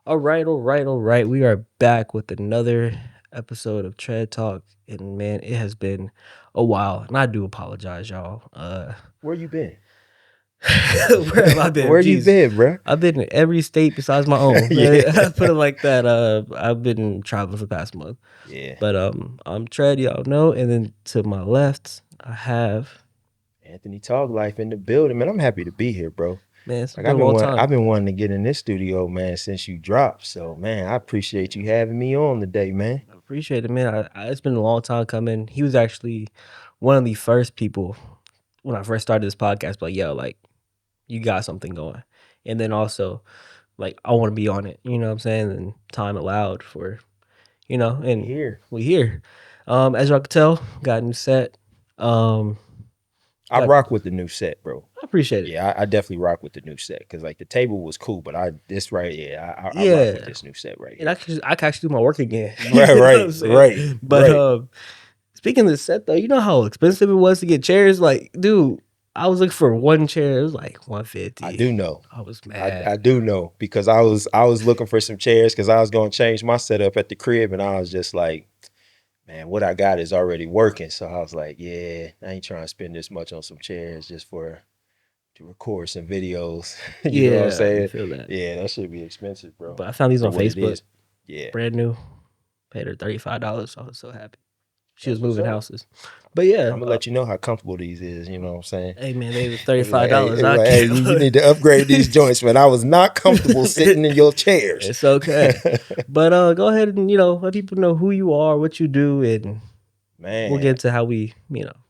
All right, all right, all right. We are back with another episode of Tread Talk, and man, it has been a while, and I do apologize, y'all. Where you been? Where have I been? Where you Jeez, been, bro? I've been in every state besides my own. Yeah. I put it like that. I've been traveling for the past month, Yeah. but I'm Tread, y'all know, and then to my left, I have Anthony Toglife in the building, man. I'm happy to be here, bro. man. It's Like been a long I've time. been wanting to get in this studio, man, since you dropped. So, man, I appreciate you having me on today, man. I appreciate it, man. It's been a long time coming. He was actually one of the first people when I first started this podcast, but yo, like you got something going. And then also, like, I want to be on it. You know what I'm saying? And time allowed for, We and here. we here. As y'all can tell, got a new set. Um, I got rock with the new set, bro. I appreciate it. Yeah, I definitely rock with the new set because like the table was cool, but I rock Yeah. with this new set right And here. I can actually do my work again. Right, You know what I'm right, saying? right, But right. speaking of the set though, you know how expensive it was to get chairs? Like, dude, I was looking for one chair. It was like I $150. do know. I was I mad. do know because I was looking for some chairs because I was going to change my setup at the crib and I was just like, man, what I got is already working. So I was like, yeah, I ain't trying to spend this much on some chairs just to record some videos. You know what I'm Yeah, you saying? feel that. Yeah, that should be expensive, bro. But I found these For on what it Facebook, is. Yeah, brand new. Paid her $35. I was so happy. She was that's what's moving up. houses. But yeah, I'm gonna let you know how comfortable these is. You know what I'm saying? hey man, they was It was like, $35. I hey, can't you need to upgrade these joints, man. I was not comfortable sitting in your chairs. It's okay. But go ahead and let people know who you are, what you do, and we'll get Man, into how we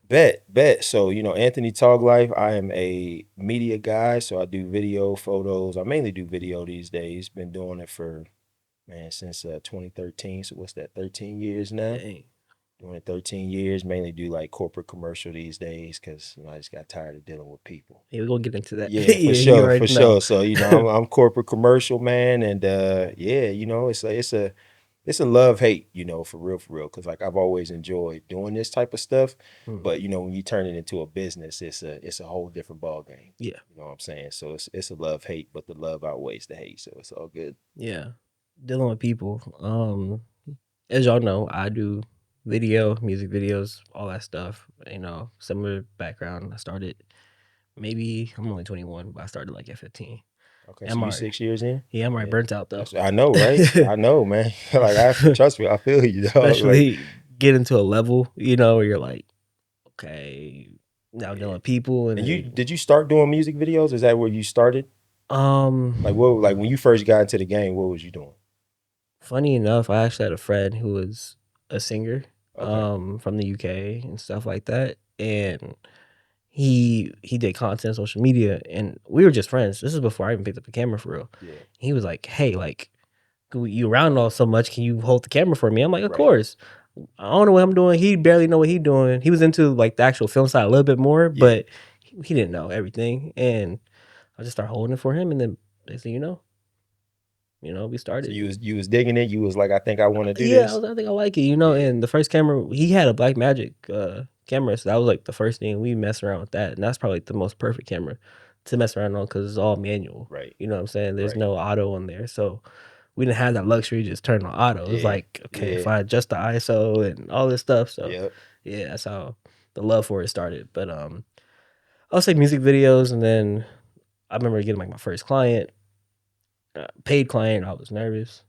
bet. So, Anthony Toglife, I am a media guy. So I do video, photos. I mainly do video these days. Been doing it for, man, since 2013. So what's that, 13 years now? dang. Doing it 13 years. Mainly do like corporate commercial these days because, I just got tired of dealing with people. Yeah, we're gonna get into that. Yeah, Yeah, you for already know. sure. So, I'm corporate commercial, man. And yeah, it's a love hate, for real. Cause like I've always enjoyed doing this type of stuff. Mm, But when you turn it into a business, it's a whole different ball game. yeah, You know what I'm saying? So it's a love hate, but the love outweighs the hate. So it's all good. yeah. Dealing with people. As y'all know, I do video, music videos, all that stuff. Similar background. I started maybe I'm only 21, but I started like at 15. Okay, so I'm you already 6 years in? Yeah, I'm already Yeah. burnt out though. I know, right? I know, man. Like trust me, I feel you, dog. Like, Especially get into a level, where you're like, okay, now dealing yeah. with people and And then, did you start doing music videos? Is that where you started? Like like when you first got into the game, what was you doing? funny enough, I actually had a friend who was a singer, Okay. from the UK and stuff like that, and he did content on social media, and we were just friends. This is before I even picked up a camera for real. Yeah. He was like, "Hey, like, you around all so much, can you hold the camera for me?" I'm like, "Of Right. course." I don't know what I'm doing. He barely know what he doing. He was into like the actual film side a little bit more, Yeah. but he didn't know everything. And I just started holding it for him, and then basically, we So started. you was digging it. You was like, I think I want to do Yeah, this. I think I like it, Yeah. And the first camera, he had a Black Magic camera, so that was like the first thing we messed around with that, and that's probably the most perfect camera to mess around on because it's all manual. Right. You know what I'm saying? There's Right. no auto on there, so we didn't have that luxury to just turn on auto. It was Yeah. like, okay, if Yeah. I adjust the ISO and all this stuff, so Yep. yeah, that's how the love for it started. But I'll say music videos, and then I remember getting like my first client, paid client. I was nervous.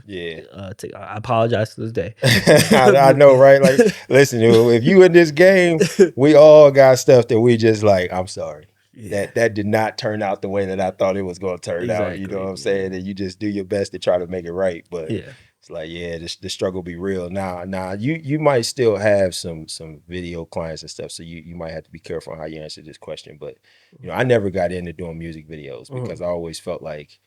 Yeah. I apologize to this day. I know, right? Like, listen, if you in this game, we all got stuff that we just like. I'm sorry. Yeah, That did not turn out the way that I thought it was going to turn out. You know what exactly. I'm saying? And you just do your best to try to make it right. But Yeah. it's like, yeah, the struggle be real. Now, you might still have some video clients and stuff. So you might have to be careful on how you answer this question. But I never got into doing music videos because I always felt like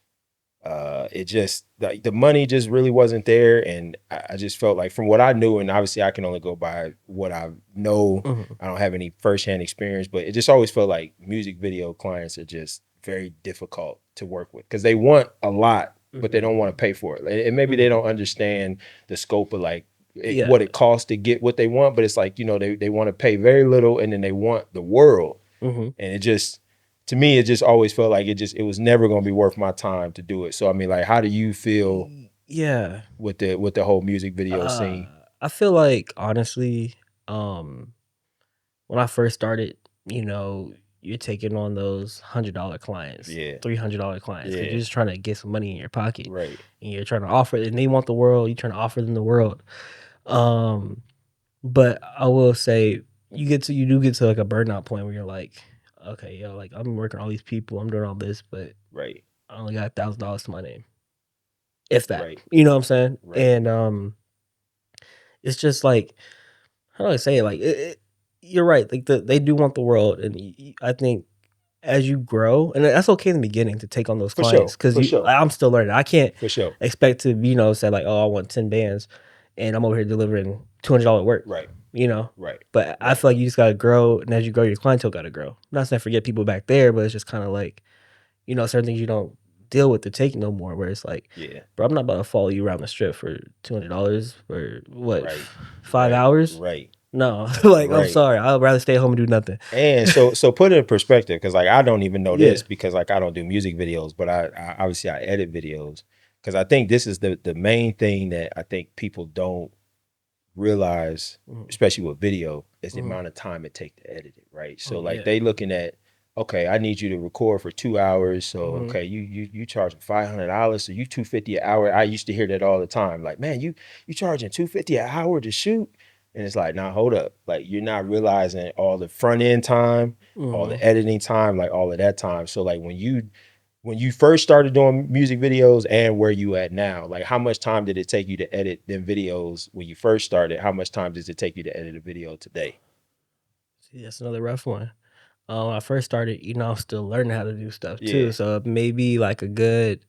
it just like the money just really wasn't there, and I just felt like from what I knew, and obviously I can only go by what I know. Mhm. I don't have any firsthand experience, but it just always felt like music video clients are just very difficult to work with because they want a lot, but they don't want to pay for it, and maybe they don't understand the scope of like Yeah. what it costs to get what they want. But it's like they want to pay very little, and then they want the world, Mhm. and it just to me, it just always felt like it was never going to be worth my time to do it. So I mean, like, how do you feel Yeah. with the whole music video scene? I feel like honestly, um, when I first started, you know, you're taking on those $100 clients, Yeah, $300 clients, because yeah, you're just trying to get some money in your pocket, right, and you're trying to offer, and they want the world. You're trying to offer them the world. Um, but I will say, you do get to like a burnout point where you're like, okay, yo, like I'm working all these people, I'm doing all this, but right, I only got $1,000 to my name, if that. right, You know what I'm saying? right. And it's just like, how do I say it? Like you're right. Like they do want the world, and I think as you grow, and that's okay in the beginning to take on those For clients sure, because for sure, I'm still learning. I can't for sure. expect to say like, oh, I want 10 bands, and I'm over here delivering $200 work. Right, You know, right, but I right. feel like you just gotta grow, and as you grow, your clientele gotta grow. I'm not saying forget people back there, but it's just kind of like, certain things you don't deal with to take no more. Where it's like, Yeah, bro, I'm not about to follow you around the strip for $200 for what, right, 5 hours? right, No, like I'm right. sorry, I'd rather stay home and do nothing. And so put it in perspective, because like I don't even know Yeah. this because like I don't do music videos, but I obviously I edit videos because I think this is the main thing that I think people don't realize, Mhm. especially with video, is the Mhm. amount of time it takes to edit it, right? So Oh like yeah. they looking at, okay, I need you to record for 2 hours. So Mhm. okay, you charging $500, so you 250 an hour. I used to hear that all the time. Like, man, you charging 250 an hour to shoot? And it's like, nah, hold up. Like you're not realizing all the front end time, all Mhm. the editing time, like all of that time. So like when you first started doing music videos and where you at now, like how much time did it take you to edit them videos when you first started? How much time does it take you to edit a video today? See, that's another rough one. When I first started, I'm still learning how to do stuff too. Yeah, So maybe like a good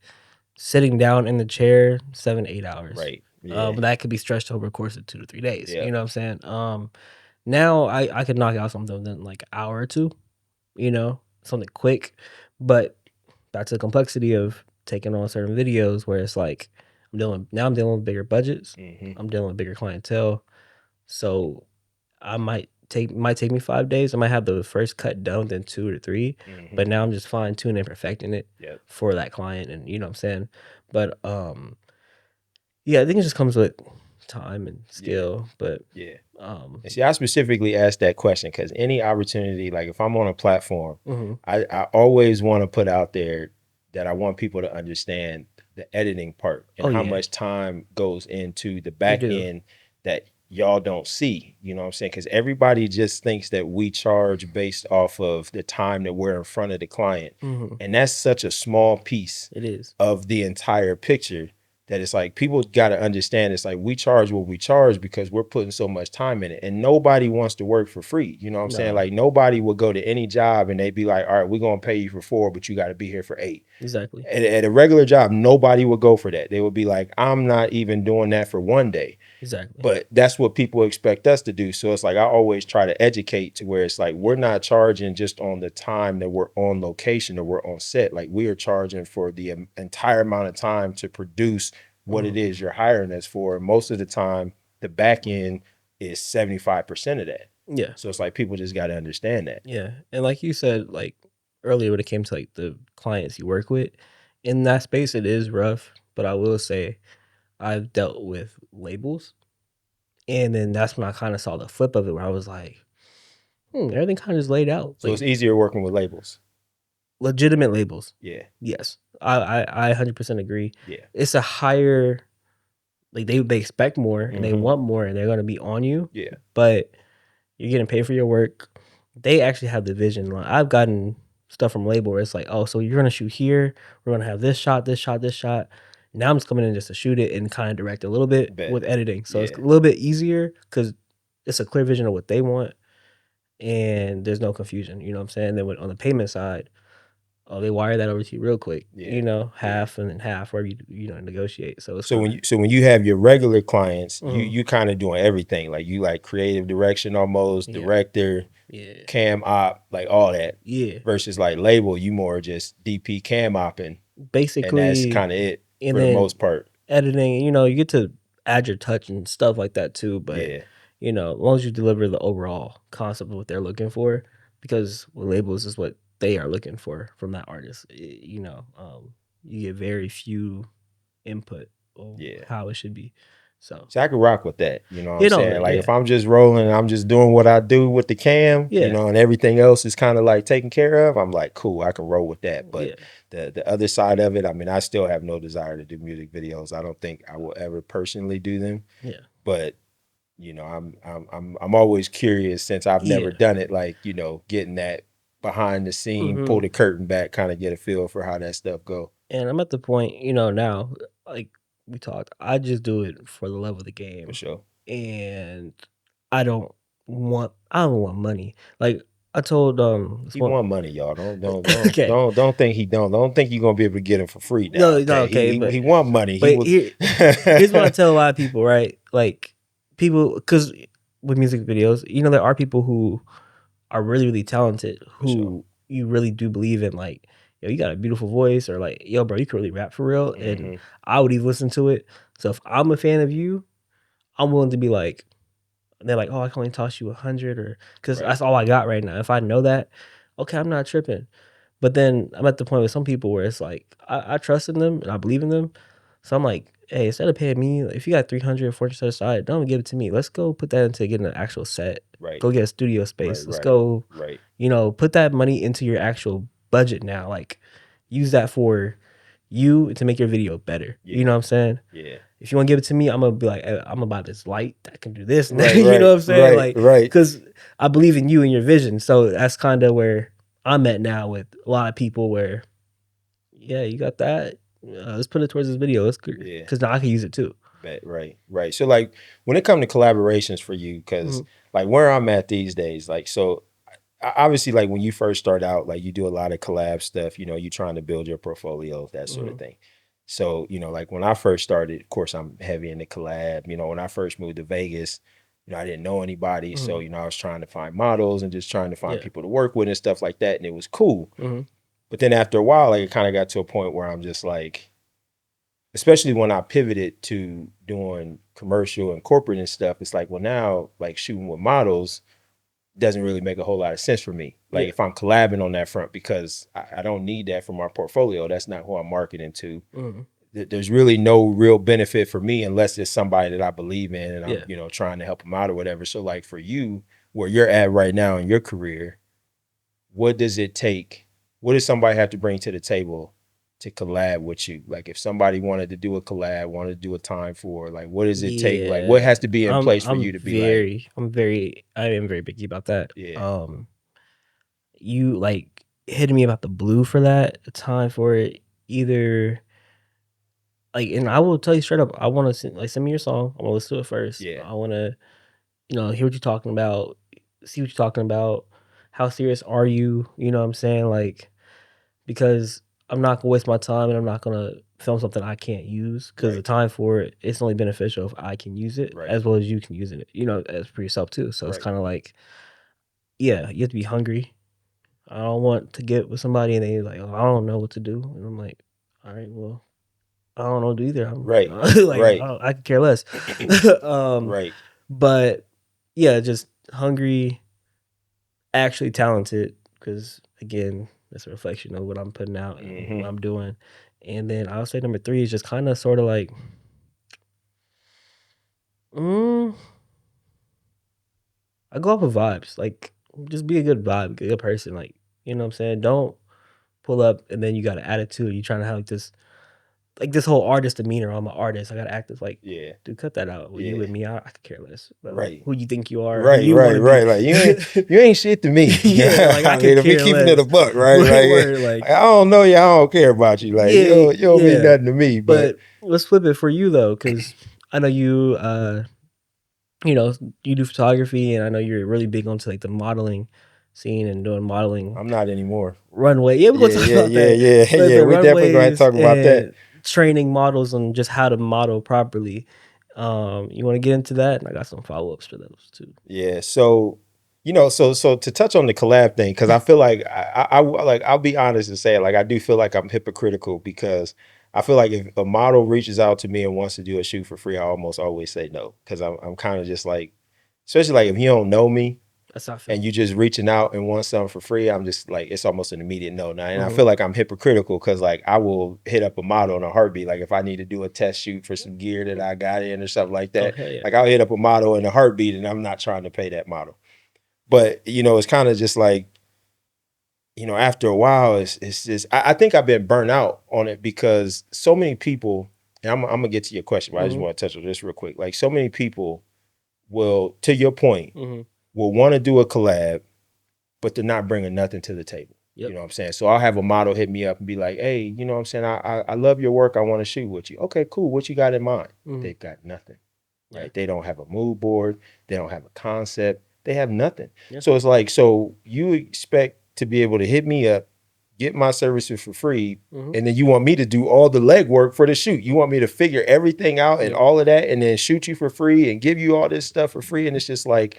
sitting down in the chair, 7 to 8 hours. right. Yeah, But that could be stretched over a course of 2 to 3 days. yeah. You know what I'm saying? Now I could knock out something within like an hour or two. Something quick. But that's the complexity of taking on certain videos where it's like I'm dealing with bigger budgets. Hmm. I'm dealing with bigger clientele. So I might take me 5 days. I might have the first cut done within 2 to 3, Hmm. but now I'm just fine tuning and perfecting it Yep. for that client, and you know what I'm saying. But yeah, I think it just comes with time and Yeah. skill. But Yeah. um, And see, I specifically asked that question because any opportunity, like if I'm on a platform, mhm. I always want to put out there that I want people to understand the editing part and Oh how yeah, much time goes into the you back do end that y'all don't see. You know what I'm saying? Because everybody just thinks that we charge based off of the time that we're in front of the client. hmm And that's such a small piece it is of the entire picture that it's like people got to understand it's like we charge what we charge because we're putting so much time in it and nobody wants to work for free. You know what I'm saying? no Like nobody would go to any job and they'd be like, all right, we're going to pay you for 4, but you got to be here for 8. exactly At a regular job, nobody would go for that. They would be like, I'm not even doing that for one day. exactly But that's what people expect us to do. So it's like I always try to educate to where it's like we're not charging just on the time that we're on location or we're on set. Like we are charging for the entire amount of time to produce what it hmm is you're hiring us for. Most of the time, the back end is 75% of that. yeah So it's like people just got to understand that. yeah. And like you said, like earlier when it came to like the clients you work with in that space, it is rough. But I will say I've dealt with labels. And then that's when I kinda saw the flip of it where I was like, everything kinda just laid out, So like, it's easier working with labels. legitimate labels. Yeah. Yes. I 100% agree. Yeah. It's a higher like, they expect more, and they Hmm. want more, and they're gonna be on you, Yeah. but you're getting paid for your work. They actually have the vision. Like, I've gotten stuff from label where it's like, "Oh, so you're gonna shoot here, we're gonna have this shot, this shot, this shot." Now I'm just coming in just to shoot it and kinda direct a little bit Bet. with editing, so it's a Yeah. little bit easier because it's a clear vision of what they want. And there's no confusion, you know what I'm saying? Then on the payment side, oh, they wire that over to you real quick, Yeah. Yeah. half and then half, wherever negotiate. So it's So kind of, when you have your regular clients, mhm, you kind of doing everything. Like you like creative direction almost, yeah, director, yeah, cam op, like all that. yeah. Versus like label, you more just DP cam opping, and that's Basically, kind of it and for the then most part. editing, you get to add your touch and stuff like that too. But Yeah. as long as you deliver the overall concept of what they're looking for, because with labels is what they are looking for from that artist. You know, you get very few input on Yeah. how it should be. So I can rock with that. You know what I'm you know, saying? Like yeah, if I'm just rolling and I'm just doing what I do with the cam, you yeah, know, and everything else is kind of like taken care of, I'm like, cool, I can roll with that. But yeah, the other side of it, I mean, I still have no desire to do music videos. I don't think I will ever personally do them. yeah, But you know, I'm always curious since I've never yeah. done it, like, you know, getting that behind the scene, Hmm. pull the curtain back, kind of get a feel for how that stuff go. And I'm at the point, you know, now, like we talked, I just do it for the love of the For game, sure. and I don't want money. Like I told this He one. want money, y'all. Okay, Don't think he don't. Don't think you're gonna be able to get him for free now. no, no, Okay. okay, He want money. He was here's what I tell a lot of people, right? Like people, because with music videos, you know, there are people who are really, really talented for sure. who you really do believe in, like, yo, you got a beautiful voice, or like, yo, bro, you can really rap for real. And Hmm. I would even listen to it. So if I'm a fan of you, I'm willing to be like, they're like, oh, I can only toss you 100, or because Right. that's all I got right now. If I know that, okay, I'm not tripping. But then I'm at the point with some people where it's like, I trust in them and I believe in them. So I'm like, hey, instead of paying me, like, if you got 300 or 400 set aside, don't give it to me. Let's go put that into getting an actual set. Right. Go get a studio Right. space. Let's Right. go, Right. you know, put that money into your actual budget now. Like, use that for you to make your video better. You Yeah. know what I'm saying? Yeah. If you want to give it to me, I'm gonna be like, I'm gonna buy this light that can do this. And that, Right. you know Right. what I'm saying? Right. Like, Right. because I believe in you and your vision. So that's kind of where I'm at now with a lot of people. Where, yeah, you got that. Let's put it towards this video. Let's, Yeah. because now I can use it too. Right. Right. So like when it comes to collaborations for you, because Mhm. like where I'm at these days, like so obviously like when you first start out, like you do a lot of collab stuff, you know, you trying to build your portfolio, that sort of Mhm. thing. So, you know, like when I first started, of course, I'm heavy into collab. You know, when I first moved to Vegas, you know, I didn't know anybody. So, Mhm. you know, I was trying to find models and just trying to find Yeah. people to work with and stuff like that. And it was cool. Mhm. But then after a while, like it kind of got to a point where I'm just like, especially when I pivoted to doing commercial and corporate and stuff, it's like, well, now like shooting with models doesn't really make a whole lot of sense for me. Like Yeah. if I'm collabing on that front, because I don't need that for my portfolio. That's not who I'm marketing to. Mhm. There's really no real benefit for me unless it's somebody that I believe in and I'm, Yeah. you know, trying to help them out or whatever. So like for you, where you're at right now in your career, what does it take? What does somebody have to bring to the table to collab with you? Like if somebody wanted to do a collab, wanted to do a time for, like, what does it take? Like what Yeah. has to be in place for you to be like, I am very picky about that. yeah, You like hitting me about the blue for that time for it, either like, and I will tell you straight up, I want to send me your song. I want to listen to it first. yeah, I want to, you know, hear what you're talking about, see what you're talking about. How serious are you? You know what I'm saying? Like, because I'm not gonna waste my time, and I'm not gonna film something I can't use, because the right, time for it, it's only beneficial if I can use it right, as well as you can use it. You know, as for yourself too. So it's right. kind of like, yeah, you have to be hungry. I don't want to get with somebody and they like, oh, I don't know what to do, and I'm like, all right, well, I don't know either. I'm Right, like, right, I could care less. um, right. but yeah, just hungry, actually talented. Because again, that's a reflection of what I'm putting out and what Hmm. I'm doing. And then I would say number three is just kind of sort of like, mm, I go off of vibes. Like, just be a good vibe, good person. Like, you know what I'm saying? Don't pull up and then you got an attitude. You trying to have like this whole artist demeanor. I'm an artist. I gotta act as like, Yeah, dude, cut that out. Well, you yeah. and me, I could care less. But like, Right. who you think you are, who Right, you want right, to be. right. Like you ain't shit to me. Yeah, like I I mean, could if we care keeping it a less. buck, right? Word, Like word, like, I don't know you, I don't care about you. Like yeah, you don't mean yeah. nothing to me. But But let's flip it for you though, because I know you, you know, you do photography, and I know you're really big onto like the modeling scene and doing modeling I'm not anymore. runway. Yeah, we're gonna Yeah, talk yeah, about yeah, that. yeah, But yeah. the We definitely gonna have to runways talk about that. and training models on just how to model properly. You want to get into that? And I got some follow ups for those too. Yeah. So, you know, so to touch on the collab thing, because I feel like like I'll be honest and say like I do feel like I'm hypocritical because I feel like if a model reaches out to me and wants to do a shoot for free, I almost always say no because I'm kind of just like, especially like if you don't know me, That's how I feel. and you just reaching out and want something for free, I'm just like, it's almost an immediate no now. And I Mhm. feel like I'm hypocritical because like I will hit up a model in a heartbeat. Like if I need to do a test shoot for some gear that I got in or something like Oh that, hell yeah. like I'll hit up a model in a heartbeat, and I'm not trying to pay that model. But you know, it's kind of just like, you know, after a while, it's just I think I've been burnt out on it because so many people, and I'm gonna get to your question, but I just Mhm. want to touch on this real quick. Like so many people will, to your point, Mhm. will want to do a collab, but they're not bringing nothing to the table. You Yep. know what I'm saying? So I'll have a model hit me up and be like, hey, you know what I'm saying? I love your work. I want to shoot with you. Okay, cool. What you got in mind? Mhm. They've got nothing, Yeah. right? They don't have a mood board. They don't have a concept. They have nothing. Yeah. So it's like, so you expect to be able to hit me up, get my services for free, Mhm. and then you want me to do all the legwork for the shoot. You want me to figure everything out and Yep. all of that, and then shoot you for free and give you all this stuff for free. And it's just like,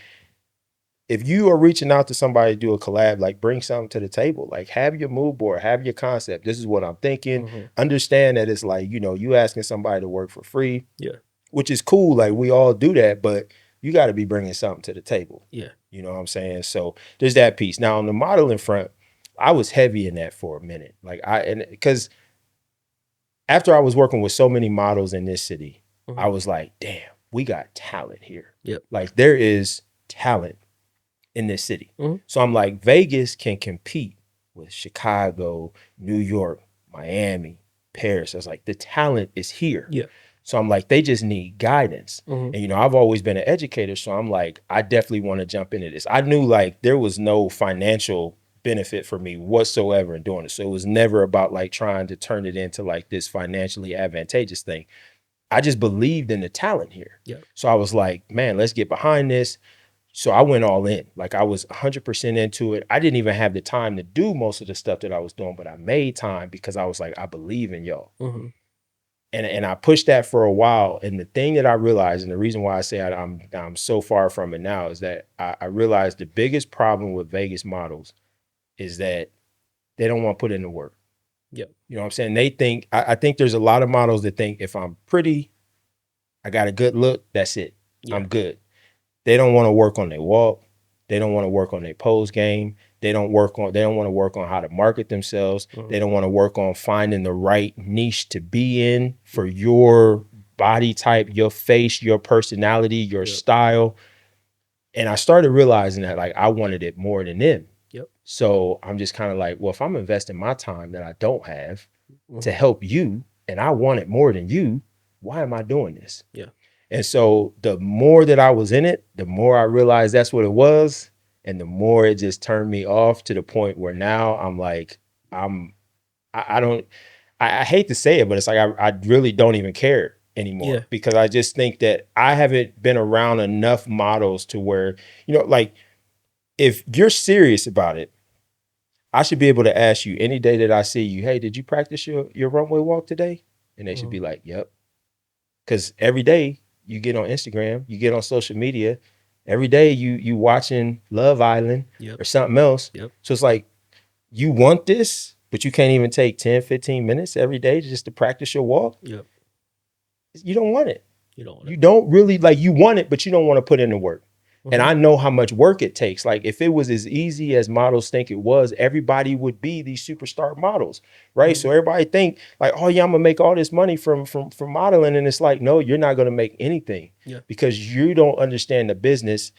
if you are reaching out to somebody to do a collab, like bring something to the table, like have your mood board, have your concept. This is what I'm thinking. Mhm. Understand that it's like, you know, you asking somebody to work for free, Yeah. which is cool. Like we all do that, but you got to be bringing something to the table. Yeah. You know what I'm saying? So there's that piece. Now on the modeling front, I was heavy in that for a minute. Like and because after I was working with so many models in this city, Mhm. I was like, damn, we got talent here. Yep. Like there is talent in this city. Mhm. So I'm like, Vegas can compete with Chicago, New York, Miami, Paris. I was like, the talent is here. Yeah. So I'm like, they just need guidance. Mhm. And, you know, I've always been an educator. So I'm like, I definitely want to jump into this. I knew like there was no financial benefit for me whatsoever in doing it. So it was never about like trying to turn it into like this financially advantageous thing. I just believed in the talent here. Yeah. So I was like, man, let's get behind this. So I went all in. Like I was 100% into it. I didn't even have the time to do most of the stuff that I was doing, but I made time because I was like, I believe in y'all. Mhm. And I pushed that for a while. And the thing that I realized, and the reason why I say I'm so far from it now, is that I realized the biggest problem with Vegas models is that they don't want to put in the work. Yep. You know what I'm saying? They think I think there's a lot of models that think if I'm pretty, I got a good look, that's it. Yeah. I'm good. They don't want to work on their walk. They don't want to work on their pose game. They don't want to work on how to market themselves. Mhm. They don't want to work on finding the right niche to be in for your body type, your face, your personality, your Yep. style. And I started realizing that like I wanted it more than them. Yep. So I'm just kind of like, well, if I'm investing my time that I don't have to Mhm. help you and I want it more than you, why am I doing this? Yeah. And so the more that I was in it, the more I realized that's what it was. And the more it just turned me off to the point where now I'm like, I don't, I hate to say it, but it's like, I really don't even care anymore Yeah. because I just think that I haven't been around enough models to where, you know, like if you're serious about it, I should be able to ask you any day that I see you, hey, did you practice your runway walk today? And they should Mhm. be like, yep. Because every day you get on Instagram, you get on social media, every day you watching Love Island Yep. or something else. Yep. So it's like you want this, but you can't even take 10, 15 minutes every day just to practice your walk. Yep. You don't want it. You don't want You it. don't really like you want it, but you don't want to put in the work. And Mhm. I know how much work it takes. Like if it was as easy as models think it was, everybody would be these superstar models, right? Mhm. So everybody think like, oh yeah, I'm gonna make all this money from modeling, and it's like, no, you're not gonna make anything Yeah. because you don't understand the business.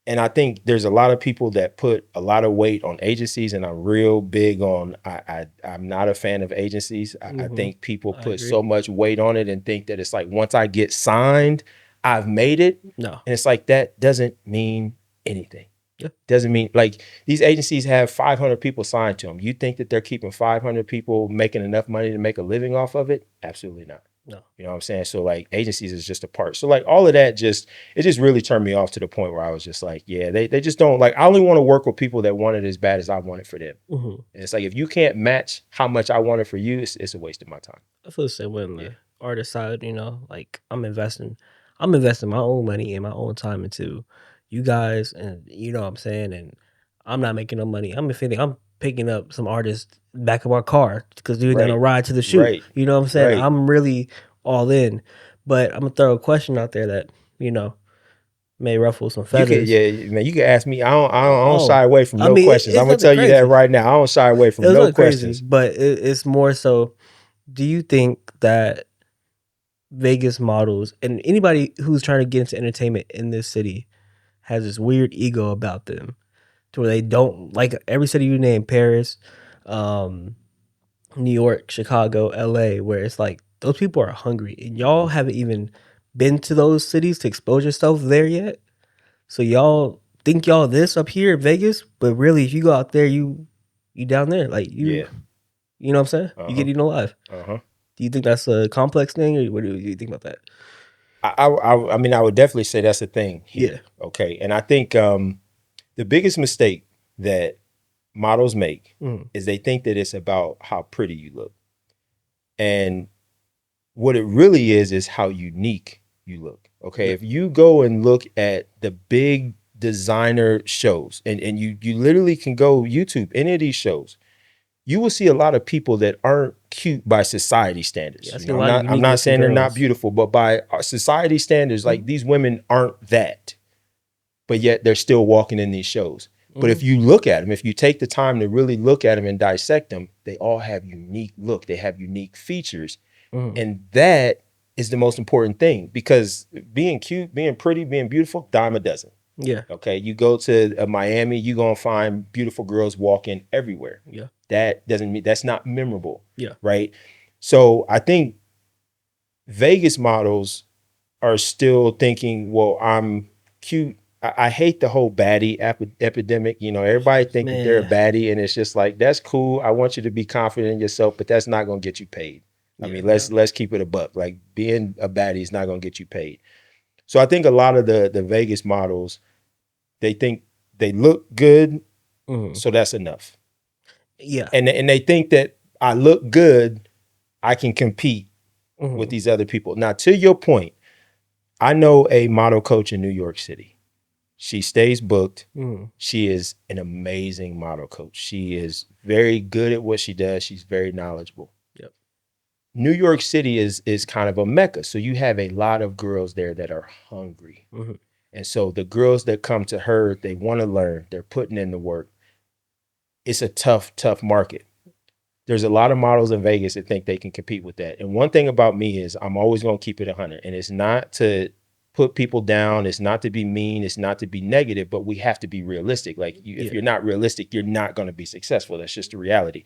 And I think there's a lot of people that put a lot of weight on agencies, and I'm real big on. I'm not a fan of agencies. I Mhm. think people I put agree. so much weight on it and think that it's like once I get signed, I've made it. No. And it's like that doesn't mean anything. Yeah. Doesn't mean like these agencies have 500 people signed to them. You think that they're keeping 500 people making enough money to make a living off of it? Absolutely not. No. You know what I'm saying? So like agencies is just a part. So like all of that it just really turned me off to the point where I was just like, yeah, they just don't like, I only want to work with people that want it as bad as I want it for them. Mhm. And it's like, if you can't match how much I want it for you, it's a waste of my time. I feel the same way on Yeah. the artist side, you know, like I'm investing my own money and my own time into you guys, and you know what I'm saying, and I'm not making no money. I'm picking up some artists back of our car because we're gonna Right. ride to the shoot. Right. You know what I'm saying? Right. I'm really all in. But I'm gonna throw a question out there that, you know, may ruffle some You could, feathers. yeah, man. You can ask me. I don't shy Oh, away from I no mean, questions. I'm it's gonna nothing tell you that crazy. right now. I don't shy away It from was no nothing crazy, questions. but it's more so. Do you think that Vegas models and anybody who's trying to get into entertainment in this city has this weird ego about them, to where they don't like every city you name, Paris, um, New York, Chicago, LA, where it's like those people are hungry and y'all haven't even been to those cities to expose yourself there yet. So y'all think y'all this up here in Vegas, but really if you go out there, you down there. Like Yeah. you know what I'm saying? Uh You huh. get eaten alive. Uh huh. Do you think that's a complex thing, or what do you think about that? I mean, I would definitely say that's a thing Yeah. here. Okay, and I think the biggest mistake that models make Mm, is they think that it's about how pretty you look, and what it really is how unique you look. Okay, yeah. if you go and look at the big designer shows, and you literally can go YouTube any of these shows, you will see a lot of people that aren't cute by society Yeah. standards. I You see a know, lot of I'm unique not looking saying they're not girls. beautiful, but by society standards, like Mm-hmm. these women aren't that, but yet they're still walking in these shows. But Mm-hmm. if you look at them, if you take the time to really look at them and dissect them, they all have unique look. They have unique features, Mm-hmm. and that is the most important thing, because being cute, being pretty, being beautiful, dime a dozen. Yeah. Okay, you go to Miami, you're gonna find beautiful girls walking everywhere. Yeah. That doesn't mean that's not memorable, Yeah. right? So I think Vegas models are still thinking, well, I'm cute. I hate the whole baddie epidemic. You know, everybody think that they're a Man. baddie, and it's just like, that's cool. I want you to be confident in yourself, but that's not gonna get you paid. I Yeah. mean, No. let's keep it a buck. Like, being a baddie is not gonna get you paid. So I think a lot of the Vegas models, they think they look good, Mm-hmm. so that's enough. Yeah. And they think that I look good, I can compete with Mm-hmm. these other people. Now, to your point, I know a model coach in New York City. She stays booked. Mm-hmm. She is an amazing model coach. She is very good at what she does. She's very knowledgeable. Yep. New York City is kind of a mecca. So you have a lot of girls there that are hungry. Mm-hmm. And so the girls that come to her, they want to learn. They're putting in the work. It's a tough market. There's a lot of models in Vegas that think they can compete with that. And one thing about me is I'm always going to keep it 100. And it's not to put people down. It's not to be mean. It's not to be negative, but we have to be realistic. Like, if Yeah. you're not realistic, you're not going to be successful. That's just the reality.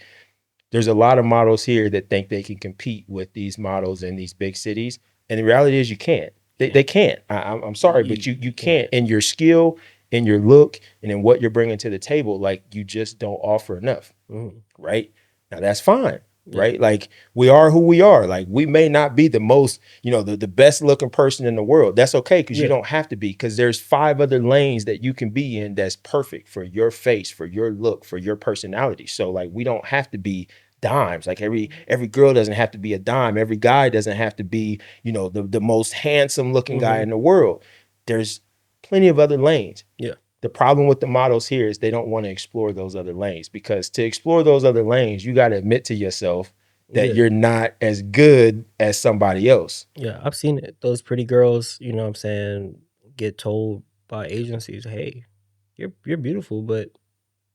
There's a lot of models here that think they can compete with these models in these big cities. And the reality is you can't. Yeah. They can't. I'm sorry, but you can't. can't. In your skill, in your look, and in what you're bringing to the table, like, you just don't offer enough. Mm-hmm. Right? Now, that's fine. Yeah. Right? Like, we are who we are. Like, we may not be the most, the best looking person in the world. That's okay, because you Yeah. don't have to be, because there's 5 other lanes that you can be in that's perfect for your face, for your look, for your personality. So, like, we don't have to be dimes. Like, every girl doesn't have to be a dime. Every guy doesn't have to be, the most handsome looking guy Mm-hmm. in the world. There's plenty of other lanes. Yeah. The problem with the models here is they don't want to explore those other lanes, because to explore those other lanes, you got to admit to yourself that Yeah. you're not as good as somebody else. Yeah. I've seen it. Those pretty girls, you know what I'm saying, get told by agencies, hey, you're beautiful, but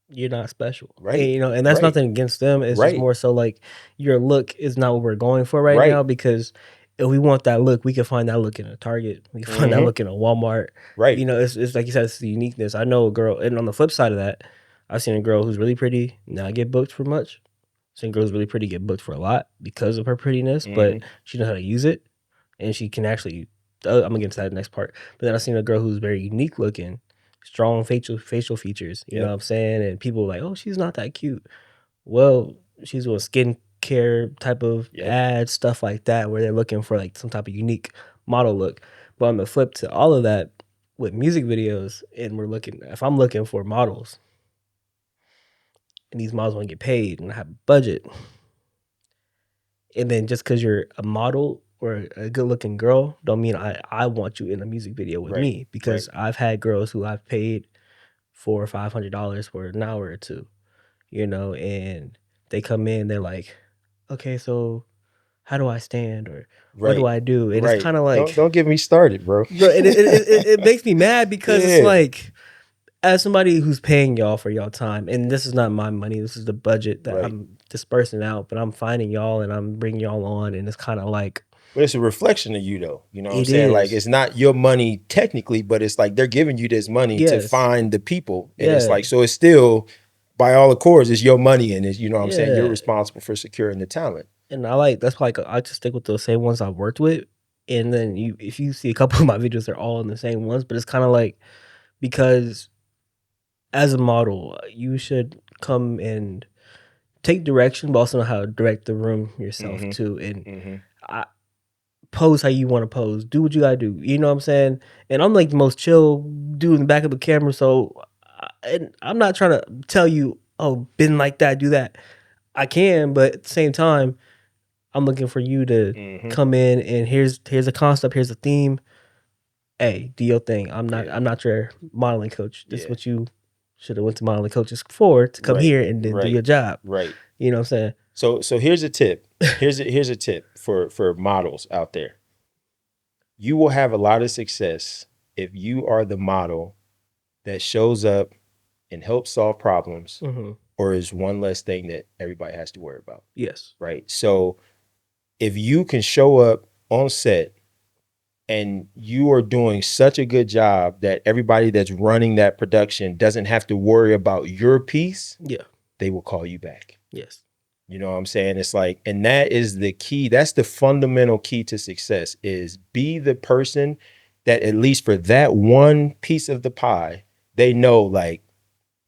you're not special. And, Right. and that's Right. nothing against them. It's just Right. more so like your look is not what we're going for right now, Right. because if we want that look, we can find that look in a Target. We can find that Mm-hmm. look in a Walmart. Right. It's like you said, it's the uniqueness. I know a girl, and on the flip side of that, I've seen a girl who's really pretty not get booked for much. Seen girls really pretty get booked for a lot because of her prettiness, but Mm-hmm. she knows how to use it, and she can actually. I'm gonna get to that next part. But then I've seen a girl who's very unique looking, strong facial features. You know what Yep. I'm saying? And people are like, oh, she's not that cute. Well, she's doing skincare type of Yep. ads, stuff like that, where they're looking for like some type of unique model look. But on the flip to all of that, with music videos, and we're looking, if I'm looking for models, and these models want to get paid and have a budget, and then just because you're a model or a good looking girl, don't mean I want you in a music video with Right. me, Right. because I've had girls who I've paid $400 or $500 for an hour or two, and they come in, they're like, okay, so how do I stand or what do Right. I do? And it's Right. kind of like, Don't get me started, bro. bro, it makes me mad because it's Yeah. like, as somebody who's paying y'all for y'all time, and this is not my money, this is the budget that Right. I'm dispersing out, but I'm finding y'all and I'm bringing y'all on, and it's kind of like, But it's a reflection of you, though. You know what I'm it saying? Like, is. it's not your money technically, but it's like they're giving you this money to Yes. find the people. And it's Yeah. like, so it's still, by all accords, it's your money. And it's, you know what I'm saying? You're Yeah. responsible for securing the talent. And I like, that's why, like, I just stick with the same ones I've worked with. And then if you see a couple of my videos, they're all in the same ones, but it's kind of like, because as a model, you should come and take direction, but also know how to direct the room yourself too. And I pose how you want to pose. Do what you gotta do. You know what I'm saying? And I'm like the most chill dude in the back of the camera, so and I'm not trying to tell you, oh, been like that, do that. I can, but at the same time, I'm looking for you to come in and here's a concept, here's a theme. Hey, do your thing. I'm not your modeling coach. This is what you should have went to modeling coaches for, to come Right. here and then do your job. Right. You know what I'm saying? So here's a tip. Here's a tip for models out there. You will have a lot of success if you are the model that shows up and helps solve problems, or is one less thing that everybody has to worry about. Yes. Right. So if you can show up on set and you are doing such a good job that everybody that's running that production doesn't have to worry about your piece, they will call you back. Yes. You know what I'm saying? It's like, and that is the key. That's the fundamental key to success, is be the person that, at least for that one piece of the pie, they know like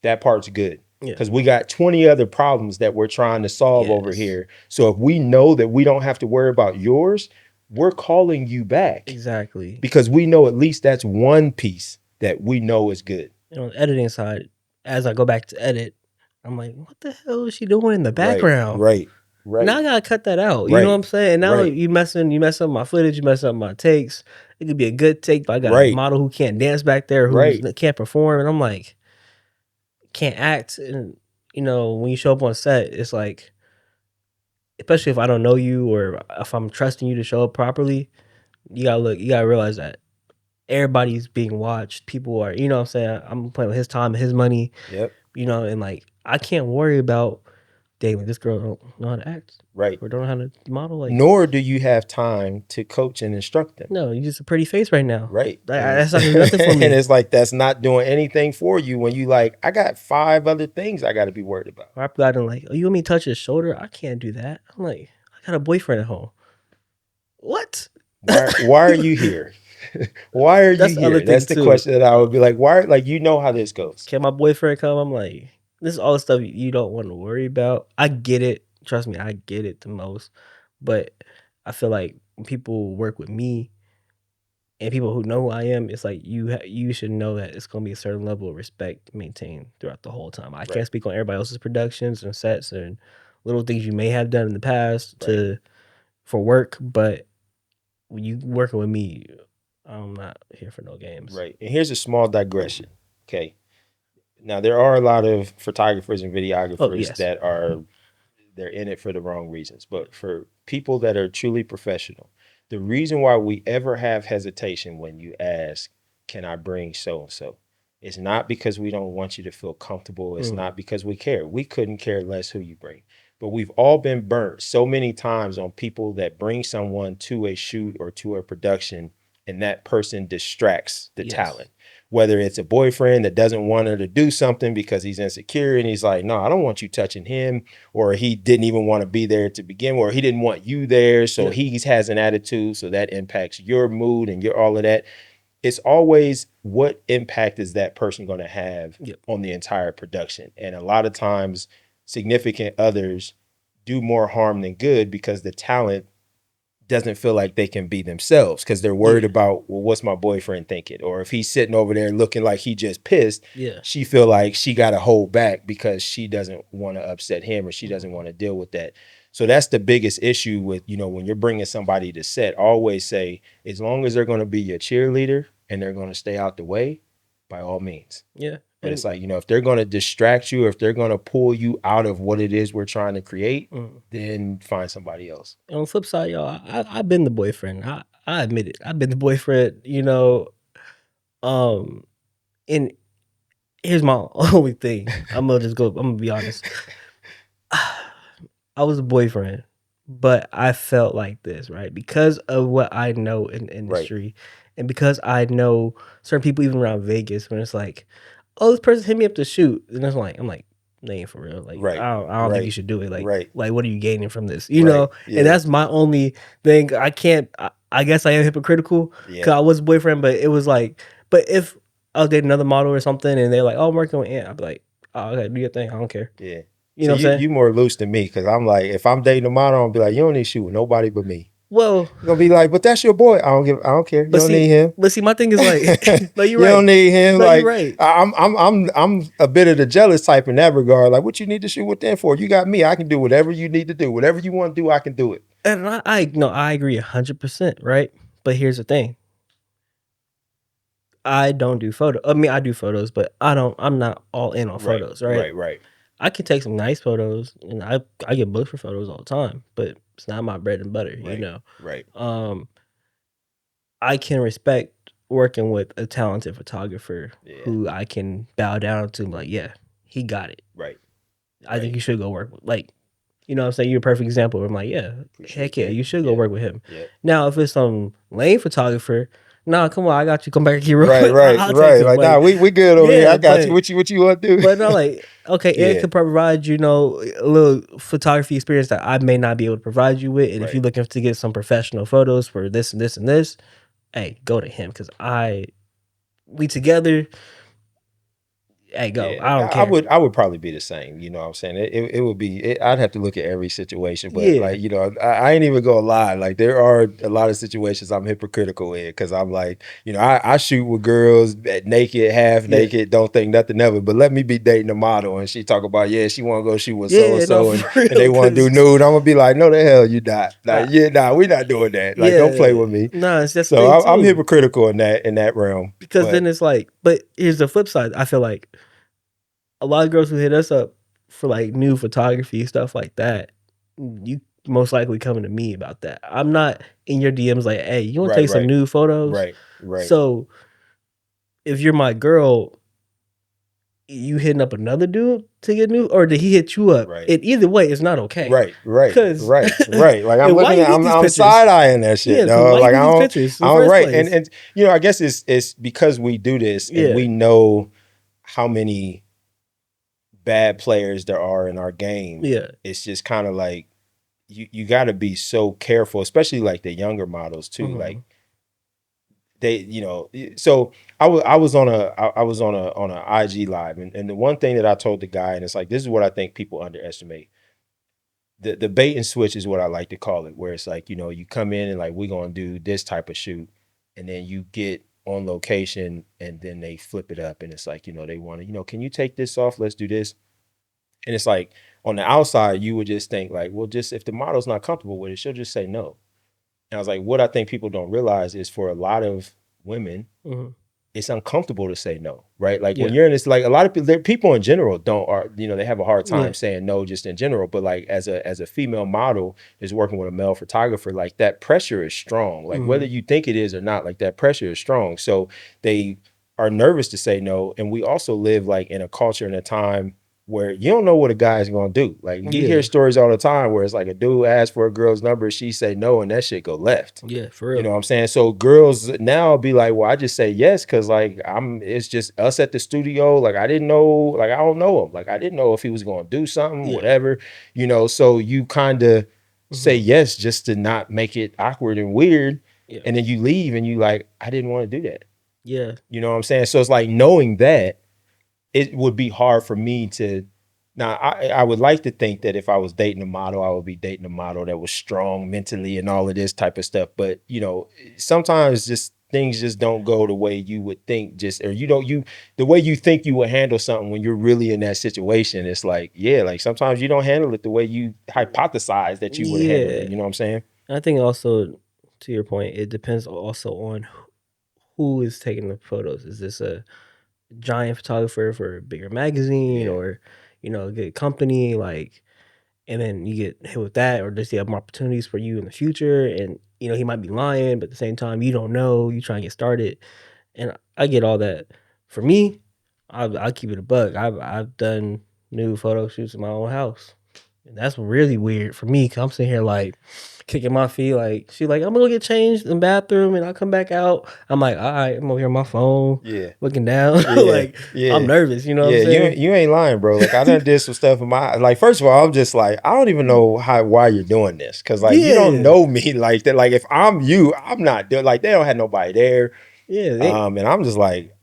that part's good. Because we got 20 other problems that we're trying to solve over here. So if we know that we don't have to worry about yours, we're calling you back. Exactly. Because we know at least that's one piece that we know is good. And on the editing side, as I go back to edit, I'm like, what the hell is she doing in the background? Right. Now I gotta cut that out. You know what I'm saying? And now you mess up my footage, you mess up my takes. It could be a good take, but I got a model who can't dance back there, who can't perform, and I'm like, can't act. And you know, when you show up on set, it's like, especially if I don't know you or if I'm trusting you to show up properly, you gotta realize that everybody's being watched. People are, you know what I'm saying? I'm playing with his time and his money. Yep. You know, and like, I can't worry about, dang, this girl don't know how to act. Right. Or don't know how to model. Like, nor do you have time to coach and instruct them. No, you're just a pretty face right now. Right. That's not gonna do nothing for me. And it's like, that's not doing anything for you when you like, I got 5 other things I got to be worried about. Or I've gotten like, oh, you want me to touch his shoulder? I can't do that. I'm like, I got a boyfriend at home. What? Why are you here? Why are you here? That's the question that I would be like, why? Like, you know how this goes. Can my boyfriend come? I'm like, this is all the stuff you don't want to worry about. I get it. Trust me, I get it the most. But I feel like when people work with me and people who know who I am, it's like you should know that it's gonna be a certain level of respect maintained throughout the whole time. I can't speak on everybody else's productions and sets and little things you may have done in the past for work, but when you working with me, I'm not here for no games. Right. And here's a small digression. Okay. Now there are a lot of photographers and videographers that are, they're in it for the wrong reasons. But for people that are truly professional, the reason why we ever have hesitation when you ask, can I bring so-and-so? It's not because we don't want you to feel comfortable. It's not because we care. We couldn't care less who you bring. But we've all been burnt so many times on people that bring someone to a shoot or to a production, and that person distracts the talent. Whether it's a boyfriend that doesn't want her to do something because he's insecure and he's like, no, I don't want you touching him, or he didn't even want to be there to begin with, or he didn't want you there, so he has an attitude, so that impacts your mood and your all of that. It's always, what impact is that person going to have on the entire production? And a lot of times significant others do more harm than good because the talent doesn't feel like they can be themselves because they're worried about, well, what's my boyfriend thinking? Or if he's sitting over there looking like he just pissed, she feel like she got to hold back because she doesn't want to upset him, or she doesn't want to deal with that. So that's the biggest issue with, you know, when you're bringing somebody to set, always say, as long as they're going to be your cheerleader and they're going to stay out the way, by all means. Yeah. But it's like, if they're going to distract you, or if they're going to pull you out of what it is we're trying to create, then find somebody else. And on the flip side, y'all, I've been the boyfriend. I admit it. I've been the boyfriend, and here's my only thing. I'm gonna be honest. I was a boyfriend, but I felt like this, right? Because of what I know in the industry, and because I know certain people even around Vegas, when it's like, oh, this person hit me up to shoot, and I'm like, they ain't for real. Like, I don't think you should do it. Like, what are you gaining from this? Yeah. And that's my only thing. I can't. I guess I am hypocritical because I was a boyfriend, but it was like, but if I was dating another model or something, and they're like, oh, I'm working with Ant, I'd be like, oh, okay, do your thing. I don't care. Yeah. You know what I'm saying? You more loose than me, because I'm like, if I'm dating a model, I'll be like, you don't need to shoot with nobody but me. Well, you're gonna be like, but that's your boy. I don't care. You don't need him. But see, my thing is like, no, you're you right. don't need him. No, like, you're right. I'm a bit of the jealous type in that regard. Like, what you need to shoot with them for? You got me. I can do whatever you need to do. Whatever you want to do, I can do it. And I agree 100%, right? But here's the thing. I don't do photos. I mean, I do photos, but I'm not all in on photos, right? Right. I can take some nice photos, and I get booked for photos all the time, but it's not my bread and butter, Right. I can respect working with a talented photographer who I can bow down to, like, yeah, he got it. Right. I think you should go work with, like, you know what I'm saying? You're a perfect example. I'm like, yeah, heck yeah, you should go work with him. Yeah. Now, if it's some lame photographer, nah, come on, I got you. Come back here real quick. Right. Like, nah, we good over here. I got you. What you want to do? But no, like, okay, it could provide you, a little photography experience that I may not be able to provide you with. And if you're looking to get some professional photos for this and this and this, hey, go to him, because we together. Hey, go. Yeah, I don't care. I would probably be the same. You know what I'm saying? It would be, I'd have to look at every situation, but like, I ain't even gonna lie. Like, there are a lot of situations I'm hypocritical in, because I'm like, I shoot with girls naked, half naked, don't think nothing of it. But let me be dating a model and she talk about, she want to go shoot with so and so, and they want to do nude. I'm gonna be like, no, the hell you not. Like, we not doing that. Like, don't play with me. No, it's just so I'm hypocritical in that realm, because then it's like, but here's the flip side. I feel like a lot of girls who hit us up for like new photography, stuff like that, you most likely coming to me about that. I'm not in your DMs like, hey, you want to take some new photos? Right. So if you're my girl, you hitting up another dude to get new, or did he hit you up? Right. And either way, it's not okay. Right. Like, I'm looking at, I'm side eyeing that shit. Yeah, dog. Like, I pictures right. And I guess it's because we do this and we know how many bad players there are in our game. Yeah, it's just kind of like you got to be so careful, especially like the younger models too. Like, they, so I was on a IG live, and the one thing that I told the guy, and it's like, this is what I think people underestimate. The bait and switch is what I like to call it, where it's like, you come in and like, we're gonna do this type of shoot, and then you get on location and then they flip it up, and it's like, they want to, can you take this off? Let's do this. And it's like, on the outside, you would just think like, well, just if the model's not comfortable with it, she'll just say no. And I was like, what I think people don't realize is, for a lot of women, it's uncomfortable to say no, right? Like, when you're in this, like, a lot of people in general they have a hard time saying no, just in general. But like, as a female model is working with a male photographer, like, that pressure is strong. Like, whether you think it is or not, like, that pressure is strong. So they are nervous to say no. And we also live like in a culture and a time where you don't know what a guy is going to do. Like, you hear stories all the time where it's like, a dude asks for a girl's number, she say no, and that shit go left. Yeah, for real. You know what I'm saying? So girls now be like, well, I just say yes, because like, it's just us at the studio. Like, I didn't know, like, I don't know him. Like, I didn't know if he was going to do something, whatever, so you kind of say yes just to not make it awkward and weird. Yeah. And then you leave and you like, I didn't want to do that. Yeah. You know what I'm saying? So it's like, knowing that, it would be hard for me to. Now, I would like to think that if I was dating a model, I would be dating a model that was strong mentally and all of this type of stuff. But, sometimes just things just don't go the way you would think, the way you think you would handle something when you're really in that situation. It's like, like, sometimes you don't handle it the way you hypothesize that you would handle it. You know what I'm saying? I think also, to your point, it depends also on who is taking the photos. Is this a giant photographer for a bigger magazine Yeah. or, a good company, like, and then you get hit with that, or does he have more opportunities for you in the future? And, he might be lying, but at the same time, you don't know, you try and get started. And I get all that. For me, I'll keep it a bug. I've done new photo shoots in my own house. And that's really weird for me, 'cause I'm sitting here like kicking my feet, like she like, I'm gonna go get changed in the bathroom and I'll come back out. I'm like, all right, I'm over here on my phone, Yeah. looking down. Yeah. Like I'm Yeah. nervous, you know what I'm Yeah, saying? you ain't lying, bro. Like I done did some stuff in my like. First of all, I'm just like I don't even know why you're doing this because like you don't Yeah. know me like that. Like if I'm you, I'm not doing like they don't have nobody there. Yeah. They And I'm just like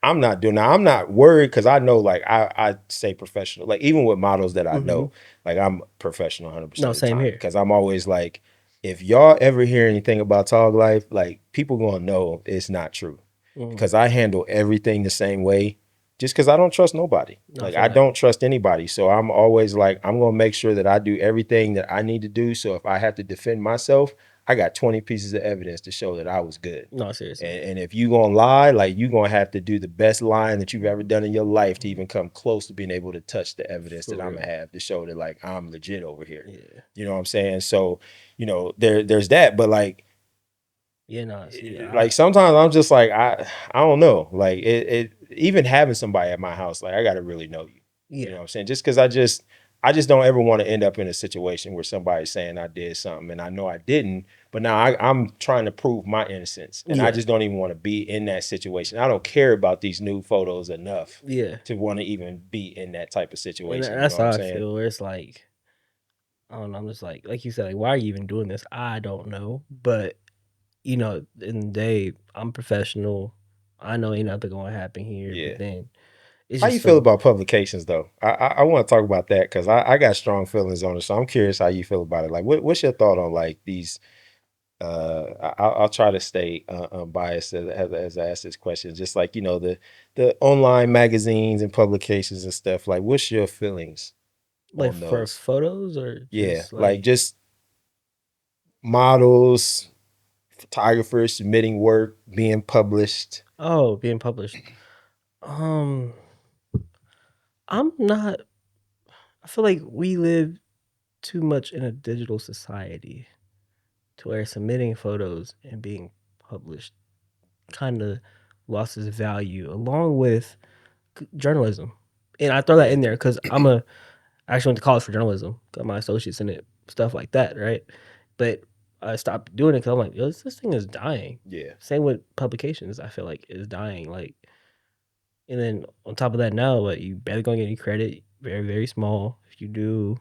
I'm not doing that. I'm not worried because I know like I say professional. Like even with models that I mhm. know, like I'm professional No, 100% of the same time here. because I'm always like, if y'all ever hear anything about Toglife, like people gonna know it's not true Mhm. because I handle everything the same way. Just because I don't trust nobody. No, I Like feel I that. don't trust anybody. So I'm always like, I'm gonna make sure that I do everything that I need to do. So if I have to defend myself, I got 20 pieces of evidence to show that I was good. No, seriously. And if you gonna lie, like you gonna have to do the best lying that you've ever done in your life to even come close to being able to touch the evidence For that I'm real. gonna have to show that like I'm legit over here. Yeah. You know what I'm saying? So, there's that, but Yeah, no, see, like sometimes I'm just like I don't know. Like it even having somebody at my house, like I gotta really know you. You yeah. know what I'm saying? Just because I just don't ever want to end up in a situation where somebody's saying I did something and I know I didn't, but now I'm trying to prove my innocence. And I Yeah. just don't even want to be in that situation. I don't care about these new photos enough Yeah. to want to even be in that type of And situation. You know that's what I'm how I saying? feel, where it's like, I don't know, I'm just like you said, like, why are you even doing this? I don't know. But, in the day, I'm professional. I know ain't nothing gonna happen here. But Yeah. then it's How you just feel so about publications though? I want to talk about that because I got strong feelings on it. So I'm curious how you feel about it. Like, what's your thought on like these? I'll try to stay unbiased as I ask this question. Just like the online magazines and publications and stuff. Like, what's your feelings like on for those? photos or Yeah, just like like, just models, photographers submitting work, being published. oh, being published. Um, I'm not I feel like we live too much in a digital society to where submitting photos and being published kind of lost its value along with journalism. And I throw that Yeah, in there because I actually went to college for journalism, got my associates in it, stuff like that, right? But I stopped doing it because I'm like, yo, this thing is dying. yeah. Same with publications, I feel like is dying. Like, and then on top of that, now, like, you barely gonna get any credit, very, very small. If you do,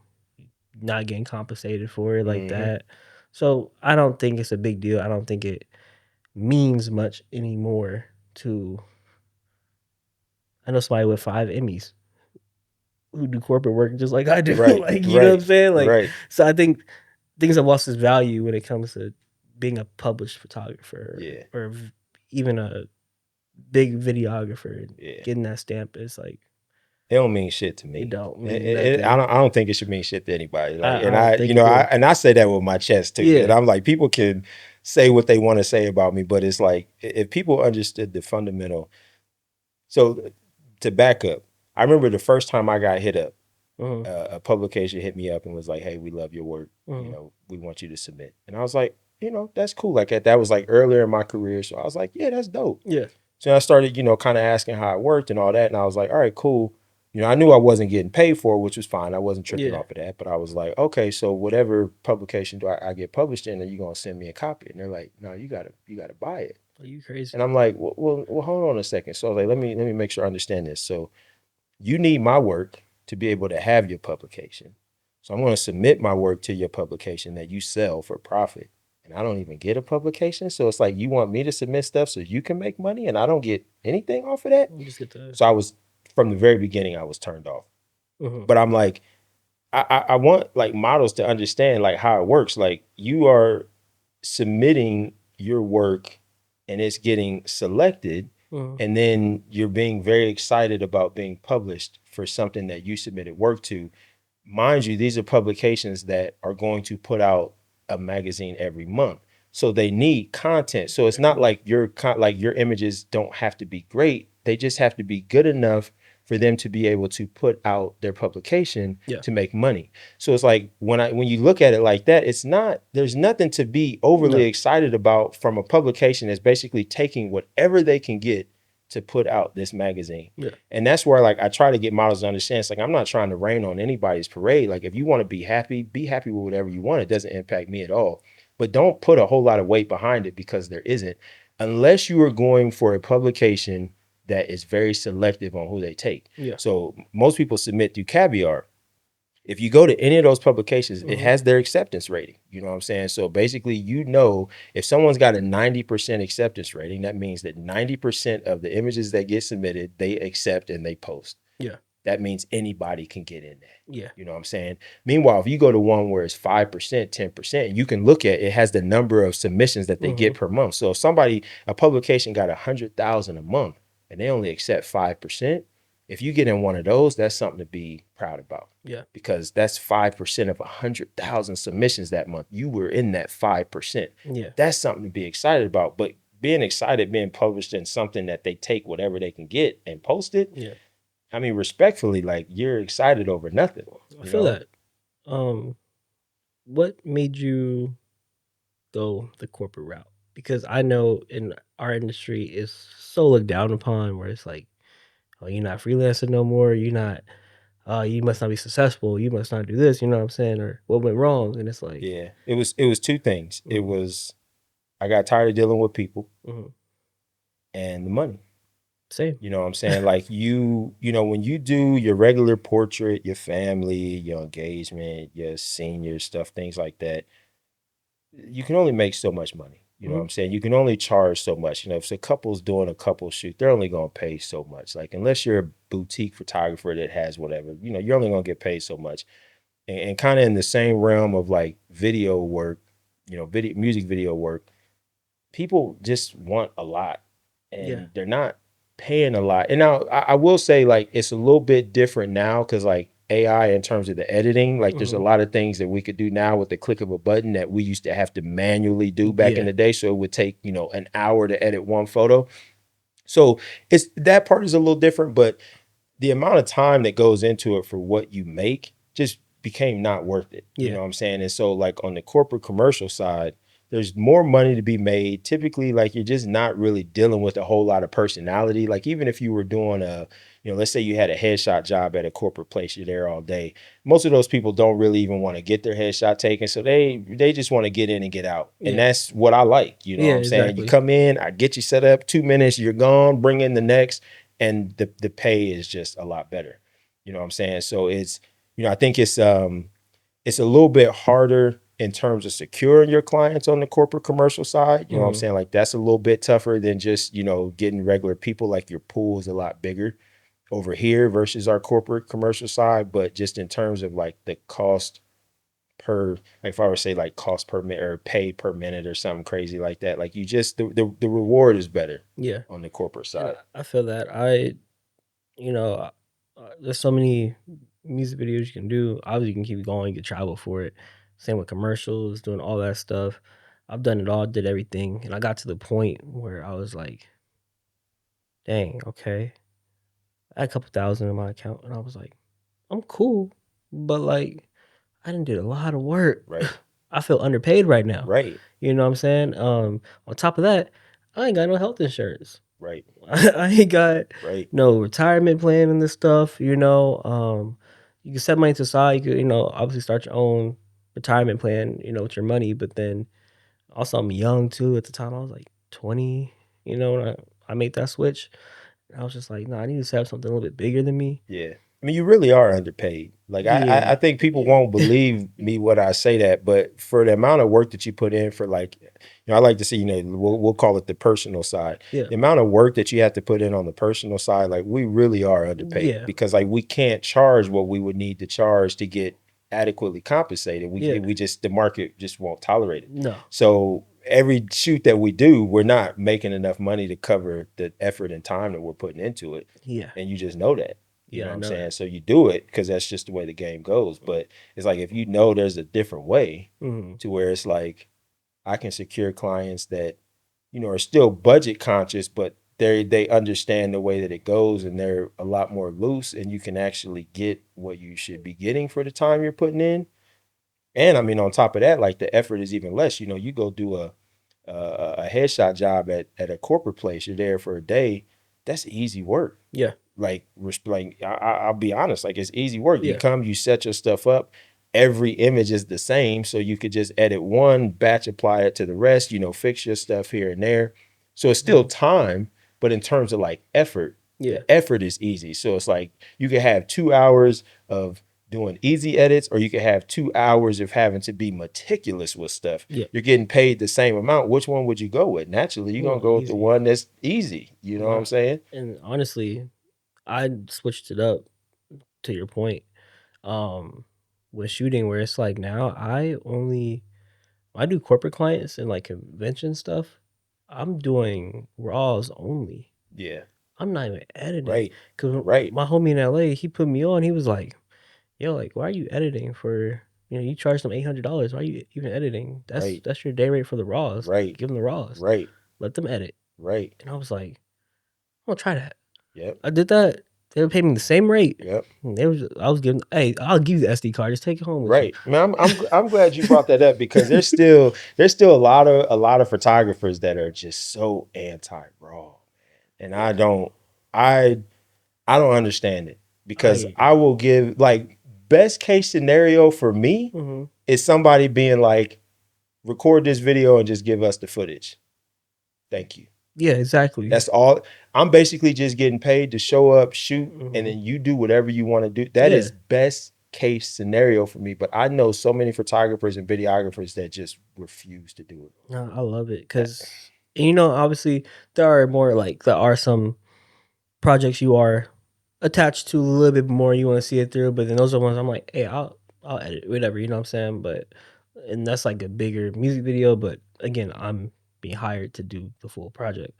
not getting compensated for it like Hmm. that. So I don't think it's a big deal. I don't think it means much anymore to, I know somebody with 5 Emmys who do corporate work just like I do. Right, Like, you know what I'm right, saying? Like, right. so I think things have lost its value when it comes to being a published photographer Yeah, or even a big videographer and yeah. getting that stamp. It's like, It don't mean shit to it me. don't mean nothing. I don't think it should mean shit to anybody. Like, I and don't think it do. I say that with my chest too. And Yeah. I'm like, people can say what they want to say about me, but it's like if people understood the fundamental. So to back up, I remember the first time I got hit up, Mhm, a publication hit me up and was like, "Hey, we love your work. mhm. We want you to submit." And I was like, that's cool. Like that was like earlier in my career, so I was like, yeah, that's dope. Yeah. So I started, kind of asking how it worked and all that. And I was like, all right, cool. I knew I wasn't getting paid for it, which was fine. I wasn't tripping Yeah. off of that. But I was like, okay, so whatever publication do I get published in, are you gonna send me a copy? And they're like, no, you gotta buy it. Are you crazy? And I'm like, well, hold on a second. So I was like, let me make sure I understand this. So you need my work to be able to have your publication. So I'm going to submit my work to your publication that you sell for profit. And I don't even get a publication. So it's like you want me to submit stuff so you can make money and I don't get anything off of that. You just get the So I was from the very beginning, I was turned off. mhm, But I'm like, I want like models to understand like how it works. Like you are submitting your work and it's getting selected mhm. and then you're being very excited about being published for something that you submitted work to. Mind you, these are publications that are going to put out a magazine every month, so they need content. So it's not like like your images don't have to be great, They just have to be good enough for them to be able to put out their publication Yeah. to make money. So it's like when you look at it like that, it's not, there's nothing to be overly No. excited about from a publication that's basically taking whatever they can get to put out this magazine. Yeah. And that's where like I try to get models to understand. It's like I'm not trying to rain on anybody's parade. Like if you want to be happy with whatever you want. It doesn't impact me at all. But don't put a whole lot of weight behind it because there isn't. Unless you are going for a publication that is very selective on who they take. Yeah. So most people submit through Caviar. If you go to any of those publications, it has their acceptance rating. You know what I'm saying? So basically, you know, if someone's got a 90% acceptance rating, that means that 90% of the images that get submitted, they accept and they post. Yeah. That means anybody can get in that. Yeah. You know what I'm saying? Meanwhile, if you go to one where it's 5%, 10%, you can look at it has the number of submissions that they get per month. So if a publication got 100,000 a month and they only accept 5%, if you get in one of those, that's something to be proud about. Yeah. Because that's 5% of 100,000 submissions that month. You were in that 5%. Yeah. That's something to be excited about. But being excited, being published in something that they take whatever they can get and post it. Yeah. I mean, respectfully, like you're excited over nothing. I feel that. What made you go the corporate route? Because I know in our industry is so looked down upon where it's like, oh, you're not freelancing no more. You're not, you must not be successful. You must not do this. You know what I'm saying? Or what went wrong? And it's like, Yeah, it was two things. It was I got tired of dealing with people and the money. Same. You know what I'm saying? Like you know, when you do your regular portrait, your family, your engagement, your senior stuff, things like that, you can only make so much money. You know what I'm saying? You can only charge so much. You know, if a couple's doing a couple shoot, they're only going to pay so much. Like, unless you're a boutique photographer that has whatever, you know, you're only going to get paid so much. And kind of in the same realm of like video work, you know, music video work, people just want a lot and they're not paying a lot. And now I will say like it's a little bit different now because like AI in terms of the editing, like there's a lot of things that we could do now with the click of a button that we used to have to manually do back in the day. So it would take, you know, an hour to edit one photo. So it's that part is a little different, but the amount of time that goes into it for what you make just became not worth it. You know what I'm saying? And so like on the corporate commercial side, there's more money to be made. Typically, like you're just not really dealing with a whole lot of personality. Like even if you were doing you know, let's say you had a headshot job at a corporate place, you're there all day. Most of those people don't really even want to get their headshot taken. So they just want to get in and get out. And that's what I like. You know what I'm saying? Exactly. You come in, I get you set up, 2 minutes, you're gone, bring in the next, and the pay is just a lot better. You know what I'm saying? So it's, you know, I think it's a little bit harder in terms of securing your clients on the corporate commercial side. You know what I'm saying? Like that's a little bit tougher than just, you know, getting regular people. Like your pool is a lot bigger over here versus our corporate commercial side. But just in terms of like the cost per, like if I were to say like cost per minute or pay per minute or something crazy like that, like you just, the reward is better on the corporate side. I feel that. You know, there's so many music videos you can do. Obviously, you can keep going, you can travel for it. Same with commercials, doing all that stuff. I've done it all, did everything. And I got to the point where I was like, dang, okay. I had a couple thousand in my account. And I was like, I'm cool. But like, I didn't do a lot of work. Right. I feel underpaid right now. Right. You know what I'm saying? On top of that, I ain't got no health insurance. Right. I ain't got Right. no retirement plan and this stuff, you know. You can set money to the side, you could, you know, obviously start your own retirement plan, you know, with your money, but then also I'm young too. At the time I was like 20, you know, when I made that switch. I was just like, no, I need to have something a little bit bigger than me. Yeah. I mean, you really are underpaid. Like I think people won't believe me when I say that, but for the amount of work that you put in for like, you know, I like to see, you know, we'll call it the personal side. The amount of work that you have to put in on the personal side, like we really are underpaid because like we can't charge what we would need to charge to get adequately compensated. We just, the market just won't tolerate it. No. So every shoot that we do, we're not making enough money to cover the effort and time that we're putting into it. Yeah. And you just know that. You know what I'm saying? That. So you do it because that's just the way the game goes. But it's like if you know there's a different way to where it's like I can secure clients that, you know, are still budget conscious, but they understand the way that it goes, and they're a lot more loose, and you can actually get what you should be getting for the time you're putting in. And I mean, on top of that, like the effort is even less. You know, you go do a headshot job at a corporate place. You're there for a day. That's easy work. Yeah. Like I'll be honest, like it's easy work. You Yeah. come, you set your stuff up. Every image is the same, so you could just edit one, batch apply it to the rest. You know, fix your stuff here and there. So it's still time, but in terms of like effort, Yeah. the effort is easy. So it's like you could have 2 hours of doing easy edits, or you could have 2 hours of having to be meticulous with stuff. Yeah. You're getting paid the same amount. Which one would you go with? Naturally, you're gonna go with the Easy. one that's easy. You know what I'm saying? And honestly, I switched it up to your point. With shooting where it's like now I do corporate clients and like convention stuff. I'm doing raws only. Yeah. I'm not even editing. Right. Cause Right. my homie in LA, he put me on. He was like, "Yo, like, why are you editing for? You know, you charge them $800. Why are you even editing? Right. That's your day rate for the raws. Right. Give them the raws. Right. Let them edit." Right. And I was like, "I'm gonna try that." Yep. I did that. They would pay me the same rate. Yep. And I was giving, hey, I'll give you the SD card. Just take it home with Right. you. Man, I'm glad you brought that up, because there's still a lot of photographers that are just so anti raw, and I don't understand it, because I will give, like, best case scenario for me is somebody being like, record this video and just give us the footage. Thank you. Yeah, exactly. That's all. I'm basically just getting paid to show up, shoot, and then you do whatever you want to do. That is best case scenario for me. But I know so many photographers and videographers that just refuse to do it. No, I love it because, you know, obviously there are some projects you are attached to a little bit more. You want to see it through, but then those are ones I'm like, hey, I'll edit whatever. You know what I'm saying? But and that's like a bigger music video. But again, I'm being hired to do the full project.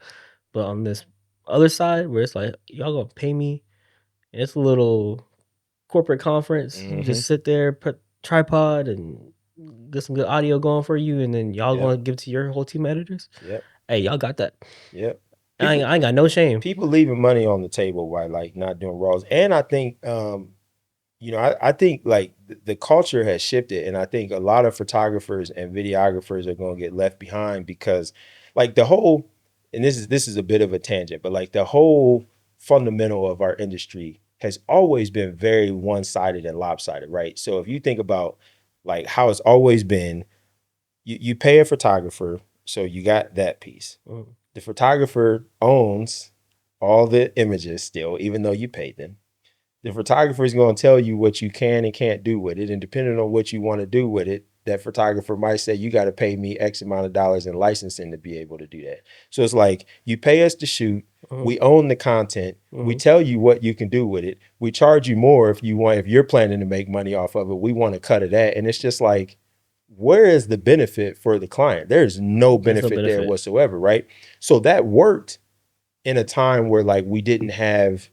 But on this other side, where it's like y'all gonna pay me, and it's a little corporate conference. You just sit there, put tripod, and get some good audio going for you, and then y'all gonna give it to your whole team of editors. Yep. Hey, y'all got that. Yep. I ain't got no shame. People leaving money on the table by like not doing raws. And I think you know, I think like the culture has shifted, and I think a lot of photographers and videographers are going to get left behind, because like the whole, and this is a bit of a tangent, but like the whole fundamental of our industry has always been very one-sided and lopsided, right? So if you think about like how it's always been, you pay a photographer, so you got that piece. The photographer owns all the images still, even though you paid them. The photographer is going to tell you what you can and can't do with it. And depending on what you want to do with it, that photographer might say, you got to pay me X amount of dollars in licensing to be able to do that. So it's like, you pay us to shoot. We own the content. We tell you what you can do with it. We charge you more if you're planning to make money off of it. We want to cut it at. And it's just like, where is the benefit for the client? There's no benefit there whatsoever, right? So that worked in a time where like we didn't have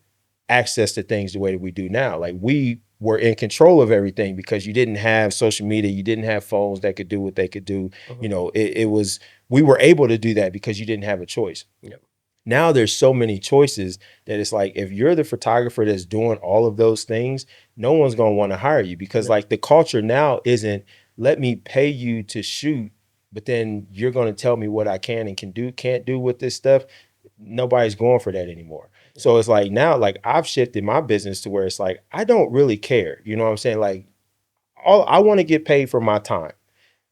access to things the way that we do now. Like we were in control of everything because you didn't have social media, you didn't have phones that could do what they could do. You know, we were able to do that because you didn't have a choice. Now there's so many choices that it's like, if you're the photographer that's doing all of those things, no one's going to want to hire you, because like the culture now isn't, let me pay you to shoot, but then you're going to tell me what I can and can't do with this stuff. Nobody's going for that anymore. So it's like now, like I've shifted my business to where it's like, I don't really care. You know what I'm saying? Like I want to get paid for my time.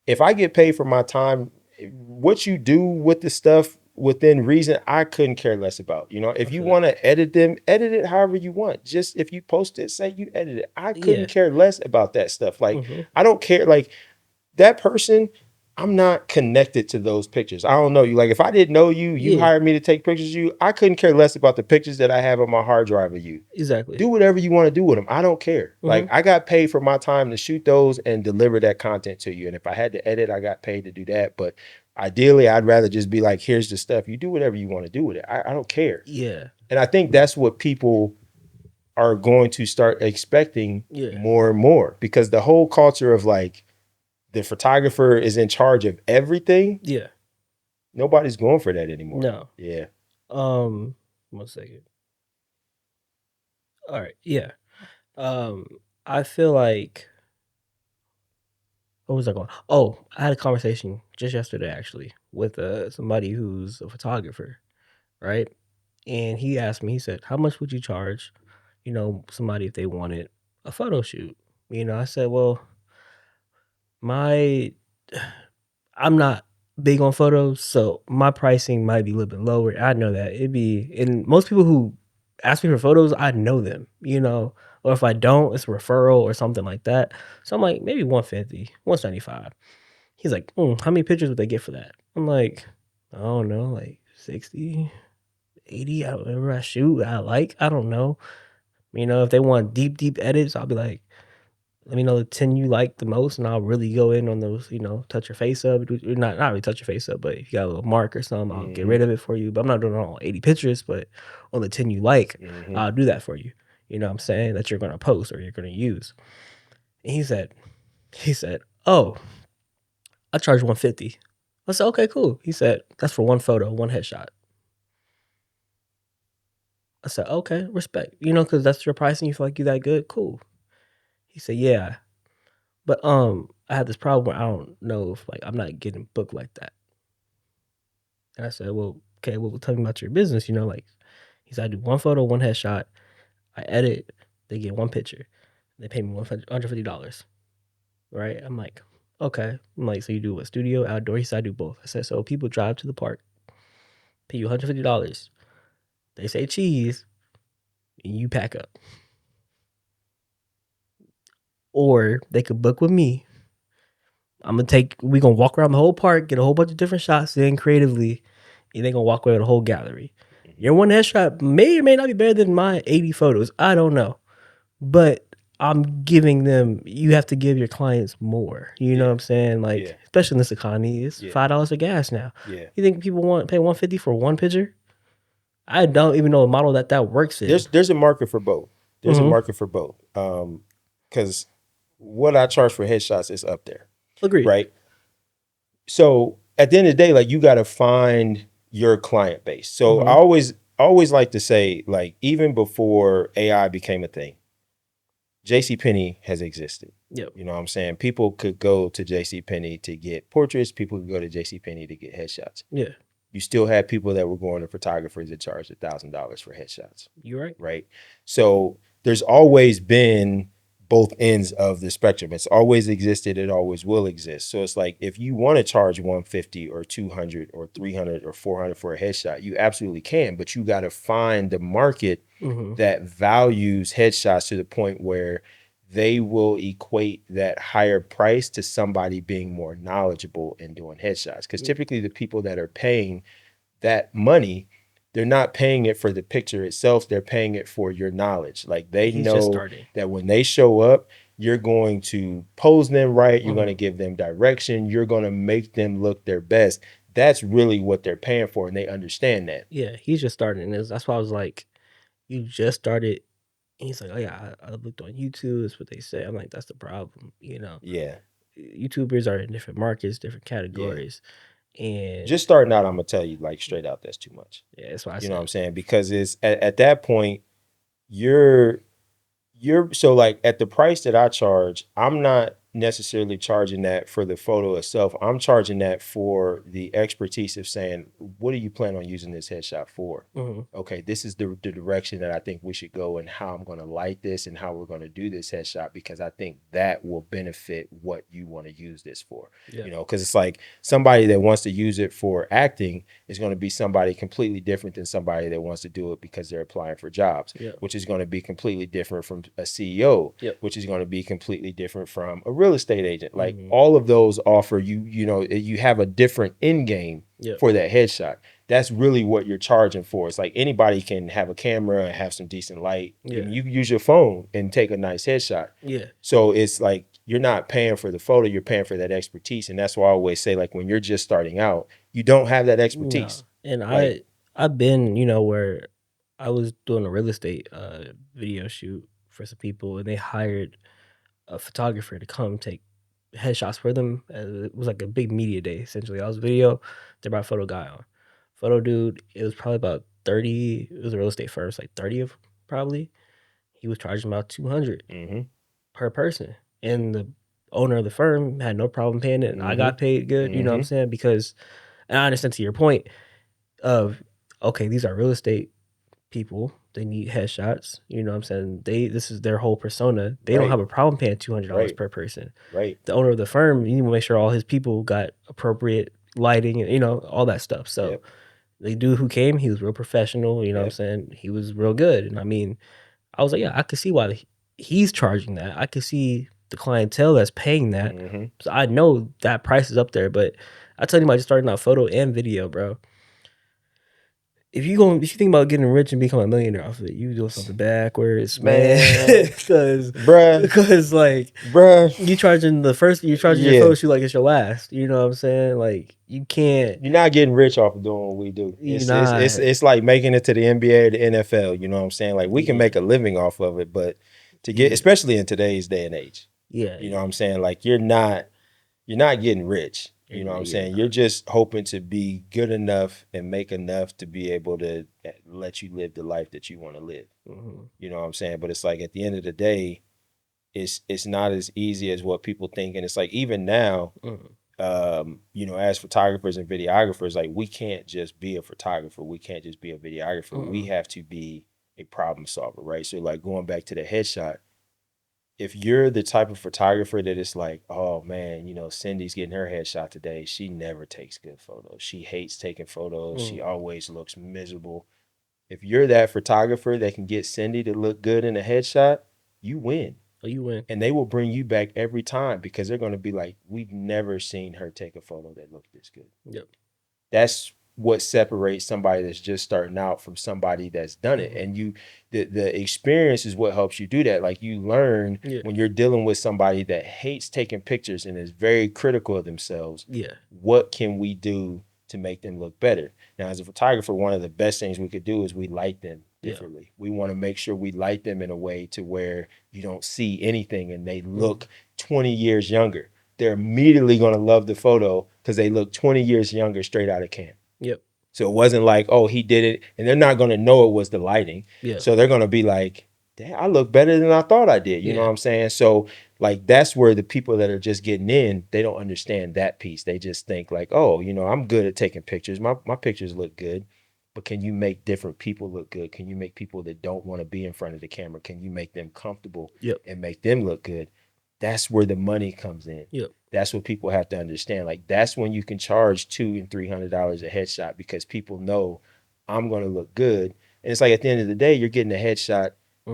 If I get paid for my time, what you do with the stuff within reason, I couldn't care less about. You know, if you want to edit them, edit it however you want. Just if you post it, say you edit it. I couldn't care less about that stuff. Like I don't care. Like that person, I'm not connected to those pictures. I don't know you. Like if I didn't know you, you hired me to take pictures of you, I couldn't care less about the pictures that I have on my hard drive of you. Exactly. Do whatever you want to do with them. I don't care. Like I got paid for my time to shoot those and deliver that content to you. And if I had to edit, I got paid to do that. But ideally, I'd rather just be like, here's the stuff. You do whatever you want to do with it. I don't care. Yeah. And I think that's what people are going to start expecting more and more, because the whole culture of like, the photographer is in charge of everything. Yeah. Nobody's going for that anymore. No. Yeah. One second. All right, yeah. Um, I feel like what was I going? Oh, I had a conversation just yesterday actually with somebody who's a photographer, right? And he asked me, he said, "How much would you charge, somebody if they wanted a photo shoot?" I said, "Well, my I'm not big on photos, so my pricing might be a little bit lower. I know that it'd be, and most people who ask me for photos, I know them, or if I don't, it's a referral or something like that. So I'm like, maybe 150, 175. He's like, how many pictures would they get for that? I'm like, I don't know, like 60, 80, whatever I shoot, I don't know. If they want deep, deep edits, I'll be like, let me know the 10 you like the most, and I'll really go in on those, touch your face up. Not really touch your face up, but if you got a little mark or something, I'll get Mm-hmm. rid of it for you. But I'm not doing all 80 pictures, but on the 10 you like, Mm-hmm. I'll do that for you. You know what I'm saying? That you're gonna post or you're gonna use. And he said, "Oh, I charge 150." I said, "Okay, cool." He said, "That's for one photo, one headshot." I said, "Okay, respect. Because that's your price and you feel like you that good, cool." He said, "Yeah. But I have this problem where I don't know if like I'm not getting booked like that." And I said, "Well, okay, well tell me about your business, like." He said, "I do one photo, one headshot, I edit, they get one picture. They pay me $150." Right? I'm like, okay. I'm like, so you do what, studio, outdoor? He said, "I do both." I said, "So people drive to the park, pay you $150. They say cheese, and you pack up. Or they could book with me. We gonna walk around the whole park, get a whole bunch of different shots, then creatively, and they gonna walk away with a whole gallery. Mm-hmm. Your one headshot may or may not be better than my 80 photos. I don't know. But I'm giving them, you have to give your clients more. You know what Yeah. I'm saying? Yeah. Like, especially in this economy, it's Yeah. $5 for gas now. Yeah. You think people want to pay 150 for one picture? I don't even know a model that works in. There's a market for both. There's a Mm-hmm. market for both. Because what I charge for headshots is up there, Agreed. right? So at the end of the day, like you got to find your client base. So I Mm-hmm. always like to say, like, even before AI became a thing, JCPenney has existed. Yep. You know what I'm saying? People could go to JCPenney to get portraits, people could go to JCPenney to get headshots. Yeah. You still had people that were going to photographers that charged $1,000 for headshots. You're right. Right? So there's always been both ends of the spectrum. It's always existed, it always will exist. So it's like if you want to charge 150 or 200 or 300 or 400 for a headshot, you absolutely can, but you got to find the market Mm-hmm. that values headshots to the point where they will equate that higher price to somebody being more knowledgeable in doing headshots. Because typically the people that are paying that money, they're not paying it for the picture itself, they're paying it for your knowledge. Like they He's just know starting. that when they show up, you're going to pose them right, you're going to Mhm. give them direction, you're going to make them look their best. That's really what they're paying for, and they understand that. Yeah, he's just starting. And that's why I was like, you just started. And he's like, "Oh yeah, I looked on YouTube. That's what they say." I'm like, that's the problem. Yeah, YouTubers are in different markets, different yeah. categories, and Just starting out, I'm gonna tell you like straight out, that's too much. yeah, that's why I You know what I'm said, saying? Because it's at that point, you're so like at the price that I charge, I'm not necessarily charging that for the photo itself. I'm charging that for the expertise of saying, what do you plan on using this headshot for? mhm, Okay, this is the direction that I think we should go and how I'm going to light this and how we're going to do this headshot because I think that will benefit what you want to use this for. yeah, Because it's like somebody that wants to use it for acting is going to be somebody completely different than somebody that wants to do it because they're applying for jobs, yeah, which is going to be completely different from a CEO, yep, which is going to be completely different from a real estate agent. Like mhm, all of those offer you have a different end game yep, for that headshot. That's really what you're charging for. It's like anybody can have a camera and have some decent light. I yeah, mean, you can use your phone and take a nice headshot. yeah, So it's like you're not paying for the photo, you're paying for that expertise. And that's why I always say, like, when you're just starting out, you don't have that no. expertise. And Like, I've been, where I was doing a real estate video shoot for some people, and they hired a photographer to come take headshots for them. It was like a big media day essentially. I was video, they brought a photo guy on. Photo dude, it was probably about 30. It was a real estate firm, it's like 30 of probably. He was charging about 200 per person. And the owner of the firm had no problem paying it. I got paid good, you know what I'm saying? Because, and I understand to your point of, okay, these are real estate people. They need headshots. You know what I'm saying? This is their whole persona. They don't have a problem paying $200 per person. Right. The owner of the firm, you need to make sure all his people got appropriate lighting and, you know, all that stuff. So the dude who came, he was real professional, you know what I'm saying? He was real good. And I mean, I was like, yeah, I could see why he's charging that. I could see the clientele that's paying that. So I know that price is up there. But I tell you about just starting out photo and video, bro. If you think about getting rich and become a millionaire off of it, you doing something backwards, man. Because like, you charging your photo shoot like it's your last. You know what I'm saying? Like, you can't. You're not getting rich off of doing what we do. It's like making it to the NBA or the NFL. You know what I'm saying? Like, we can make a living off of it, but to get, especially in today's day and age, you know what I'm saying? Like, you're not getting rich. You know what I'm saying? You're just hoping to be good enough and make enough to be able to let you live the life that you want to live. You know what I'm saying? But it's like, at the end of the day, it's not as easy as what people think. And it's like, even now, you know, as photographers and videographers, like, we can't just be a photographer. We can't just be a videographer. We have to be a problem solver, right? So like, going back to the headshot, if you're the type of photographer that is like, oh man, you know, Cindy's getting her headshot today. She never takes good photos. She hates taking photos. She always looks miserable. If you're that photographer that can get Cindy to look good in a headshot, you win. Oh, you win. And they will bring you back every time, because they're going to be like, we've never seen her take a photo that looked this good. Yep. That's what separates somebody that's just starting out from somebody that's done it. And the experience is what helps you do that. Like, you learn when you're dealing with somebody that hates taking pictures and is very critical of themselves. What can we do to make them look better? Now, as a photographer, one of the best things we could do is we light them differently. We want to make sure we light them in a way to where you don't see anything and they look 20 years younger. They're immediately going to love the photo because they look 20 years younger straight out of camp. So it wasn't like, oh, he did it, and they're not going to know it was the lighting. So they're going to be like, damn, I look better than I thought I did. You know what I'm saying? So like, that's where the people that are just getting in, they don't understand that piece. They just think like, oh, you know, I'm good at taking pictures. My pictures look good. But can you make different people look good? Can you make people that don't want to be in front of the camera, can you make them comfortable and make them look good? That's where the money comes in. That's what people have to understand. Like, that's when you can charge $200 and $300 a headshot, because people know I'm going to look good. And it's like, at the end of the day, you're getting a headshot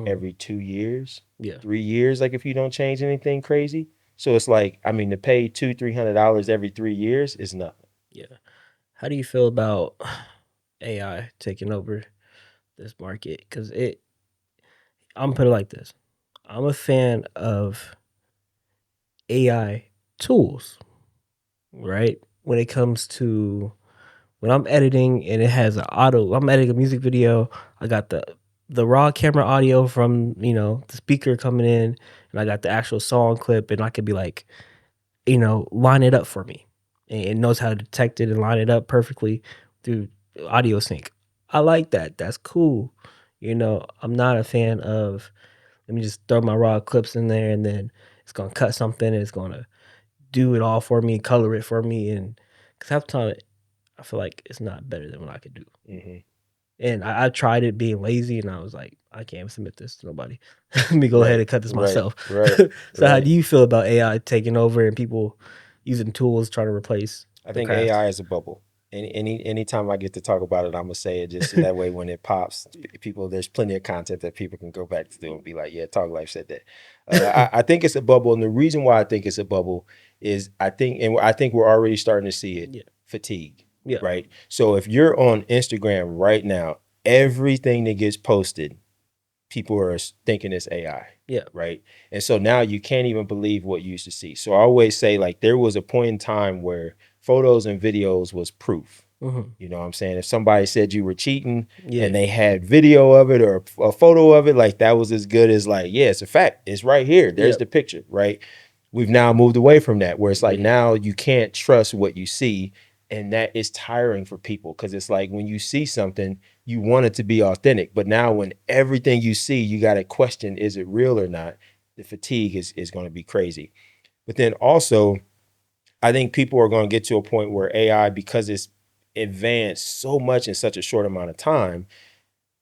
every 2 years, 3 years. Like, if you don't change anything crazy. So it's like, I mean, to pay $200-$300 every 3 years is nothing. How do you feel about AI taking over this market? Because I'm gonna put it like this. I'm a fan of AI tools, right? When it comes to when I'm editing and it has I'm editing a music video, I got the raw camera audio from, you know, the speaker coming in, and I got the actual song clip, and I could be like, you know, line it up for me. And it knows how to detect it and line it up perfectly through audio sync. I like that. That's cool. You know, I'm not a fan of, let me just throw my raw clips in there and then it's gonna cut something and it's gonna do it all for me, color it for me, and because half the time I feel like it's not better than what I could do. And I tried it being lazy, and I was like, I can't submit this to nobody. Let me go ahead and cut this myself. So how do you feel about AI taking over and people using tools trying to replace? I think AI is a bubble. Anytime I get to talk about it, I'm gonna say it just so that way when it pops, there's plenty of content that people can go back to and be like, yeah, Toglife said that. I think it's a bubble, and the reason why I think it's a bubble is I think we're already starting to see it. Fatigue. Right. So if you're on Instagram right now, everything that gets posted, people are thinking it's AI. Right. And so now you can't even believe what you used to see. So I always say, like, there was a point in time where photos and videos was proof. You know what I'm saying? If somebody said you were cheating and they had video of it or a photo of it, like, that was as good as like, yeah, it's a fact. It's right here. There's the picture. Right. We've now moved away from that, where it's like, now you can't trust what you see. And that is tiring for people because it's like when you see something, you want it to be authentic. But now when everything you see, you got to question, is it real or not? The fatigue is going to be crazy. But then also, I think people are going to get to a point where AI, because it's advanced so much in such a short amount of time,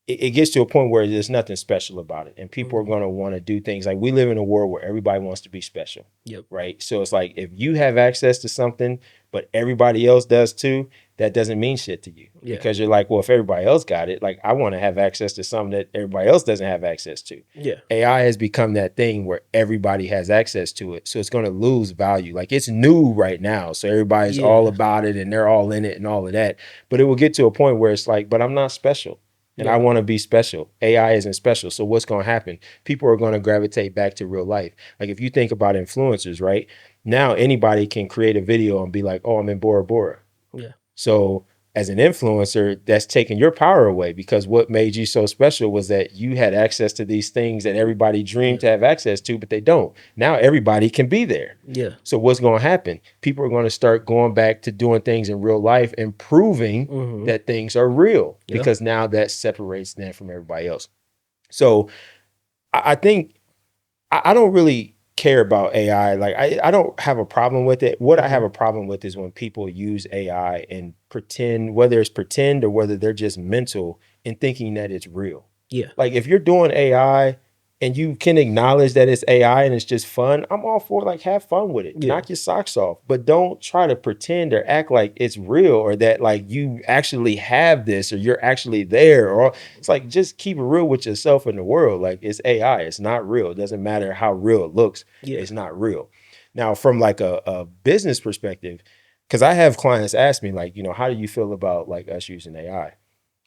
it gets to a point where there's nothing special about it. And people are going to want to do things like, we live in a world where everybody wants to be special. Yep. Right. So it's like, if you have access to something, but everybody else does too, that doesn't mean shit to you. Yeah. Because you're like, well, if everybody else got it, like I want to have access to something that everybody else doesn't have access to. Yeah. AI has become that thing where everybody has access to it. So it's going to lose value. Like it's new right now. So everybody's all about it and they're all in it and all of that. But it will get to a point where it's like, but I'm not special. And I want to be special. AI isn't special. So what's going to happen? People are going to gravitate back to real life. Like if you think about influencers, right? Now anybody can create a video and be like, oh, I'm in Bora Bora. Yeah. So as an influencer, that's taking your power away, because what made you so special was that you had access to these things that everybody dreamed to have access to, but they don't. Now everybody can be there. Yeah. So what's going to happen? People are going to start going back to doing things in real life and proving that things are real, because now that separates them from everybody else. So I think I don't really care about AI. Like I don't have a problem with it. What I have a problem with is when people use AI and pretend, whether it's pretend or whether they're just mental in thinking that it's real. Yeah. Like if you're doing AI and you can acknowledge that it's AI and it's just fun, I'm all for like, have fun with it. Knock your socks off, but don't try to pretend or act like it's real, or that like you actually have this or you're actually there. Or it's like, just keep it real with yourself and the world. Like it's AI, it's not real. It doesn't matter how real it looks. It's not real. Now, from like a business perspective, because I have clients ask me like, how do you feel about like us using AI?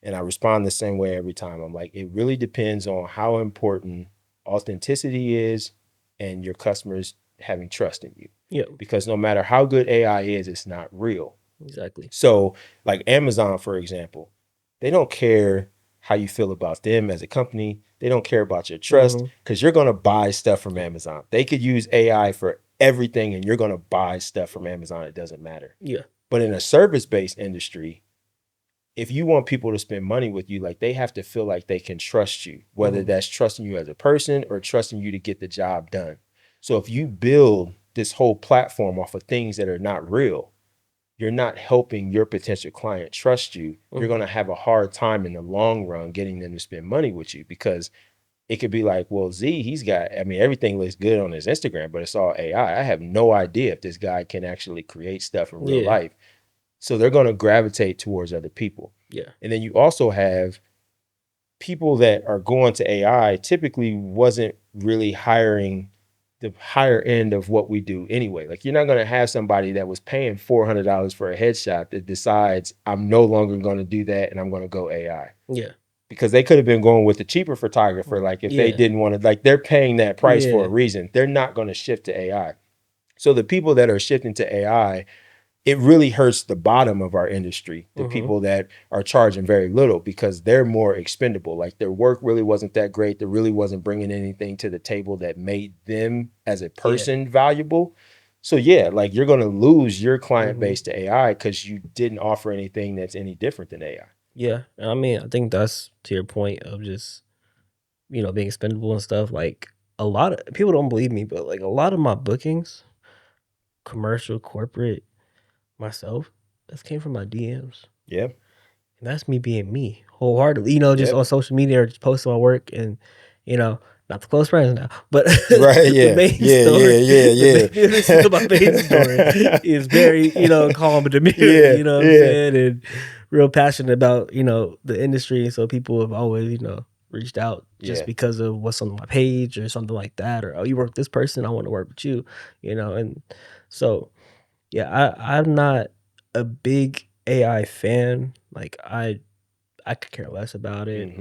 And I respond the same way every time. I'm like, it really depends on how important authenticity is and your customers having trust in you. Yeah. Because no matter how good AI is, it's not real. Exactly. So like Amazon, for example, they don't care how you feel about them as a company. They don't care about your trust, because you're going to buy stuff from Amazon. They could use AI for everything and you're going to buy stuff from Amazon. It doesn't matter. Yeah. But in a service-based industry, if you want people to spend money with you, like they have to feel like they can trust you, whether that's trusting you as a person or trusting you to get the job done. So if you build this whole platform off of things that are not real, you're not helping your potential client trust you. You're going to have a hard time in the long run getting them to spend money with you, because it could be like, well, Z, he's got, I mean, everything looks good on his Instagram, but it's all AI. I have no idea if this guy can actually create stuff in real life. So they're going to gravitate towards other people. Yeah. And then you also have people that are going to AI typically wasn't really hiring the higher end of what we do anyway. Like you're not going to have somebody that was paying $400 for a headshot that decides I'm no longer going to do that and I'm going to go AI. Yeah. Because they could have been going with the cheaper photographer. Like if they didn't want to, like they're paying that price for a reason. They're not going to shift to AI. So the people that are shifting to AI, it really hurts the bottom of our industry, the people that are charging very little, because they're more expendable. Like their work really wasn't that great. They really wasn't bringing anything to the table that made them as a person valuable. So yeah, like you're going to lose your client base to AI because you didn't offer anything that's any different than AI. Yeah. I mean, I think that's to your point of just, being expendable and stuff. Like a lot of people don't believe me, but like a lot of my bookings, commercial, corporate, myself, that came from my DMs. Yeah. And that's me being me wholeheartedly, just on social media or just posting my work and, not the close friends now, but Right, the main story. This is my main story is very, calm and demure, you know what I'm saying? And real passionate about, the industry. So people have always, reached out just because of what's on my page or something like that. Or, oh, you work with this person, I want to work with you, and so yeah, I'm not a big AI fan. Like I could care less about it.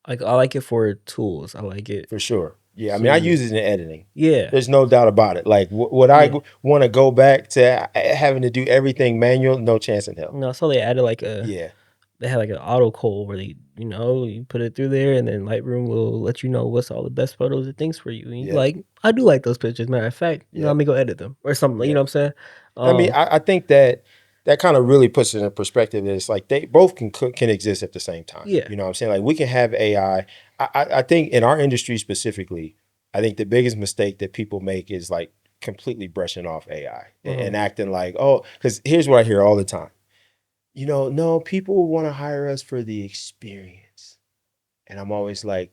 Like I like it for tools. I like it for sure. Yeah, I mean, I use it in editing. Yeah, there's no doubt about it. Like, would I want to go back to having to do everything manual? No chance in hell. No, so they added like Yeah, they have like an auto call where they, you put it through there, and then Lightroom will let you know what's all the best photos and things for you. And you Yep. like, I do like those pictures. Matter of fact, let Yep. me go edit them or something. You know Yep. what I'm saying? I mean, Um, I think that that kind of really puts it in perspective. That it's like they both can exist at the same time. yeah. You know what I'm saying? Like we can have AI. I think in our industry specifically, I think the biggest mistake that people make is like completely brushing off AI and Mhm. acting like, oh, because here's what I hear all the time. No, people want to hire us for the experience. And I'm always like,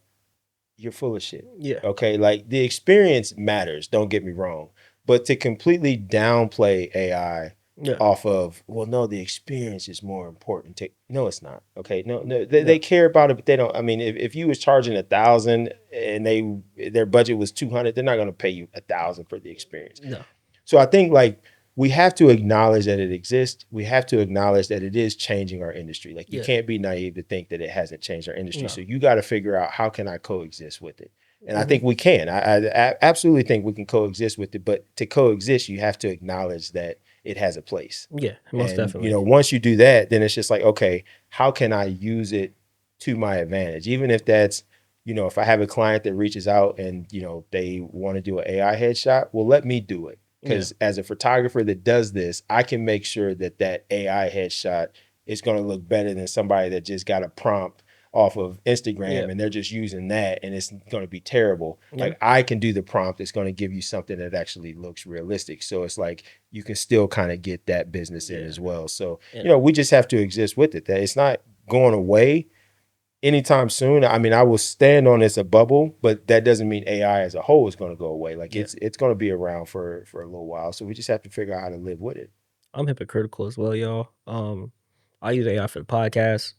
you're full of shit. Yeah. Okay. Like the experience matters, don't get me wrong. But to completely downplay AI Yeah. off of, well, no, the experience is more important. No, it's not. Okay. No, Yeah. they care about it, but they don't. I mean, if you was charging 1,000 and their budget was 200, they're not going to pay you 1,000 for the experience. No. So I think like we have to acknowledge that it exists. We have to acknowledge that it is changing our industry. Like you Yeah. can't be naive to think that it hasn't changed our industry. So No. you got to figure out how can I coexist with it. And I Mhm. think we can. I absolutely think we can coexist with it. But to coexist, you have to acknowledge that it has a place. Yeah. Most And definitely. once you do that, then it's just like, okay, how can I use it to my advantage? Even if that's, if I have a client that reaches out and they want to do an AI headshot, well, let me do it. Yeah. Because as a photographer that does this, I can make sure that that AI headshot is going to look better than somebody that just got a prompt off of Yeah. Instagram and they're just using that and it's going to be terrible. Yeah. Like I can do the prompt that's going to give you something that actually looks realistic. So it's like you can still kind of get that business in Yeah. as well. So, And we just have to exist with it. That it's not going away anytime soon. I mean, I will stand on it's a bubble, but that doesn't mean AI as a whole is going to go away. Like yeah, it's going to be around for a little while. So we just have to figure out how to live with it. I'm hypocritical as well, y'all. I use AI for the podcast,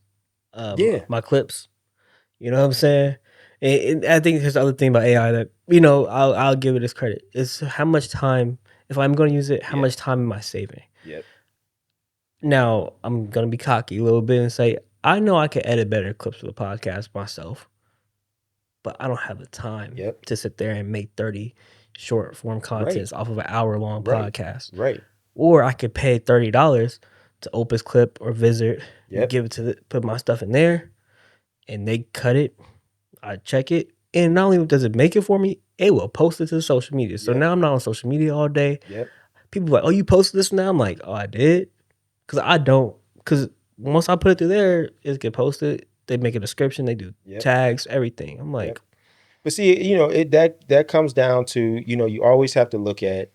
Yeah. my clips. You know what I'm saying? And I think there's the other thing about AI that I'll give it its credit. It's how much time, if I'm going to use it, how Yeah. much time am I saving? Yep. Now I'm gonna be cocky a little bit and say I know I can edit better clips for the podcast myself, but I don't have the time Yep. to sit there and make 30 short form Right. contents off of an hour long Right. podcast. Right. Or I could pay $30 to Opus Clip or Visit, Yep. give it put my stuff in there, and they cut it. I check it, and not only does it make it for me, it will post it to social media. So Yep. now I'm not on social media all day. Yep. People are like, "Oh, you posted this now?" I'm like, "Oh, I did," because I don't. Because once I put it through there, it get posted. They make a description. They do Yep. tags, everything. I'm Yep. like, But see, it that comes down to, you always have to look at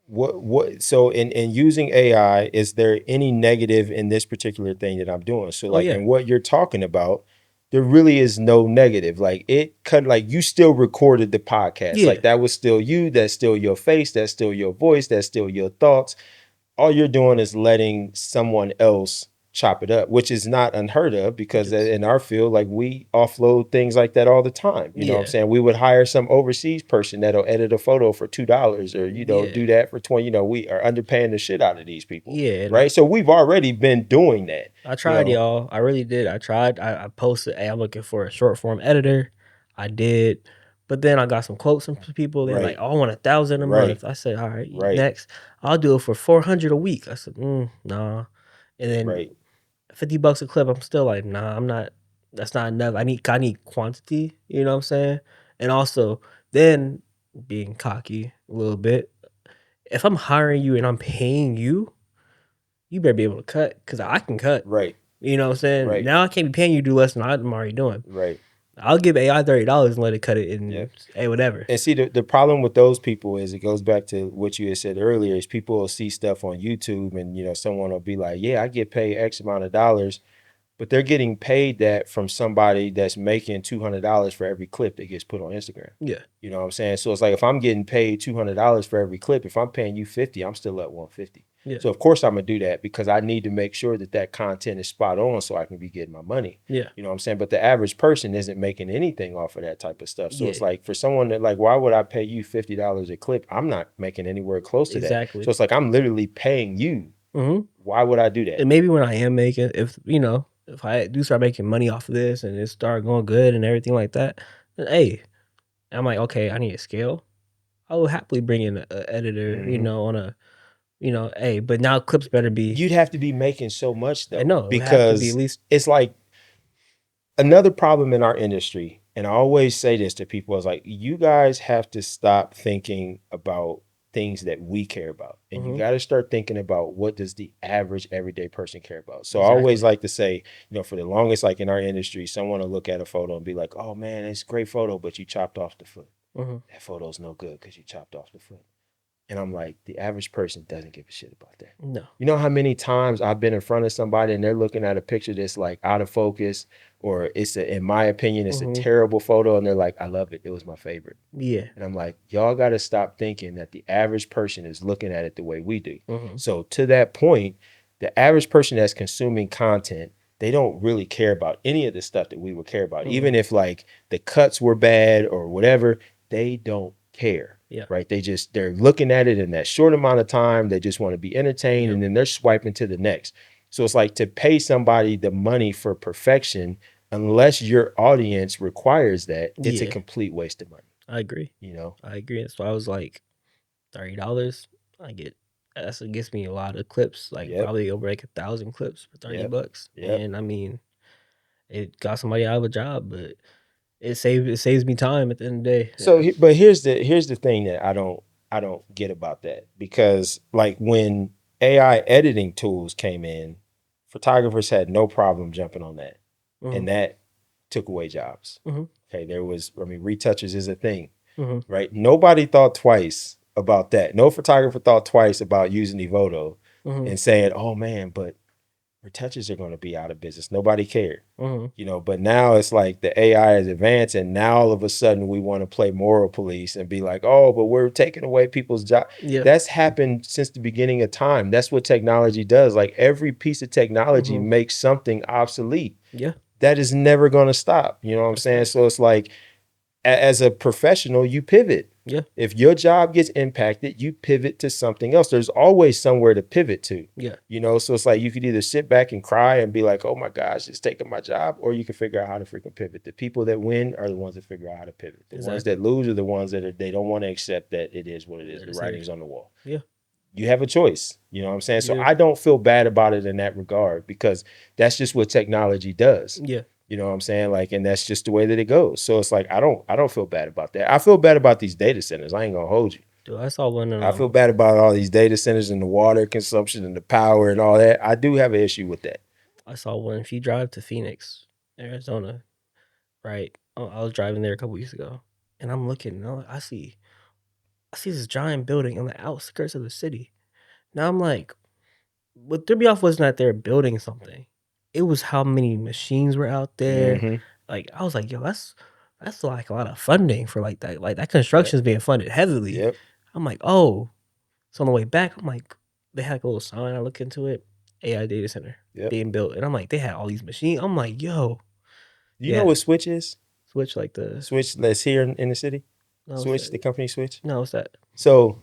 what so in using AI, is there any negative in this particular thing that I'm doing? So "Oh like yeah, in what you're talking about, there really is no negative. Like it cut like you still recorded the podcast. yeah, Like that was still you, that's still your face, that's still your voice, that's still your thoughts. All you're doing is letting someone else chop it up, which is not unheard of because just in our field, like we offload things like that all the time. You know what I'm yeah, saying? We would hire some overseas person that'll edit a photo for $2 or, yeah, do that for 20. We are underpaying the shit out of these people. yeah." And Right. So we've already been doing that, I you tried, know. y'all. I really did. I tried. I posted, "Hey, I'm looking for a short form editor." I did, but then I got some quotes from people. They're like, Right. "Oh, I want 1,000 a Right. month." I said, "All right, Right. next, I'll do it for 400 a week." I said, "Nah," and then Right. $50 a clip. I'm still like, "Nah, I'm not. That's not enough. I need quantity." You know what I'm saying? And also, then being cocky a little bit. If I'm hiring you and I'm paying you, you better be able to cut because I can cut. Right. You know what I'm saying? Right. Now I can't be paying you to do less than I'm already doing. Right. I'll give AI $30 and let it cut it Yeah. in hey whatever. And see, the problem with those people is it goes back to what you had said earlier, is people will see stuff on YouTube and someone will be like, yeah, I get paid X amount of dollars, but they're getting paid that from somebody that's making $200 for every clip that gets put on Instagram. Yeah. You know what I'm saying? So it's like if I'm getting paid $200 for every clip, if I'm paying you 50, I'm still at 150. Yeah. So of course I'm gonna do that because I need to make sure that that content is spot on so I can be getting my money. Yeah. You know what I'm saying? But the average person isn't making anything off of that type of stuff. So Yeah. it's like for someone that like, why would I pay you $50 a clip? I'm not making anywhere close to that. Exactly. So it's like I'm literally paying you. Mhm. Why would I do that? And maybe when I am making if I do start making money off of this and it start going good and everything like that, then hey, I'm like, okay, I need a scale. I will happily bring in a editor, Hmm. on a Hey, but now clips better be. You'd have to be making so much I though, know it would have to be at because least. it's like another problem in our industry, and I always say this to people, is like, you guys have to stop thinking about things that we care about, and you Hmm. got to start thinking about what does the average everyday person care about. So I always Exactly. like to say, for the longest, like in our industry, someone will look at a photo and be like, oh man, it's a great photo, but you chopped off the foot. Hmm. That photo's no good because you chopped off the foot. And I'm like, the average person doesn't give a shit about that. No. You know how many times I've been in front of somebody and they're looking at a picture that's like out of focus, or in my opinion, it's a Hmm. terrible photo, and they're like, I love it. It was my favorite. Yeah. And I'm like, y'all got to stop thinking that the average person is looking at it the way we do. Hmm. So to that point, the average person that's consuming content, they don't really care about any of the stuff that we would care about. Hmm. Even if like the cuts were bad or whatever, they don't care. Yeah. Right. They're looking at it in that short amount of time. They just want to be entertained, Yep. and then they're swiping to the next. So it's like, to pay somebody the money for perfection, unless your audience requires that, it's a Yeah. complete waste of money. I agree. You know? I agree. That's why I was like $30. I get That's it gets me a lot of clips, like Yep. probably over like 1,000 clips for 30 Yep. bucks. Yep. And I mean, it got somebody out of a job, but it saves me time at the end of the day. So, but here's the thing that I don't get about that, because like when AI editing tools came in, photographers had no problem jumping on that, Hmm. and that took away jobs. Hmm. Okay, retouchers is a thing, Hmm. right? Nobody thought twice about that. No photographer thought twice about using Evoto Hmm. and saying, "Oh man, but retouchers are going to be out of business." Nobody cared. Hmm. But now it's like the AI is advanced, and now all of a sudden we want to play moral police and be like, oh, but we're taking away people's job. Yeah. That's happened since the beginning of time. That's what technology does. Like, every piece of technology Hmm. makes something obsolete. Yeah. That is never going to stop. You know what I'm That's saying? right. So it's like, as a professional, you pivot. Yeah. If your job gets impacted, you pivot to something else. There's always somewhere to pivot to. Yeah. So it's like, you could either sit back and cry and be like, oh my gosh, it's taking my job, or you can figure out how to freaking pivot. The people that win are the ones that figure out how to pivot. The ones Exactly. that lose are the ones they don't want to accept that it is what it is. That The is here. writing's on the wall. Yeah. You have a choice. You know what I'm saying? You So do. I don't feel bad about it in that regard, because that's just what technology does. Yeah. You know what I'm saying? Like, and that's just the way that it goes. So it's like, I don't feel bad about that. I feel bad about these data centers. I ain't gonna hold you. Dude, I saw one I feel bad about all these data centers and the water consumption and the power and all that. I do have an issue with that. if you drive to Phoenix, Arizona, right? I was driving there a couple weeks ago, and I'm looking, and I see this giant building on the outskirts of the city. Now I'm like, what threw me off was not they're building something. It was how many machines were out there. Mm-hmm. Like I was like, yo, that's like a lot of funding for like that. Like that Yep. construction is being funded heavily. Yep. I'm like, oh. So on the way back, I'm like, they had like a little sign. I look into it, AI data center Yep. being built, and I'm like, they had all these machines. I'm like, yo, You know yeah, what Switch is? Switch like the Switch that's here in the city. no, what's Switch, that? the company Switch. No, what's that? So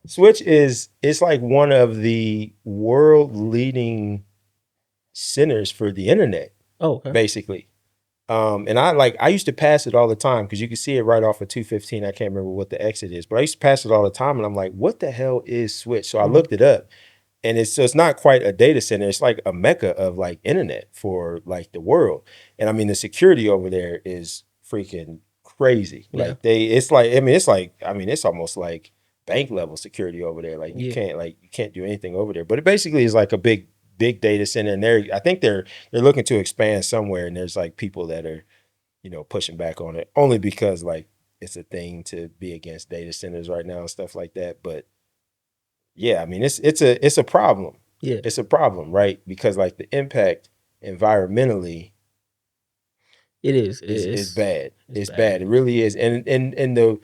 Switch it's like one of the world leading centers for the internet, Oh, okay. basically. And I used to pass it all the time, because you can see it right off of 215. I can't remember what the exit is, but I used to pass it all the time, and I'm like, what the hell is Switch? So I Mhm. looked it up, and it's not quite a data center. It's like a mecca of like internet for like the world. And I mean, the security over there is freaking crazy. Yeah. Like it's almost like bank level security over there. Like Yeah. you can't do anything over there. But it basically is like a big data center, and I think they're looking to expand somewhere, and there's like people that are pushing back on it, only because like it's a thing to be against data centers right now and stuff like that. But yeah, I mean, it's a problem. Yeah. It's a problem, right? Because like the impact environmentally It is. is bad. It's It's bad. bad. It really is. And the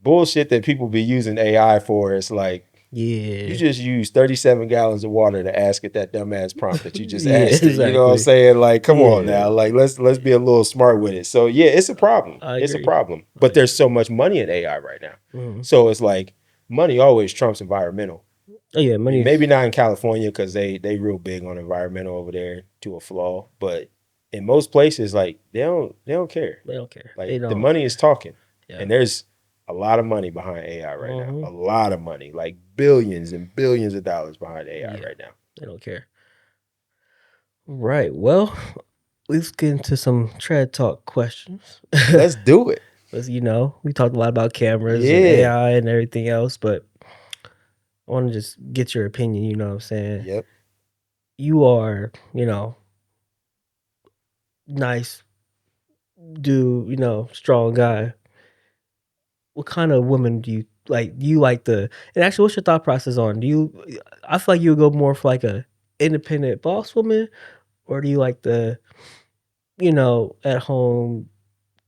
bullshit that people be using AI for is like, you Yeah. just use 37 gallons of water to ask it that dumbass prompt that you just Yeah, asked it. You know what I'm exactly. saying? Like, come on Yeah. now. Like, let's be a little smart with it. So yeah, it's a problem. I It's a agree. problem. I But there's agree. so much money in AI right now. Mhm. So it's like, money always trumps environmental. Oh yeah, money. Maybe not in California, because they real big on environmental over there to a flaw. But in most places, like they don't care. They don't care. They Like the don't money is care. talking, Yeah. and there's a lot of money behind AI right now. Mm-hmm. A lot of money, like billions and billions of dollars behind AI Yeah, right now. they don't care. Right. Well, let's get into some trad talk questions. Let's do it. Because, we talked a lot about cameras and Yeah. AI and everything else, but I want to just get your opinion. You know what I'm saying? Yep. You are, nice dude, strong guy. What kind of woman do you like? Do you like and actually, what's your thought process on? I feel like you would go more for like a independent boss woman, or do you like at home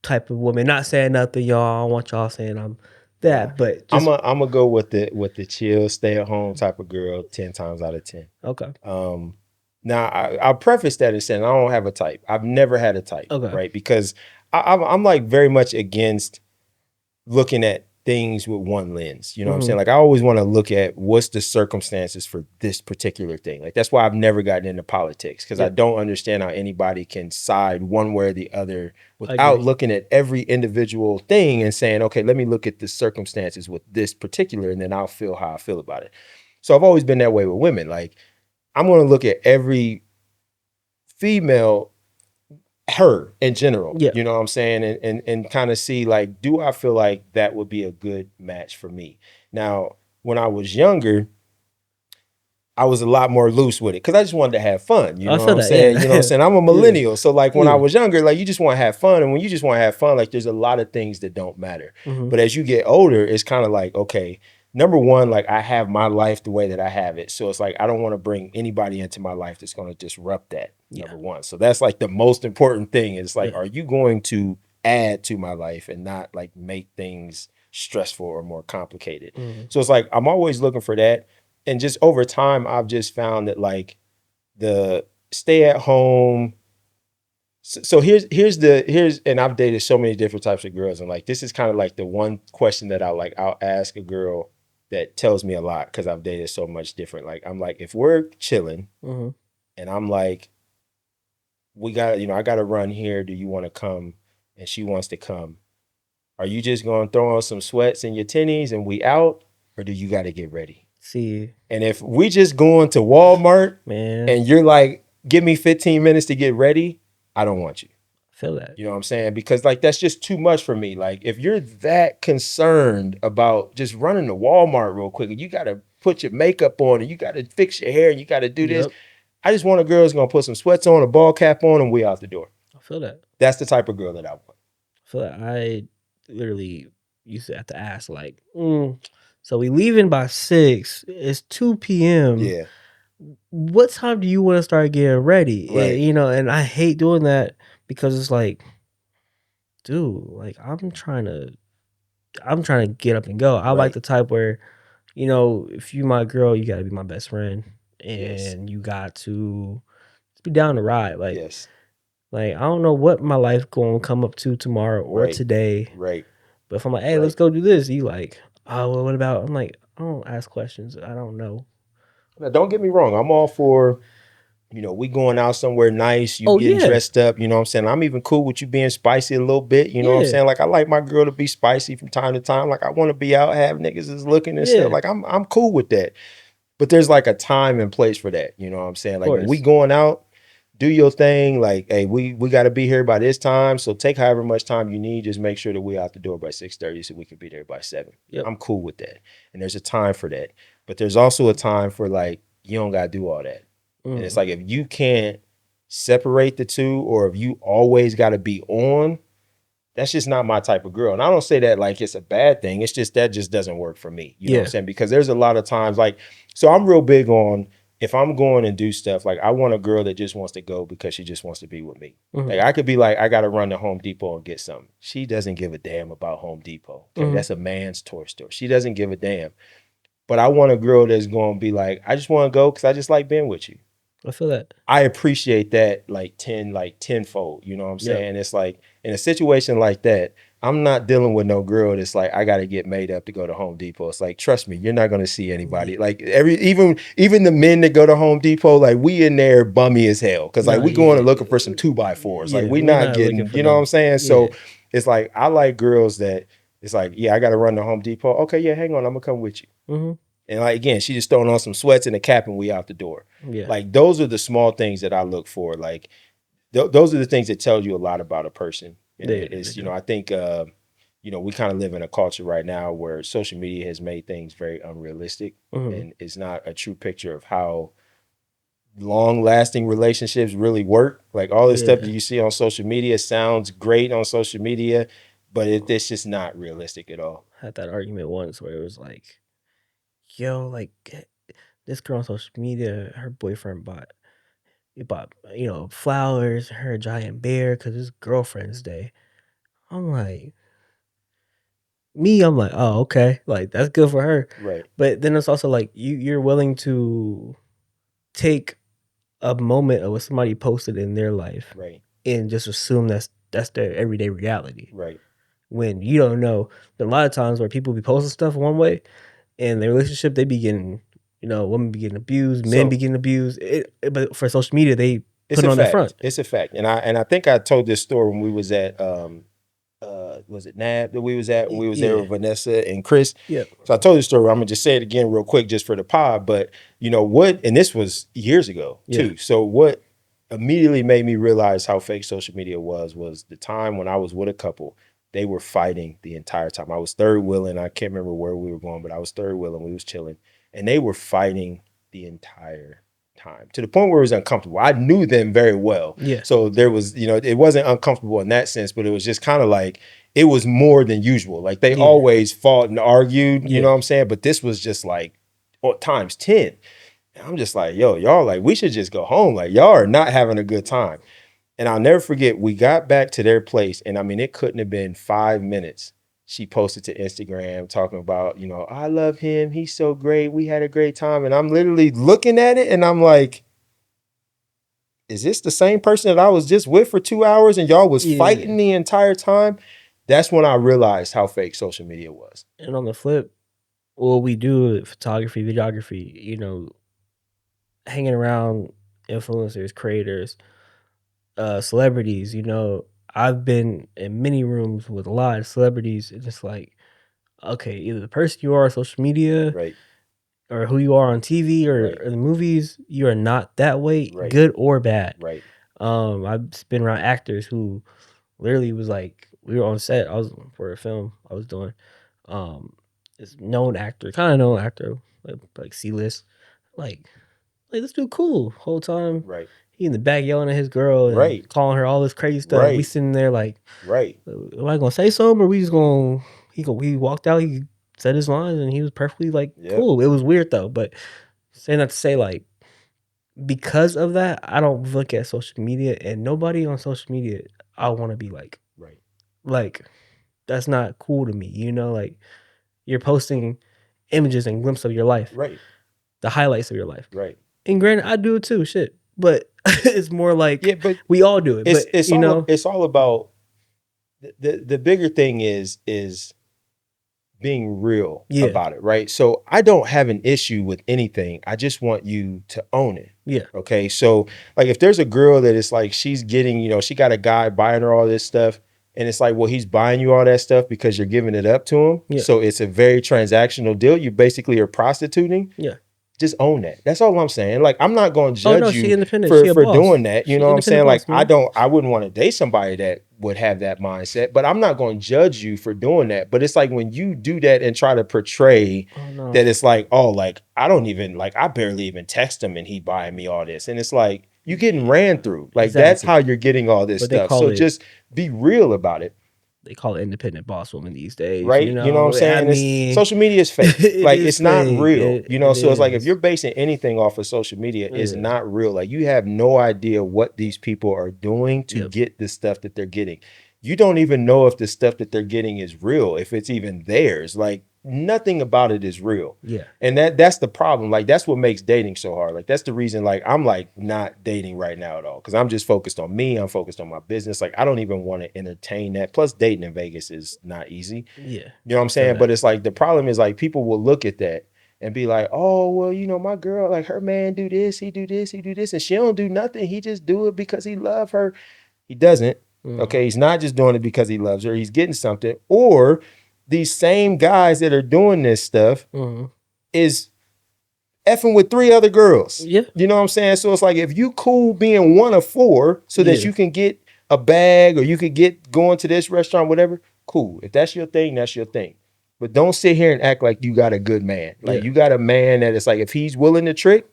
type of woman? Not saying nothing, y'all. I don't want y'all saying I'm Nah. that, but I'm just gonna go with the chill, stay at home type of girl 10 times out of 10. okay. Now I'll preface that in saying I don't have a type. I've never had a type, Okay. right? Because I'm like very much against looking at things with one lens. You know what I'm saying? Like I always want to look at what's the circumstances for this particular thing. Like that's why I've never gotten into politics, because I don't understand how anybody can side one way or the other without looking at every individual thing and saying, okay, let me look at the circumstances with this particular, and then I'll feel how I feel about it. So I've always been that way with women. Like I'm going to look at every female, her in general, Yeah. you know what I'm saying? And kind of see like, do I feel like that would be a good match for me? Now, when I was younger, I was a lot more loose with it because I just wanted to have fun. You I know what feel I'm that. saying? Yeah. You know what I'm saying? I'm a millennial. So like when I Yeah. was younger, like you just want to have fun. And when you just want to have fun, like there's a lot of things that don't matter. But as you get older, it's kind of like, okay, number one, like I have my life the way that I have it. So it's like, I don't want to bring anybody into my life that's going to disrupt that, number one. So that's like the most important thing is like, are you going to add to my life and not like make things stressful or more complicated? So it's like, I'm always looking for that. And just over time, I've just found that like the stay at home. So and I've dated so many different types of girls, and like this is kind of like the one question that I'll ask a girl that tells me a lot because I've dated so much different. Like I'm like, if we're chilling and I'm like, I got to run here. Do you want to come? And she wants to come. Are you just going to throw on some sweats and your tennies and we out, or do you got to get ready? See, and if we just going to Walmart, man, and you're like, give me 15 minutes to get ready, I don't want you. I feel that. You know what I'm saying? Because like that's just too much for me. Like if you're that concerned about just running to Walmart real quick, and you got to put your makeup on, and you got to fix your hair, and you got to do this. I just want a girl who's gonna put some sweats on, a ball cap on, and we out the door. I feel that. That's the type of girl that I want. I feel that. I literally used to have to ask like, so we leaving by 6. It's 2 p.m. Yeah. What time do you want to start getting ready? Right. And I hate doing that because it's like, dude, like I'm trying to get up and go. I like the type where, if you my girl, you gotta be my best friend. And you got to be down to ride. Like, like I don't know what my life gonna come up to tomorrow or today. Right. But if I'm like, hey, let's go do this, you like, oh, well, what about? I'm like, I don't ask questions. I don't know. Now, don't get me wrong. I'm all for, we going out somewhere nice, you getting dressed up, you know what I'm saying? I'm even cool with you being spicy a little bit, you know what I'm saying? Like I like my girl to be spicy from time to time. Like I want to be out, have niggas is looking and stuff. Like I'm cool with that. But there's like a time and place for that, you know what I'm saying? Like when we going out, do your thing. Like, hey, we got to be here by this time. So take however much time you need. Just make sure that we out the door by 6:30 so we can be there by 7. I'm cool with that. And there's a time for that. But there's also a time for like, you don't got to do all that. And it's like, if you can't separate the two, or if you always got to be on, that's just not my type of girl. And I don't say that like it's a bad thing. It's just that just doesn't work for me. You know what I'm saying? Because there's a lot of times like, so I'm real big on, if I'm going and do stuff, like I want a girl that just wants to go because she just wants to be with me. Like I could be like, I got to run to Home Depot and get something. She doesn't give a damn about Home Depot. Okay, that's a man's toy store. She doesn't give a damn. But I want a girl that's going to be like, I just want to go because I just like being with you. I feel that. I appreciate that like tenfold. You know what I'm saying? It's like in a situation like that, I'm not dealing with no girl that's like, I got to get made up to go to Home Depot. It's like, trust me, you're not going to see anybody. Like even the men that go to Home Depot, like we in there bummy as hell. Cause like we going and looking for some 2x4s. Like we not getting, you know what I'm saying? So it's like, I like girls that It's like, yeah, I got to run to Home Depot. Okay, yeah, hang on, I'm gonna come with you. Mm-hmm. And like again, she just throwing on some sweats and a cap, and we out the door. Yeah. Like those are the small things that I look for. Like those are the things that tell you a lot about a person. And it's I think we kind of live in a culture right now where social media has made things very unrealistic, and it's not a true picture of how long lasting relationships really work. Like all this stuff that you see on social media sounds great on social media, but it's just not realistic at all. I had that argument once where it was like, yo, like this girl on social media, her boyfriend bought flowers, her a giant bear because it's girlfriend's day. I'm like, I'm like, oh, okay, like that's good for her. Right. But then it's also like you're willing to take a moment of what somebody posted in their life, Right. and just assume that's their everyday reality. Right. When you don't know, a lot of times where people be posting stuff one way, and their relationship they be getting, women be getting abused, men be getting abused. But for social media, they put it on the front. It's a fact. And I think I told this story when we was at was it NAB that we was at when we was there with Vanessa and Chris. Yeah. So I told this story. I'm gonna just say it again real quick just for the pod. But what, and this was years ago too. So what immediately made me realize how fake social media was the time when I was with a couple. They were fighting the entire time. I was third wheeling. I can't remember where we were going, but I was third wheeling. We was chilling, and they were fighting the entire time to the point where it was uncomfortable. I knew them very well. Yeah. So there was, it wasn't uncomfortable in that sense, but it was just kind of like, it was more than usual. Like they always fought and argued, you know what I'm saying? But this was just like times 10. And I'm just like, yo, y'all, like, we should just go home. Like, y'all are not having a good time. And I'll never forget, we got back to their place. And I mean, it couldn't have been 5 minutes. She posted to Instagram talking about, I love him. He's so great. We had a great time. And I'm literally looking at it and I'm like, is this the same person that I was just with for 2 hours and y'all was fighting the entire time? That's when I realized how fake social media was. And on the flip, what we do, photography, videography, hanging around influencers, creators, celebrities, I've been in many rooms with a lot of celebrities, and it's like, okay, either the person you are on social media, right, or who you are on TV or the movies, you are not that way, good or bad. Right. I've been around actors who literally was like, we were on set. I was for a film I was doing. This known actor, kind of known actor, like C-list, like this dude cool whole time. Right. He in the back yelling at his girl and calling her all this crazy stuff. Right. We sitting there like, right. Am I gonna say something or we just gonna? He walked out. He said his lines and he was perfectly like cool. It was weird though, but saying that to say like, because of that, I don't look at social media and nobody on social media I want to be like. Right. Like, that's not cool to me. Like you're posting images and glimpses of your life. Right. The highlights of your life. Right. And granted, I do it too, shit. But it's more like but we all do it. It's all about the bigger thing is being real about it, right? So I don't have an issue with anything. I just want you to own it. Yeah. Okay. So like if there's a girl that is like she's getting, she got a guy buying her all this stuff, and it's like, well, he's buying you all that stuff because you're giving it up to him. Yeah. So it's a very transactional deal. You basically are prostituting. Yeah. Just own that. That's all I'm saying. Like, I'm not going to judge you for boss. doing that. You know what I'm saying? Boss, like, I wouldn't want to date somebody that would have that mindset, but I'm not going to judge you for doing that. But it's like when you do that and try to portray that it's like, oh, like, I barely even text him and he buying me all this. And it's like, you getting ran through. Like, that's how you're getting all this stuff. So just be real about it. They call it independent boss woman these days. Right. You know what I'm saying? Social media is fake. Like, it's not real. So it's like if you're basing anything off of social media, it's not real. Like, you have no idea what these people are doing to get the stuff that they're getting. You don't even know if the stuff that they're getting is real, if it's even theirs. Like, nothing about it is real. Yeah. And that's the problem. Like, that's what makes dating so hard. Like, that's the reason, like, I'm like not dating right now at all. Cause I'm just focused on me. I'm focused on my business. Like, I don't even want to entertain that. Plus dating in Vegas is not easy. Yeah. You know what I'm saying? But it's like, the problem is like people will look at that and be like, oh, well, my girl, like her man do this, he do this, he do this. And she don't do nothing. He just do it because he love her. He doesn't. Okay. He's not just doing it because he loves her. He's getting something. Or these same guys that are doing this stuff is effing with 3 other girls. Yeah. You know what I'm saying? So it's like, if you cool being one of 4 so that you can get a bag or you could get going to this restaurant, whatever, cool. If that's your thing, that's your thing. But don't sit here and act like you got a good man. Like you got a man that it's like, if he's willing to trick,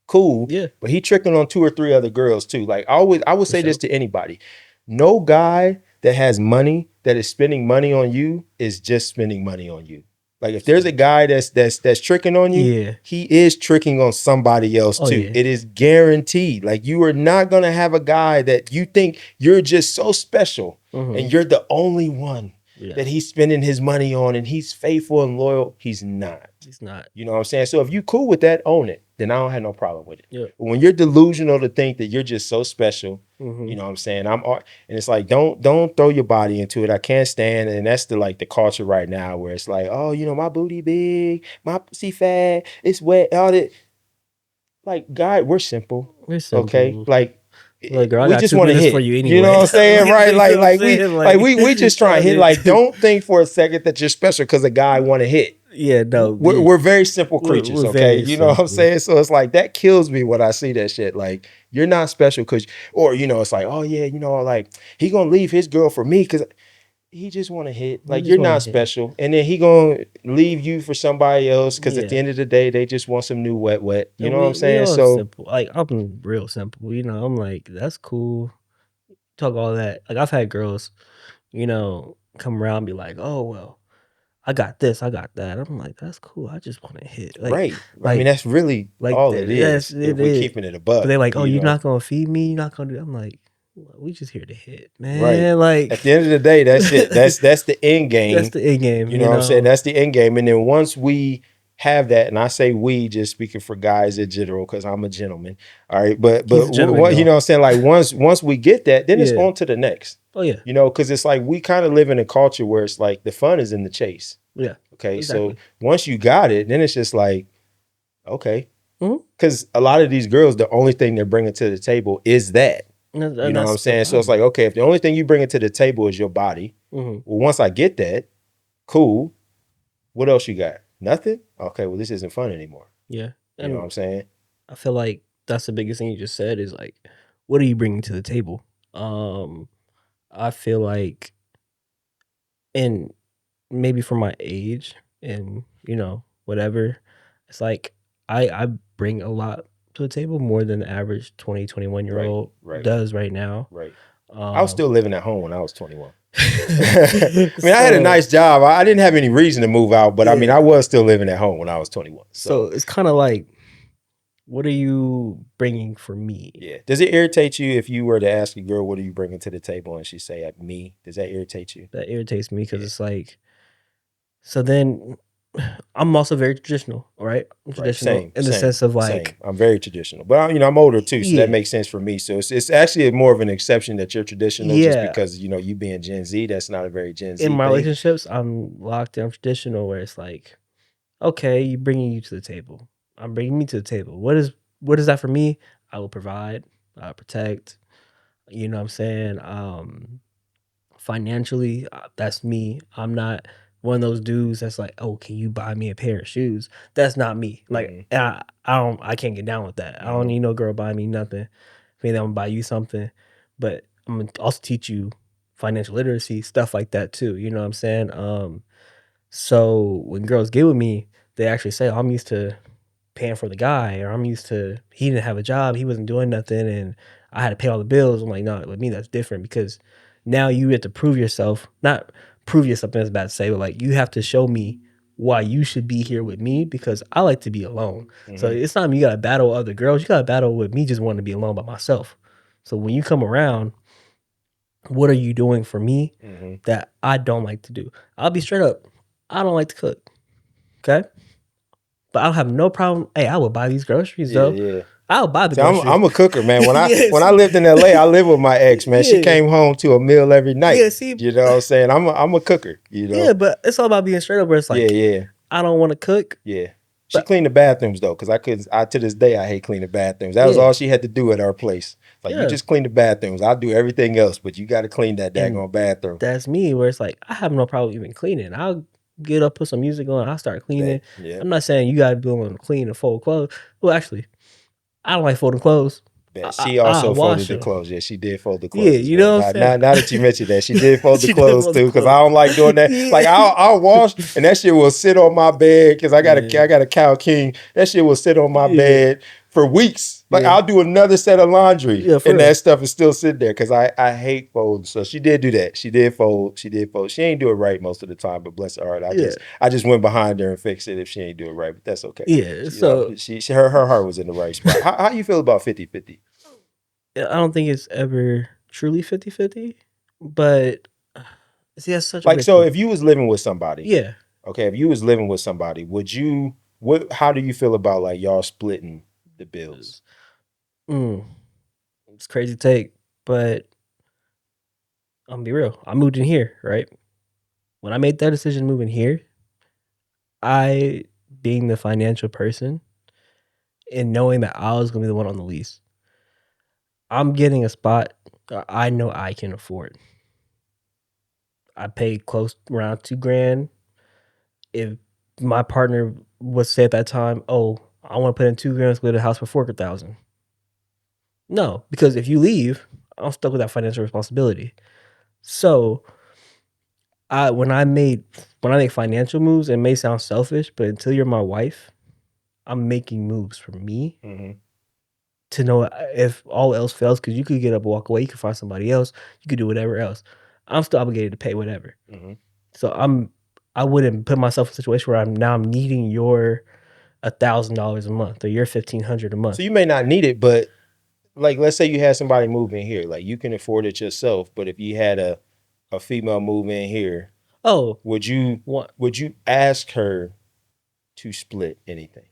cool. Yeah. But he tricking on 2 or 3 other girls too. Like I would say this to anybody. No guy that has money that is spending money on you is just spending money on you. Like if there's a guy that's tricking on you, he is tricking on somebody else too. Yeah. It is guaranteed. Like you are not gonna have a guy that you think you're just so special and you're the only one that he's spending his money on and he's faithful and loyal. He's not. He's not. You know what I'm saying? So if you cool with that, own it. Then I don't have no problem with it. Yeah. But when you're delusional to think that you're just so special, you know what I'm saying? And it's like, don't throw your body into it. I can't stand it. And that's the culture right now where it's like, oh, you know, my booty big, my pussy fat, it's wet, all that. Like, God, we're simple. We're simple. Okay? Like girl, we just want to hit for you anyway. You know what I'm saying? Right? We just try and hit. Like, don't think for a second that you're special because a guy want to hit. Yeah, no. We're very simple creatures, we're okay? You know what I'm saying? So it's like, that kills me when I see that shit. Like, you're not special because, or, you know, it's like, oh yeah, you know, like, he gonna leave his girl for me because he just want to hit. Like, you're not special. And then he gonna leave you for somebody else because at the end of the day, they just want some new wet. You know what I'm saying? So simple. Like, I'm real simple. You know, I'm like, that's cool. Talk all that. Like, I've had girls, you know, come around and be like, oh, well, I got this, I got that. I'm like, that's cool. I just want to hit. Like, right. I mean, that's really like all it is. If we're keeping it above. But they're like, oh, you're not going to feed me? You're not going to do. I'm like, we just here to hit, man. Right. Like, at the end of the day, that's it. That's the end game. That's the end game. You know what I'm saying? That's the end game. And then once we have that, and I say we, just speaking for guys in general, because I'm a gentleman. All right. But what, you know what I'm saying? Like once we get that, then it's on to the next. Oh yeah. You know, because it's like we kind of live in a culture where it's like the fun is in the chase. Yeah. Okay. Exactly. So once you got it, then it's just like, okay. Because a lot of these girls, the only thing they're bringing to the table is that. You know what I'm saying? So it's like, okay, if the only thing you bring to the table is your body, well, once I get that, cool. What else you got? Nothing? Okay, well, this isn't fun anymore. Yeah. You know what I'm saying? I feel like that's the biggest thing you just said is like, what are you bringing to the table? I feel like, and maybe for my age and, you know, whatever, it's like I bring a lot to the table, more than the average 20, 21-year-old does right now. Right. I was still living at home when I was 21. I mean, I had a nice job. I didn't have any reason to move out, but I mean, I was still living at home when I was 21. So it's kind of like, what are you bringing for me? Yeah. Does it irritate you if you were to ask a girl, what are you bringing to the table? And she say, me? Does that irritate you? That irritates me because it's like, so then I'm also very traditional, right? I'm traditional in the sense of like, I'm very traditional, but you know, I'm older too, so that makes sense for me. So it's actually more of an exception that you're traditional, just because, you know, you being Gen Z, that's not a very Gen Z in my thing. relationships. I'm locked in. I'm traditional, where it's like, okay, you're bringing you to the table. I'm bringing me to the table. What is that for me? I will provide, protect. You know what I'm saying? Financially, that's me. I'm not one of those dudes that's like, oh, can you buy me a pair of shoes? That's not me. Like, I can't get down with that. I don't need no girl buying me nothing. Maybe I'm gonna buy you something, but I'm gonna also teach you financial literacy, stuff like that too. You know what I'm saying? So when girls get with me, they actually say, oh, I'm used to paying for the guy, or I'm used to, he didn't have a job, he wasn't doing nothing, and I had to pay all the bills. I'm like, no, with me that's different, because now you have to prove yourself. Not prove yourself, that's bad to say, but like, you have to show me why you should be here with me, because I like to be alone. So it's not you gotta battle other girls, you gotta battle with me just wanting to be alone by myself. So when you come around, what are you doing for me that I don't like to do? I'll be straight up, I don't like to cook. Okay? But I'll have no problem. Hey, I will buy these groceries though. Yeah. I'll buy the groceries. I'm a cooker, man. When I lived in LA, I lived with my ex, man. She came home to a meal every night. Yeah, see, you know what I'm saying? I'm a cooker, you know. Yeah, but it's all about being straight up, where it's like, I don't want to cook. Yeah. She cleaned the bathrooms though, because I to this day I hate cleaning bathrooms. That was all she had to do at our place. Like you Yeah. just clean the bathrooms. I'll do everything else, but you got to clean that And daggone bathroom. that's me, where it's like I have no problem even cleaning. I'll get up, put some music on, I'll start cleaning. Yeah. I'm not saying you gotta be able to clean and fold clothes. Well, actually, I don't like folding clothes. She I also folded wash the them. cloth. Yeah, she did fold the Yeah, clothes as you well. know what I'm saying? Now that you mentioned that, she did fold the She did clothes fold the too, because clothes. I don't like doing that. Yeah. Like I'll wash and that shit will sit on my bed because I got a Cow King. That shit will sit on my bed for weeks. Like Yeah. I'll do another set of laundry Yeah, for and real. that stuff is still sitting there because I hate folding. So she did do that. She did fold. She ain't do it right most of the time, but bless her heart, I just went behind her and fixed it if she ain't do it right. But that's okay. Yeah, so Her heart was in the right spot. How you feel about 50-50? I don't think it's ever truly 50-50, but see, that's such a Like, big so thing. if you was living with somebody, Yeah. okay, if you was living with somebody, how do you feel about like y'all splitting the bills? It's crazy take, but I'm gonna be real. I moved in here, right? When I made that decision moving here, I, being the financial person and knowing that I was gonna be the one on the lease, I'm getting a spot that I know I can afford. I paid close around $2,000. If my partner would say at that time, "Oh, I want to put in $2,000 to get a house for 400,000," no, because if you leave, I'm stuck with that financial responsibility. So I when I make financial moves, it may sound selfish, but until you're my wife, I'm making moves for me Mm-hmm. to know if all else fails, because you could get up, walk away, you could find somebody else, you could do whatever else. I'm still obligated to pay whatever. Mm-hmm. So I wouldn't put myself in a situation where I'm needing your $1,000 a month or your 1,500 a month. So you may not need it, but like let's say you had somebody move in here, like you can afford it yourself, but if you had a female move in here, Oh, would you what? ask her to split anything?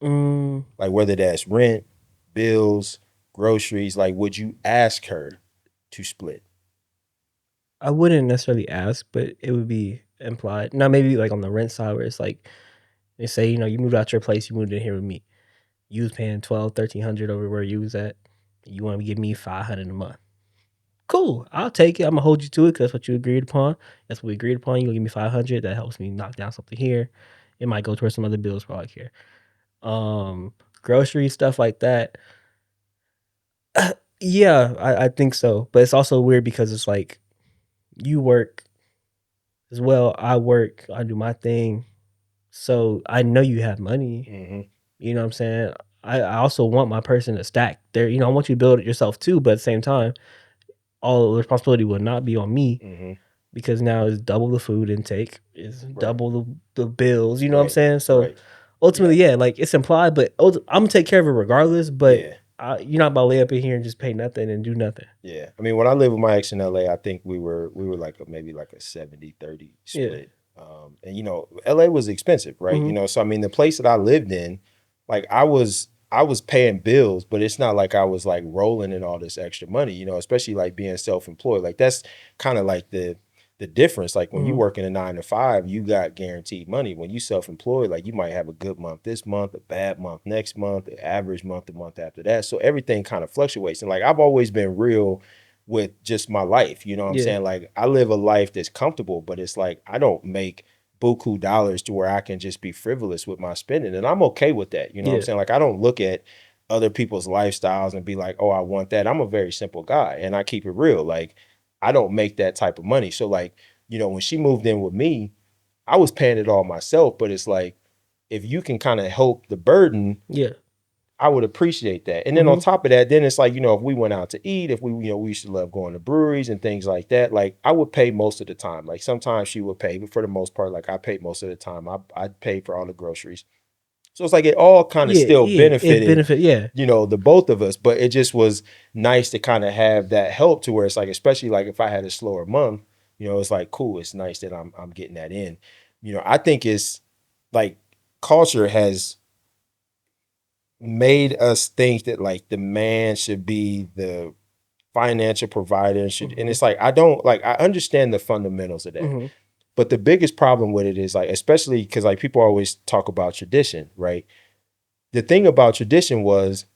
Mm, Like whether that's rent, bills, groceries, like would you ask her to split? I wouldn't necessarily ask, but it would be implied. Now, maybe like on the rent side, where it's like they say, you moved out your place, you moved in here with me. You was paying 12, 1,300 over where you was at. You want to give me 500 a month? Cool, I'll take it. I'm gonna hold you to it because that's what you agreed upon. That's what we agreed upon. You gonna give me 500. That helps me knock down something here. It might go towards some other bills for all I care. Grocery stuff like that. Yeah, I think so. But it's also weird because it's like you work as well. I work. I do my thing. So I know you have money. Mm-hmm. You know what I'm saying? I also want my person to stack there. I want you to build it yourself too. But at the same time, all the responsibility will not be on me Mm-hmm. because now it's double the food intake, it's Right. double the bills. You know what I'm Right. saying? So Right. ultimately, yeah, like it's implied, but I'm gonna take care of it regardless. But Yeah. you're not about to lay up in here and just pay nothing and do nothing. Yeah. I mean, when I lived with my ex in LA, I think we were like maybe like a 70-30 Yeah. split. And LA was expensive, right? Mhm. So I mean, the place that I lived in, like I was paying bills, but it's not like I was like rolling in all this extra money, especially like being self-employed. Like that's kind of like the difference. Like when you Mhm. work in a 9 to 5, you got guaranteed money. When you self-employed, like you might have a good month this month, a bad month next month, an average month the month after that. So everything kind of fluctuates. And like I've always been real with just my life. You know what I'm Yeah. saying? Like I live a life that's comfortable, but it's like I don't make buku dollars to where I can just be frivolous with my spending. And I'm okay with that. You know what I'm Yeah. saying? Like I don't look at other people's lifestyles and be like, oh, I want that. I'm a very simple guy and I keep it real. Like I don't make that type of money. So like, when she moved in with me, I was paying it all myself, but it's like if you can kind of help the burden, Yeah. I would appreciate that. And then on Mhm. top of that, then it's like, if we went out to eat, if we used to love going to breweries and things like that, like I would pay most of the time. Like sometimes she would pay, but for the most part, like I paid most of the time. I paid for all the groceries. So it's like it all kind of Yeah. still Yeah. It benefited, benefit. Yeah. the both of us, but it just was nice to kind of have that help to where it's like, especially like if I had a slower month, it's like, cool, it's nice that I'm getting that in. I think it's like culture has made us think that like the man should be the financial provider and Mhm. it's like I understand the fundamentals of that. Mhm. But the biggest problem with it is like, especially because like people always talk about tradition, right? The thing about tradition was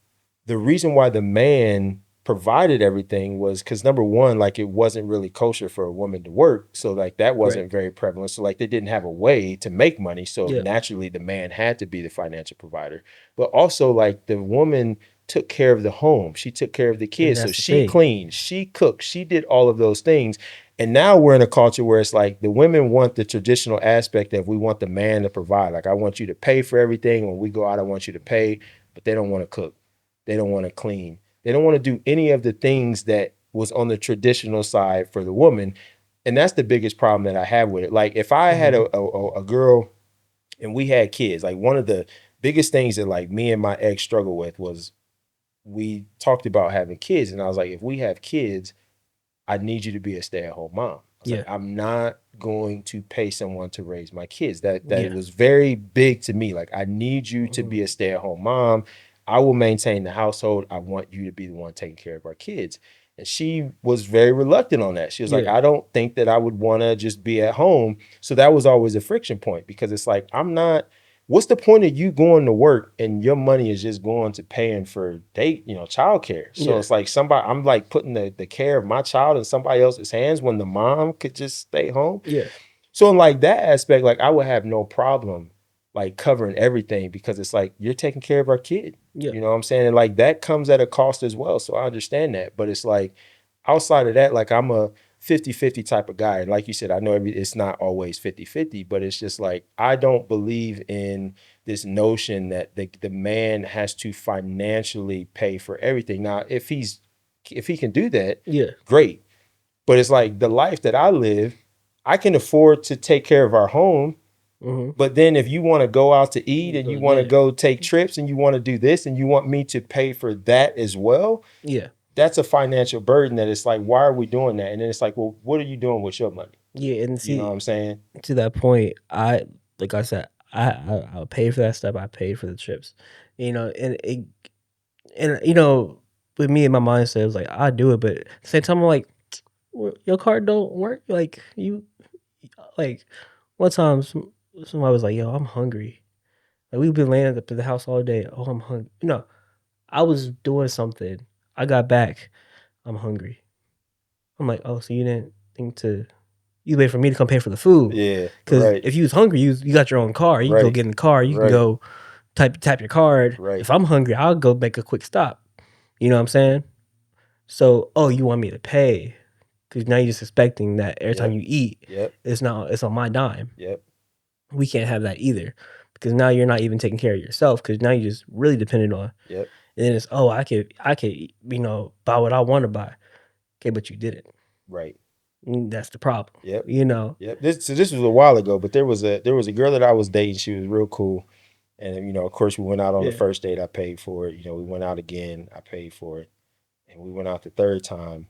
the reason why the man provided everything was because number one, like it wasn't really kosher for a woman to work. So like that Right. wasn't very prevalent. So like they didn't have a way to make money. So Yeah. naturally the man had to be the financial provider. But also like the woman took care of the home. She took care of the And kids. So that's the she thing. cleaned, she cooked, she did all of those things. And now we're in a culture where it's like the women want the traditional aspect of we want the man to provide. Like I want you to pay for everything. When we go out, I want you to pay, but they don't want to cook. They don't want to clean. They don't want to do any of the things that was on the traditional side for the woman. And that's the biggest problem that I have with it. Like if I had a girl and we had kids, like one of the biggest things that like me and my ex struggled with was we talked about having kids. And I was like, if we have kids, I need you to be a stay-at-home mom. I was Yeah. like, I'm not going to pay someone to raise my kids. That Yeah. was very big to me. Like, I need you to be a stay-at-home mom. I will maintain the household. I want you to be the one taking care of our kids. And she was very reluctant on that. She was like, Yeah. I don't think that I would want to just be at home. So that was always a friction point because it's like, I'm not, what's the point of you going to work and your money is just going to paying for childcare? So Yeah. it's like I'm like putting the care of my child in somebody else's hands when the mom could just stay home. Yeah. So in like that aspect, like I would have no problem like covering everything because it's like you're taking care of our kid. Yeah. You know what I'm saying? And like that comes at a cost as well. So I understand that. But it's like outside of that, like I'm a 50-50 type of guy. Like you said, I know it's not always 50-50, but it's just like I don't believe in this notion that the man has to financially pay for everything. Now, if he can do that, Yeah. great. But it's like the life that I live, I can afford to take care of our home. But then if you want to go out to eat and you want to Yeah. go take trips and you want to do this and you want me to pay for that as well, Yeah. that's a financial burden that it's like, why are we doing that? And then it's like, well, what are you doing with your money? Yeah. And You know what see, I'm saying? to that point, like I said, I paid for that stuff. I paid for the trips, and with me and my mindset, it was like I do it, but at the same time, I'm like, "Well, your card don't work. Like like one time, somebody was like, "Yo, I'm hungry. Like we've been laying at the house all day. Oh, I'm hungry. I was doing something. I got back. I'm hungry. I'm like, oh, so you didn't think to you wait for me to come pay for the food? Yeah, Because right, if you was hungry, you got your own car. You can go right, get in the car. You can right, go tap your card. right. If I'm hungry, I'll go make a quick stop. You know what I'm saying? So, oh, you want me to pay? Because now you're just expecting that every time Yep, you eat, yep, it's on my dime. yep, We can't have that either. Because now you're not even taking care of yourself. Because now you're just really dependent on. yep, And then it's I could buy what I want to buy. Okay, but you didn't. right. That's the problem. Yep. You know. Yep. This was a while ago, but there was a girl that I was dating. She was real cool. And of course we went out on the Yeah. first date, I paid for it. We went out again, I paid for it. And we went out the third time.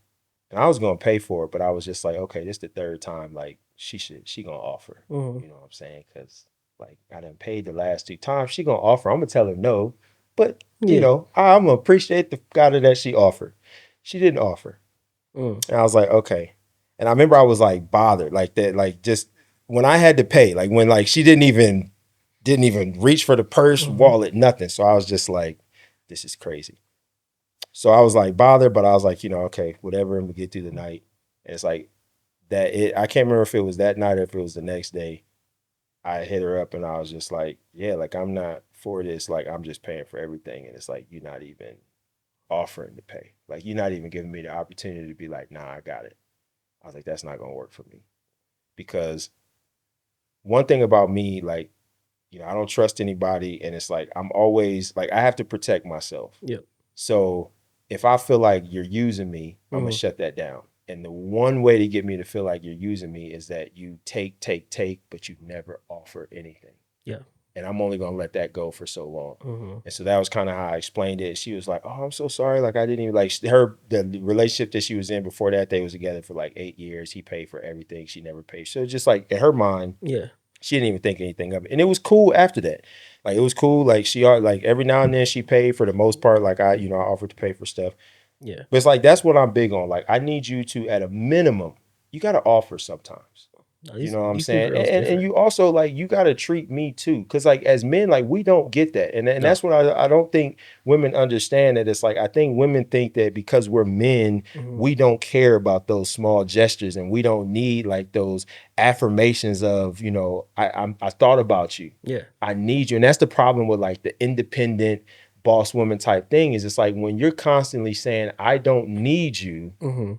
And I was gonna pay for it, but I was just like, okay, this the third time. Like she gonna offer. Mhm. You know what I'm saying? Cause like I done paid the last two times. She gonna offer. I'm gonna tell her no. But Yeah. I'm gonna appreciate the God that she offered. She didn't offer. Mm. And I was like, okay. And I remember I was like bothered, like that, like just when I had to pay, like when like she didn't even reach for the purse, Mhm. wallet, nothing. So I was just like, this is crazy. So I was like bothered, but I was like, okay, whatever, and we get through the night. And it's like I can't remember if it was that night or if it was the next day. I hit her up and I was just like, yeah, like I'm not for this. Like I'm just paying for everything. And it's like you're not even offering to pay. Like you're not even giving me the opportunity to be like, nah, I got it. I was like, that's not gonna work for me. Because one thing about me, like, I don't trust anybody, and it's like I'm always like I have to protect myself. Yep. So if I feel like you're using me, I'm gonna Mhm. shut that down. And the one way to get me to feel like you're using me is that you take, but you never offer anything. Yeah. And I'm only gonna let that go for so long. Mhm. And so that was kind of how I explained it. She was like, "Oh, I'm so sorry. Like I didn't even like the relationship that she was in before that. They was together for like 8 years. He paid for everything. She never paid. So just like in her mind, Yeah. she didn't even think anything of it. And it was cool after that. Like it was cool. Like like every now and then she paid for the most part. Like I offered to pay for stuff. Yeah. But it's like that's what I'm big on. Like I need you to at a minimum, you got to offer sometimes. No, You know what I'm these new saying? girls And different. you also like you gotta treat me too. Cause like as men, like we don't get that. And No. that's what I don't think women understand that it's like I think women think that because we're men, Mhm. we don't care about those small gestures and we don't need like those affirmations of, you know, I thought about you. Yeah. I need you. And that's the problem with like the independent boss woman type thing is it's like when you're constantly saying, I don't need you, Mhm.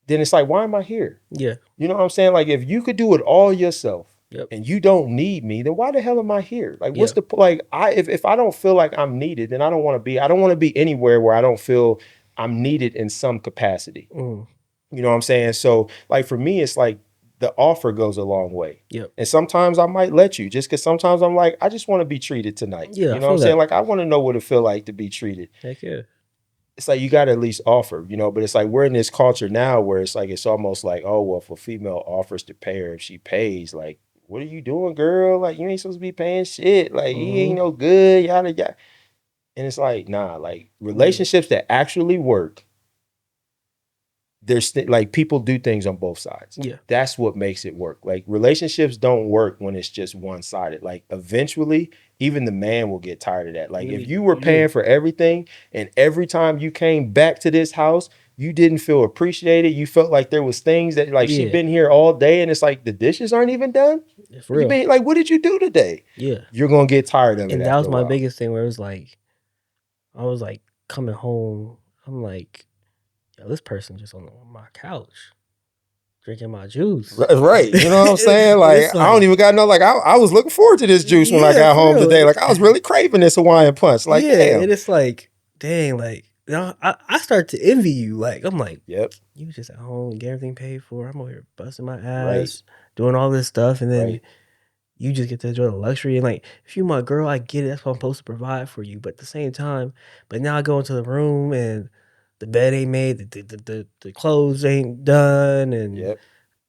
then it's like, why am I here? Yeah. You know what I'm saying? Like if you could do it all yourself Yep. and you don't need me, then why the hell am I here? Like Yeah. what's the like if I don't feel like I'm needed, then I don't want to be. I don't want to be anywhere where I don't feel I'm needed in some capacity. Mhm. You know what I'm saying? So like for me, it's like the offer goes a long way. Yep. And sometimes I might let you just because sometimes I'm like, I just want to be treated tonight. Yeah, You I know what I'm feel saying? that. Like I want to know what it feel like to be treated. Heck yeah. It's like you got to at least offer, you know, but it's like we're in this culture now where it's like it's almost like, oh, well, if a female offers to pay her, if she pays, like, what are you doing, girl? Like, you ain't supposed to be paying shit. Like, he ain't Mhm. no good, yada yada. And it's like, nah, like Yeah. relationships that actually work, there's like people do things on both sides. Yeah. That's what makes it work. Like relationships don't work when it's just one sided. Like eventually, even the man will get tired of that. Like if you were You do. paying for everything and every time you came back to this house, you didn't feel appreciated. You felt like there was things that like she Yeah. been here all day and it's like the dishes aren't even done. For You real. been like, what did you do today? Yeah. You're gonna get tired of it And that after was a my while. biggest thing where it was like I was like coming home. I'm like, yo, this person just on my couch drinking my juice. Right. You know what I'm saying? Like, It's I don't like, even got no, like, I was looking forward to this juice when I yeah, got for home today. real. Like, I was really craving this Hawaiian punch. Like, Yeah, damn. and it's like, dang, like, you know, I start to envy you. Like, I'm like, Yep. you just at home, get everything paid for. I'm over here busting my Right. ass, doing all this stuff, and then Right. you just get to enjoy the luxury. And like, if you my girl, I get it. That's what I'm supposed to provide for you. But at the same time, but now I go into the room and the bed ain't made, the clothes ain't done, Yep.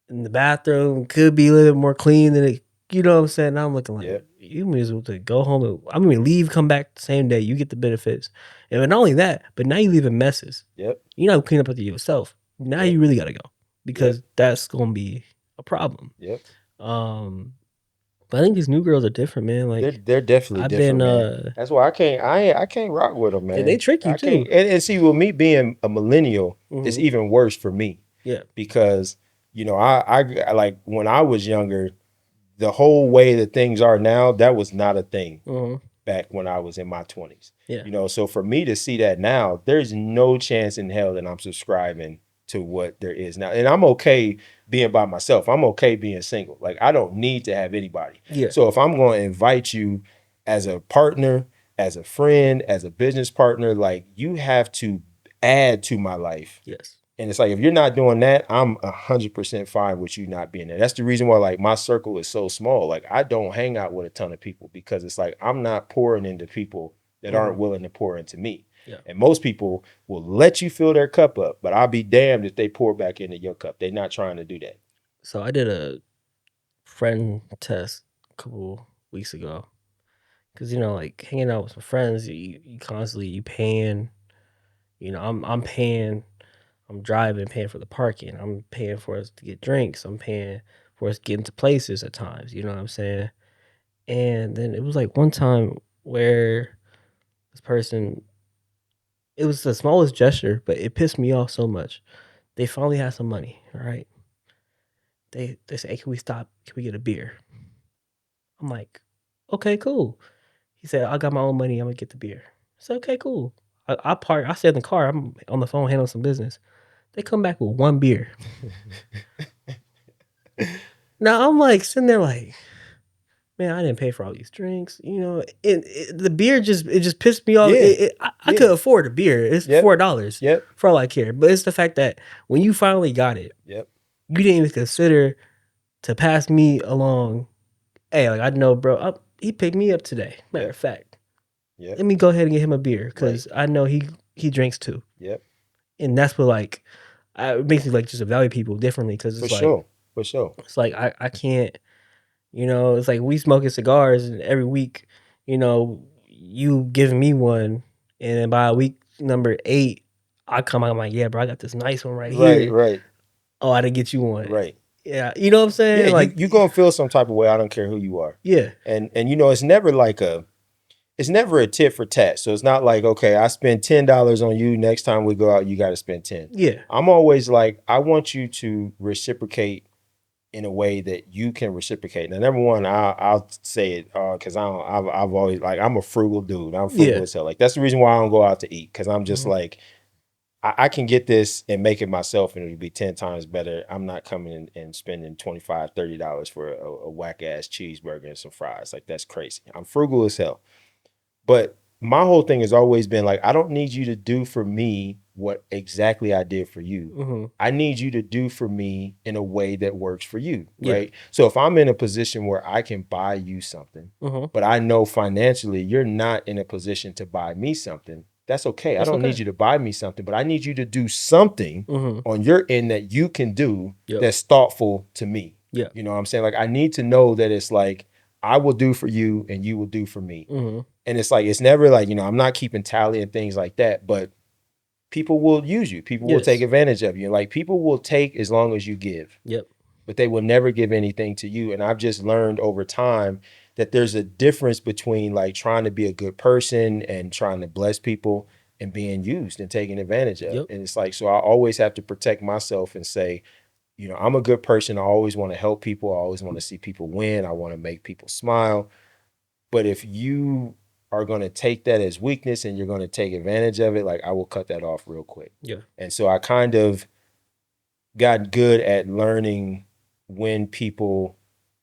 and the bathroom could be a little bit more clean than it. You know what I'm saying? Now I'm looking like Yep. you may as well to go home. I mean, leave, come back the same day. You get the benefits, and not only that, but now you leaving messes. Yep. You not clean up after yourself. Now Yep. you really gotta go Yep. because that's gonna be a problem. Yep. Um, but I think these new girls are different, man. Like They're definitely I've been different, man. That's why I can't rock with them, they man. trick you I can't. too. And see, with me being a millennial, it's Hmm. even worse for me Yeah. because you know I like when I was younger, the whole way that things are now, that was not a thing Hmm. back when I was in my 20s. Yeah. You know, so for me to see that now, there's no chance in hell that I'm subscribing to what there is now. And I'm okay being by myself. I'm okay being single. Like I don't need to have anybody. Yeah. So if I'm going to invite you as a partner, as a friend, as a business partner, like you have to add to my life. Yes. And it's like if you're not doing that, I'm 100% fine with you not being there. That's the reason why like my circle is so small. Like I don't hang out with a ton of people because it's like I'm not pouring into people that Hmm. aren't willing to pour into me. Yeah. And most people will let you fill their cup up, but I'll be damned if they pour back into your cup. They're not trying to do that. So I did a friend test a couple weeks ago. Cause like hanging out with some friends, you constantly you paying. I'm paying. I'm driving, paying for the parking. I'm paying for us to get drinks. I'm paying for us getting to places at times. You know what I'm saying? And then it was like one time where this person, it was the smallest gesture, but it pissed me off so much. They finally had some money. All right. They say, hey, can we stop? Can we get a beer? I'm like, okay, cool. He said, I got my own money. I'm gonna get the beer. I said, okay, cool. I park. I stay in the car. I'm on the phone handling some business. They come back with one beer. Now I'm like sitting there like, man, I didn't pay for all these drinks. The beer just pissed me off. Yeah. I Yeah. could afford a beer. It's Yep. $4 Yep. for all I care. But it's the fact that when you finally got it, Yep. you didn't even consider to pass me along. Hey, like I know, bro. He picked me up today. Matter of Yep. fact, Yep. let me go ahead and get him a beer Right. because I know he drinks too. Yep. And that's what like it makes me like just evaluate people differently because For sure. For sure. it's like I can't. It's like we smoking cigars and every week, you giving me one, and then by week number 8, I come out, I'm like, yeah, bro, I got this nice one right Right. here. Right. Oh, I didn't get you one. Right. Yeah, you know what I'm Yeah, saying? Like, you gonna feel some type of way. I don't care who you are. yeah, And you know, it's never a tit for tat. So it's not like, okay, I spend $10 on you. Next time we go out, you got to spend 10. yeah, I'm always like, I want you to reciprocate in a way that you can reciprocate. Now, number one, I'll say it because I've always like, I'm a frugal dude. I'm frugal yeah. as hell. Like that's the reason why I don't go out to eat, because I'm just Mhm. like, I can get this and make it myself and it'll be 10 times better. I'm not coming in and spending $25, $30 for a whack ass cheeseburger and some fries. Like that's crazy. I'm frugal as hell. But my whole thing has always been like, I don't need you to do for me what exactly I did for you. Mhm. I need you to do for me in a way that works for you, Yeah. right? So if I'm in a position where I can buy you something, Mhm. but I know financially you're not in a position to buy me something, that's okay. I It's don't need okay. you to buy me something, but I need you to do something Mhm. on your end that you can do Yep. that's thoughtful to me. Yeah. You know what I'm saying? Like I need to know that it's like I will do for you and you will do for me. Mhm. And it's like, it's never like, you know, I'm not keeping tally and things like that, but people will use you. People will take Yes. advantage of you. Like people will take as long as you give, Yep. but they will never give anything to you. And I've just learned over time that there's a difference between like trying to be a good person and trying to bless people and being used and taken advantage of. Yep. And it's like, so I always have to protect myself and say, you know, I'm a good person. I always want to help people. I always want to see people win. I want to make people smile. But if you are going to take that as weakness and you're going to take advantage of it, like I will cut that off real quick. Yeah. And so I kind of got good at learning when people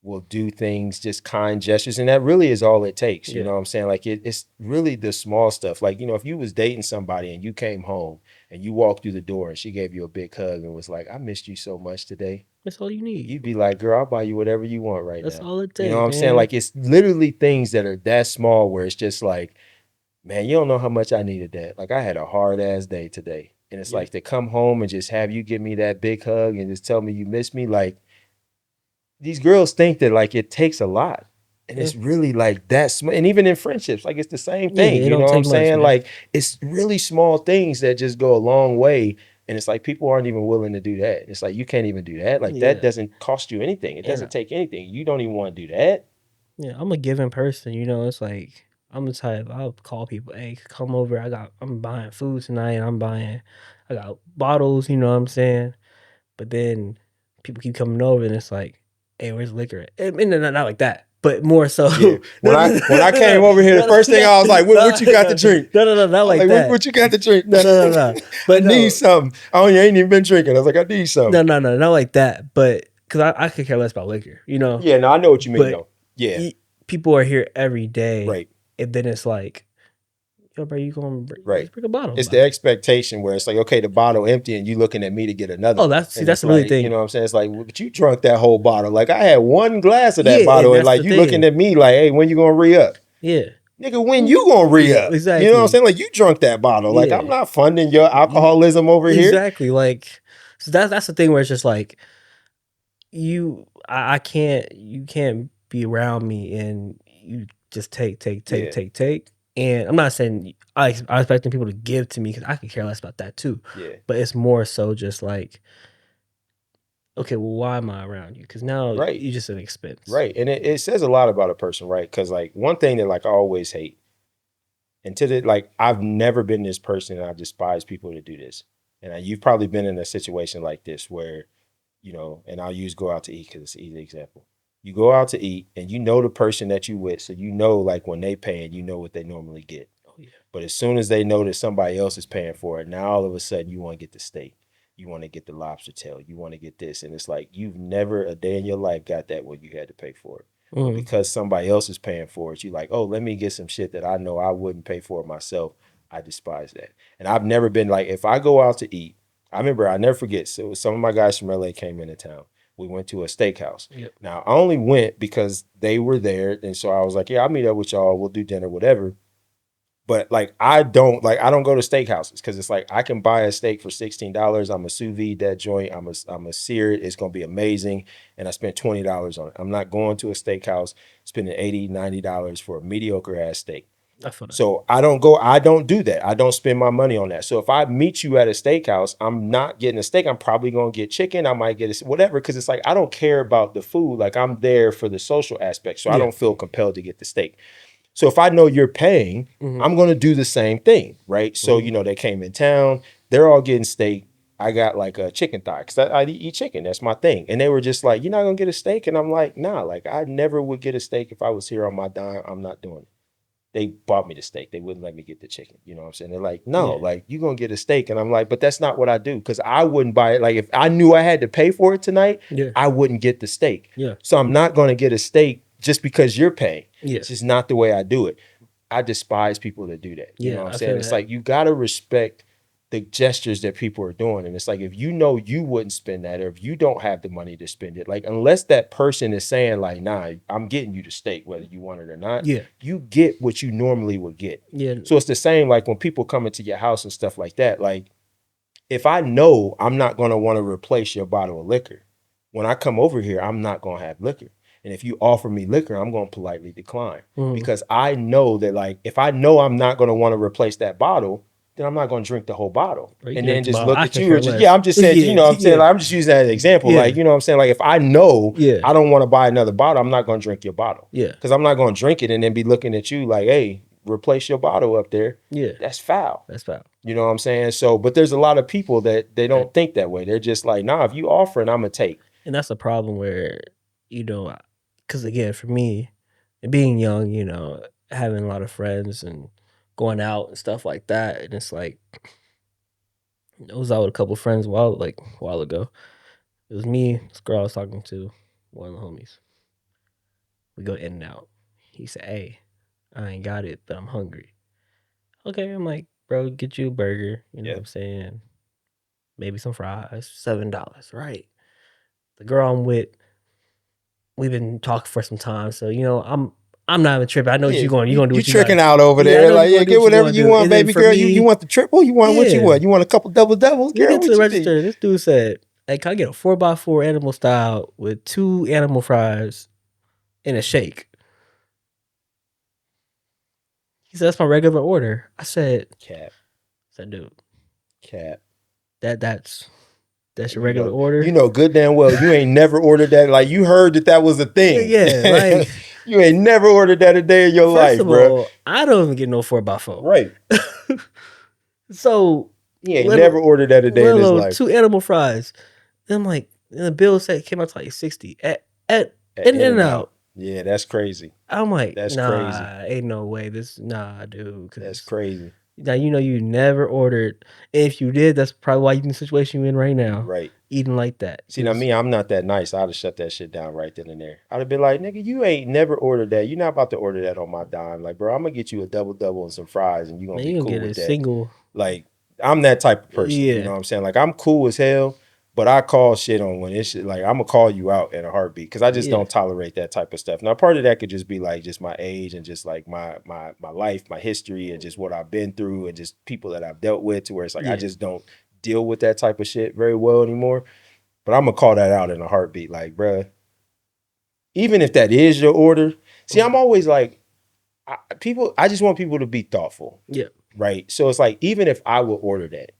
will do things, just kind gestures. And that really is all it takes. You Yeah. know what I'm saying? Like it's really the small stuff. Like, you know, if you was dating somebody and you came home and you walked through the door and she gave you a big hug and was like, I missed you so much today. That's all you need. You'd be like, girl, I'll buy you whatever you want right That's now. all it You know what takes, I'm saying? man. Like it's literally things that are that small where it's just like, man, you don't know how much I needed that. Like I had a hard ass day today. And it's Yeah. like to come home and just have you give me that big hug and just tell me you miss me. Like these girls think that like it takes a lot. And Yeah. it's really like that small. And even in friendships, like it's the same Yeah. thing. It You know don't what I'm take much, saying? man. Like it's really small things that just go a long way. And it's like people aren't even willing to do that. It's like you can't even do that. Like that Yeah. doesn't cost you anything. It And doesn't take anything. You don't even want to do that. yeah, I'm a giving person. You know, it's like I'm the type. I'll call people. Hey, come over. I'm buying food tonight. I got bottles. You know what I'm saying? But then people keep coming over, and it's like, hey, where's liquor at? I mean, not like that, but more so. Yeah. No, When I came over here, the no, first thing I was like, what you got to drink? not I was like like, that. what you got to drink? No. I But need no, something. Oh, you ain't even been drinking. I was like, I need something. no, not like that. But because I could care less about liquor, you know. Yeah, no, I know what you mean But though. Yeah, e people are here every day, right, and then it's like, "Yo, bro, you gonna right. just bring a bottle, It's bro." the expectation where it's like, okay, the bottle empty and you looking at me to get another Oh, one. see, And that's it's the really like, you thing. know what I'm saying? It's like, well, but you drunk that whole bottle. Like I had one glass of that Yeah, and bottle and that's like the you looking thing. at me like, hey, when you gonna re-up? Yeah. Nigga, when you gonna Yeah, re-up? You know what I'm exactly. saying? Like you drunk that bottle. Like I'm Yeah. not funding your E alcoholism over here. exactly, like, so that's the thing where it's just like, I can't you can't be around me and you just Yeah, take, and I'm not saying I expecting people to give to me because I could care less about that too, yeah. but it's more so just like, okay, well, why am I around you? Because now Right. you're just an expense. Right. And it says a lot about a person, right? Because like one thing that like I always hate, and to the like I've never been this person and I despise people to do this. And you've probably been in a situation like this where, you know, and I'll use go out to eat because it's an easy example. You go out to eat and you know the person that you with, so you know like when they paying, you know what they normally get. Oh yeah. But as soon as they know that somebody else is paying for it, now all of a sudden you want to get the steak. You want to get the lobster tail. You want to get this. And it's like you've never a day in your life got that when you had to pay for it. But Mhm. because somebody else is paying for it, you like, oh, let me get some shit that I know I wouldn't pay for myself. I despise that. And I've never been like, if I go out to eat, I remember, I never forget. So some of my guys from LA came into town. We went to a steakhouse. Yep. Now I only went because they were there. And so I was like, yeah, I'll meet up with y'all. We'll do dinner, whatever. But like I don't go to steakhouses because it's like I can buy a steak for $16. I'm a sous vide that joint. I'm a sear it. It's gonna be amazing. And I spent $20 on it. I'm not going to a steakhouse spending $80, $90 for a mediocre ass steak. I feel that. So I don't do that. I don't spend my money on that. So if I meet you at a steakhouse, I'm not getting a steak. I'm probably going to get chicken. I might get whatever. Cause it's like, I don't care about the food. Like I'm there for the social aspect. So I don't feel compelled to get the steak. So if I know you're paying, I'm going to do the same thing. Right. So, you know, they came in town, they're all getting steak. I got like a chicken thigh because I eat chicken. That's my thing. And they were just like, you're not going to get a steak. And I'm like, nah, like I never would get a steak if I was here on my dime. I'm not doing it. They bought me the steak. They wouldn't let me get the chicken. You know what I'm saying? They're like, no, like you're going to get a steak. And I'm like, but that's not what I do. Cause I wouldn't buy it. Like if I knew I had to pay for it tonight, I wouldn't get the steak. So I'm not going to get a steak just because you're paying. It's just not the way I do it. I despise people that do that. You know what I'm saying? It's like, you got to respect the gestures that people are doing. And it's like, if you know you wouldn't spend that, or if you don't have the money to spend it, like, unless that person is saying like, nah, I'm getting you the steak, whether you want it or not, you get what you normally would get. So it's the same, like when people come into your house and stuff like that, like if I know I'm not going to want to replace your bottle of liquor, when I come over here, I'm not going to have liquor. And if you offer me liquor, I'm going to politely decline because I know that, like, if I know I'm not going to want to replace that bottle, then I'm not going to drink the whole bottle. And then just look at you. Or just, I'm just saying, you know what I'm saying? Like, I'm just using that as an example. Like, you know what I'm saying? Like, if I know I don't want to buy another bottle, I'm not going to drink your bottle. Because I'm not going to drink it and then be looking at you like, hey, replace your bottle up there. That's foul. That's foul. You know what I'm saying? So, but there's a lot of people that they don't think that way. They're just like, nah, if you offering, I'm going to take. And that's a problem where, you know, because again, for me, being young, you know, having a lot of friends and going out and stuff like that, and it's like, I was out with a couple of friends a while ago. It was me, this girl I was talking to, one of the homies. We go in and out. He said, hey, I ain't got it, but I'm hungry. Okay, I'm like, bro, get you a burger, you know what I'm saying? Maybe some fries, $7, right? The girl I'm with, we've been talking for some time, so you know, I'm not even tripping. I know what you're going to do. You What you tricking got. out over there. Like, yeah, get whatever you want, baby girl. Me, you want the triple? You want what you want? You want a couple double doubles, girl? We get to the register. This dude said, hey, can I get a 4x4 animal style with 2 animal fries and a shake? He said, that's my regular order. I said, cap. I said, dude, cap. That's your regular order. You know good damn well you ain't never ordered that. Like, you heard that was a thing. Like you ain't never ordered that a day in your life, bro. I don't even get no 4x4. Right. So he ain't never ordered that a day in his life. 2 animal fries. Then I'm like, and the bill said came out to like 60 at In-N-Out. Yeah, that's crazy. I'm like, that's crazy. Crazy. Ain't no way. Dude. That's crazy. Now you know you never ordered. And if you did, that's probably why you're in the situation you're in right now. Right. Eating like that. See, now me, I'm not that nice. I'd have shut that shit down right then and there. I'd have been like, nigga, you ain't never ordered that. You're not about to order that on my dime. Like, bro, I'm gonna get you a double and some fries, and you're gonna be cool get with a that. Single. Like, I'm that type of person. You know what I'm saying? Like, I'm cool as hell. But I call shit on when it's like, I'm gonna call you out in a heartbeat because I just don't tolerate that type of stuff. Now, part of that could just be like just my age and just like my life, my history, and just what I've been through and just people that I've dealt with, to where it's like I just don't deal with that type of shit very well anymore. But I'm gonna call that out in a heartbeat. Like, bruh, even if that is your order, see, I'm always like, I just want people to be thoughtful. Yeah. Right. So it's like, even if I will order that,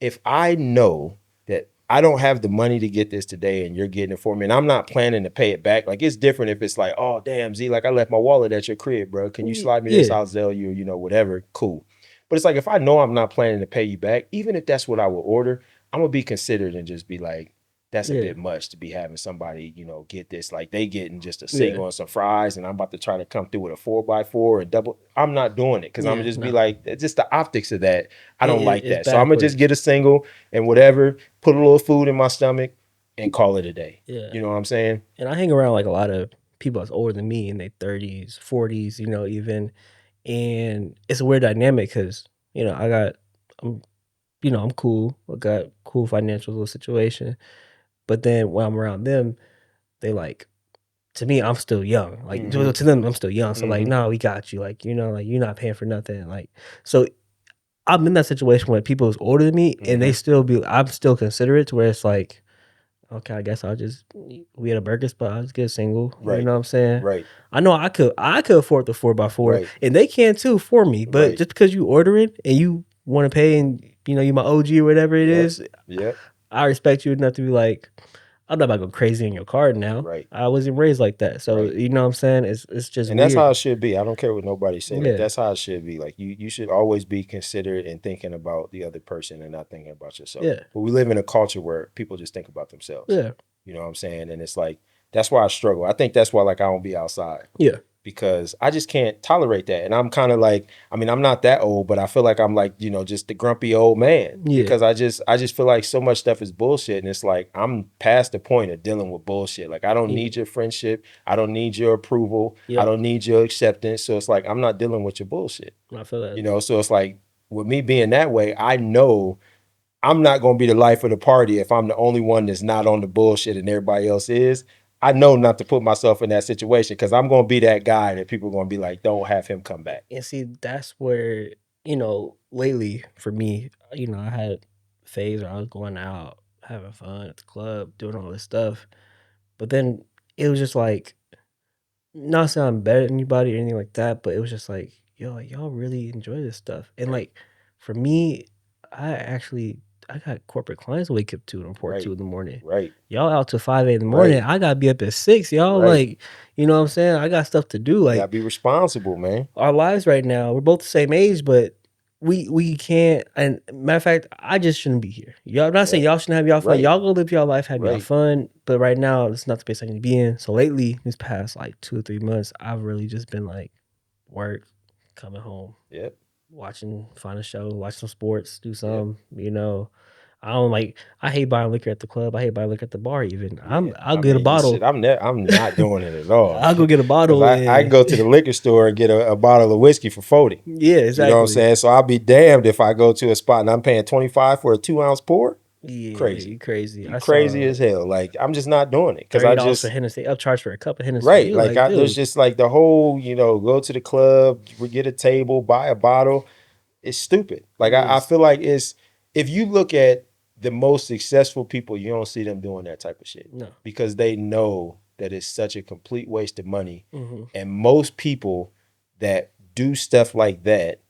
if I know that I don't have the money to get this today and you're getting it for me and I'm not planning to pay it back. Like, it's different if it's like, oh, damn, Z, like I left my wallet at your crib, bro. Can you slide me this? I'll Zelle you, you know, whatever. Cool. But it's like, if I know I'm not planning to pay you back, even if that's what I will order, I'm going to be considered and just be like, that's a bit much to be having somebody, you know, get this. Like, they getting just a single and some fries and I'm about to try to come through with a 4x4 and double. I'm not doing it because I'm going to just be like, it's just the optics of that. I don't like that. So I'm going to just get a single and whatever, put a little food in my stomach and call it a day. Yeah. You know what I'm saying? And I hang around like a lot of people that's older than me in their 30s, 40s, you know, even. And it's a weird dynamic because, you know, I'm cool. I got cool financial little situation. But then when I'm around them, they like, to me, I'm still young. Like, to them, I'm still young. So like, no, we got you. Like, you know, like you're not paying for nothing. Like, so I'm in that situation where people is older than me and they still I'm still considerate, to where it's like, okay, I guess we had a burger spot. I'll just get a single. You Right. know what I'm saying? Right. I know I could afford the 4x4, Right. and they can too for me. But Right. just because you order it and you want to pay, and you my OG or whatever it Yep. is, Yep. I respect you enough to be like, I'm not about to go crazy in your card now. Right. I wasn't raised like that, so Right. you know what I'm saying. It's just And that's weird. how it should be. I don't care what nobody say. Like Yeah, that's how it should be. Like you should always be considerate and thinking about the other person and not thinking about yourself. yeah, But we live in a culture where people just think about themselves. yeah, You know what I'm saying? And it's like that's why I struggle. I think that's why like I don't be outside. yeah. Because I just can't tolerate that. And I'm kind of like, I mean, I'm not that old, but I feel like I'm like, just the grumpy old man. Yeah. Because I just feel like so much stuff is bullshit. And it's like I'm past the point of dealing with bullshit. Like I don't Yeah. need your friendship. I don't need your approval. I Yep. don't need your acceptance. So it's like I'm not dealing with your bullshit. I feel that. So it's like with me being that way, I know I'm not gonna be the life of the party if I'm the only one that's not on the bullshit and everybody else is. I know not to put myself in that situation because I'm gonna be that guy that people are gonna be like, don't have him come back. And see, that's where, lately for me, I had a phase where I was going out, having fun at the club, doing all this stuff. But then it was just like, not saying I'm better than anybody or anything like that, but it was just like, yo, like, y'all really enjoy this stuff. And like for me, I got corporate clients to wake up to and report Right. to in the morning. Right. Y'all out till 5 a.m. in the morning. Right. I gotta be up at 6. Y'all Right. like, you know what I'm saying? I got stuff to do. You Like gotta be responsible, man. our lives right now, we're both the same age, but we can't. And matter of fact, I just shouldn't be here. Y'all, I'm not saying y'all shouldn't have y'all fun. Right. Y'all go live y'all life, have y'all Right. fun. But right now, it's not the place I need to be in. So lately, this past like 2 or 3 months, I've really just been like work, coming home, Yep. find a show, watch some sports, do some. I don't like. I hate buying liquor at the club. I hate buying liquor at the bar. Even I'll get a bottle. Shit, I'm not doing it at all. I'll go get a bottle. I can go to the liquor store and get a bottle of whiskey for 40. Yeah, exactly. You know what I'm saying? So I'll be damned if I go to a spot and I'm paying 25 for a 2-ounce pour. Yeah, Crazy. you crazy. You crazy as hell. Like I'm just not doing it because I $30 just for Hennessy. I'll charge for a cup of Hennessy. right. You Like dude. there's just like the whole go to the club, we get a table, buy a bottle. It's stupid. Like I feel like if you look at the most successful people, you don't see them doing that type of shit. No. Because they know that it's such a complete waste of money. Mm-hmm. And most people that do stuff like that,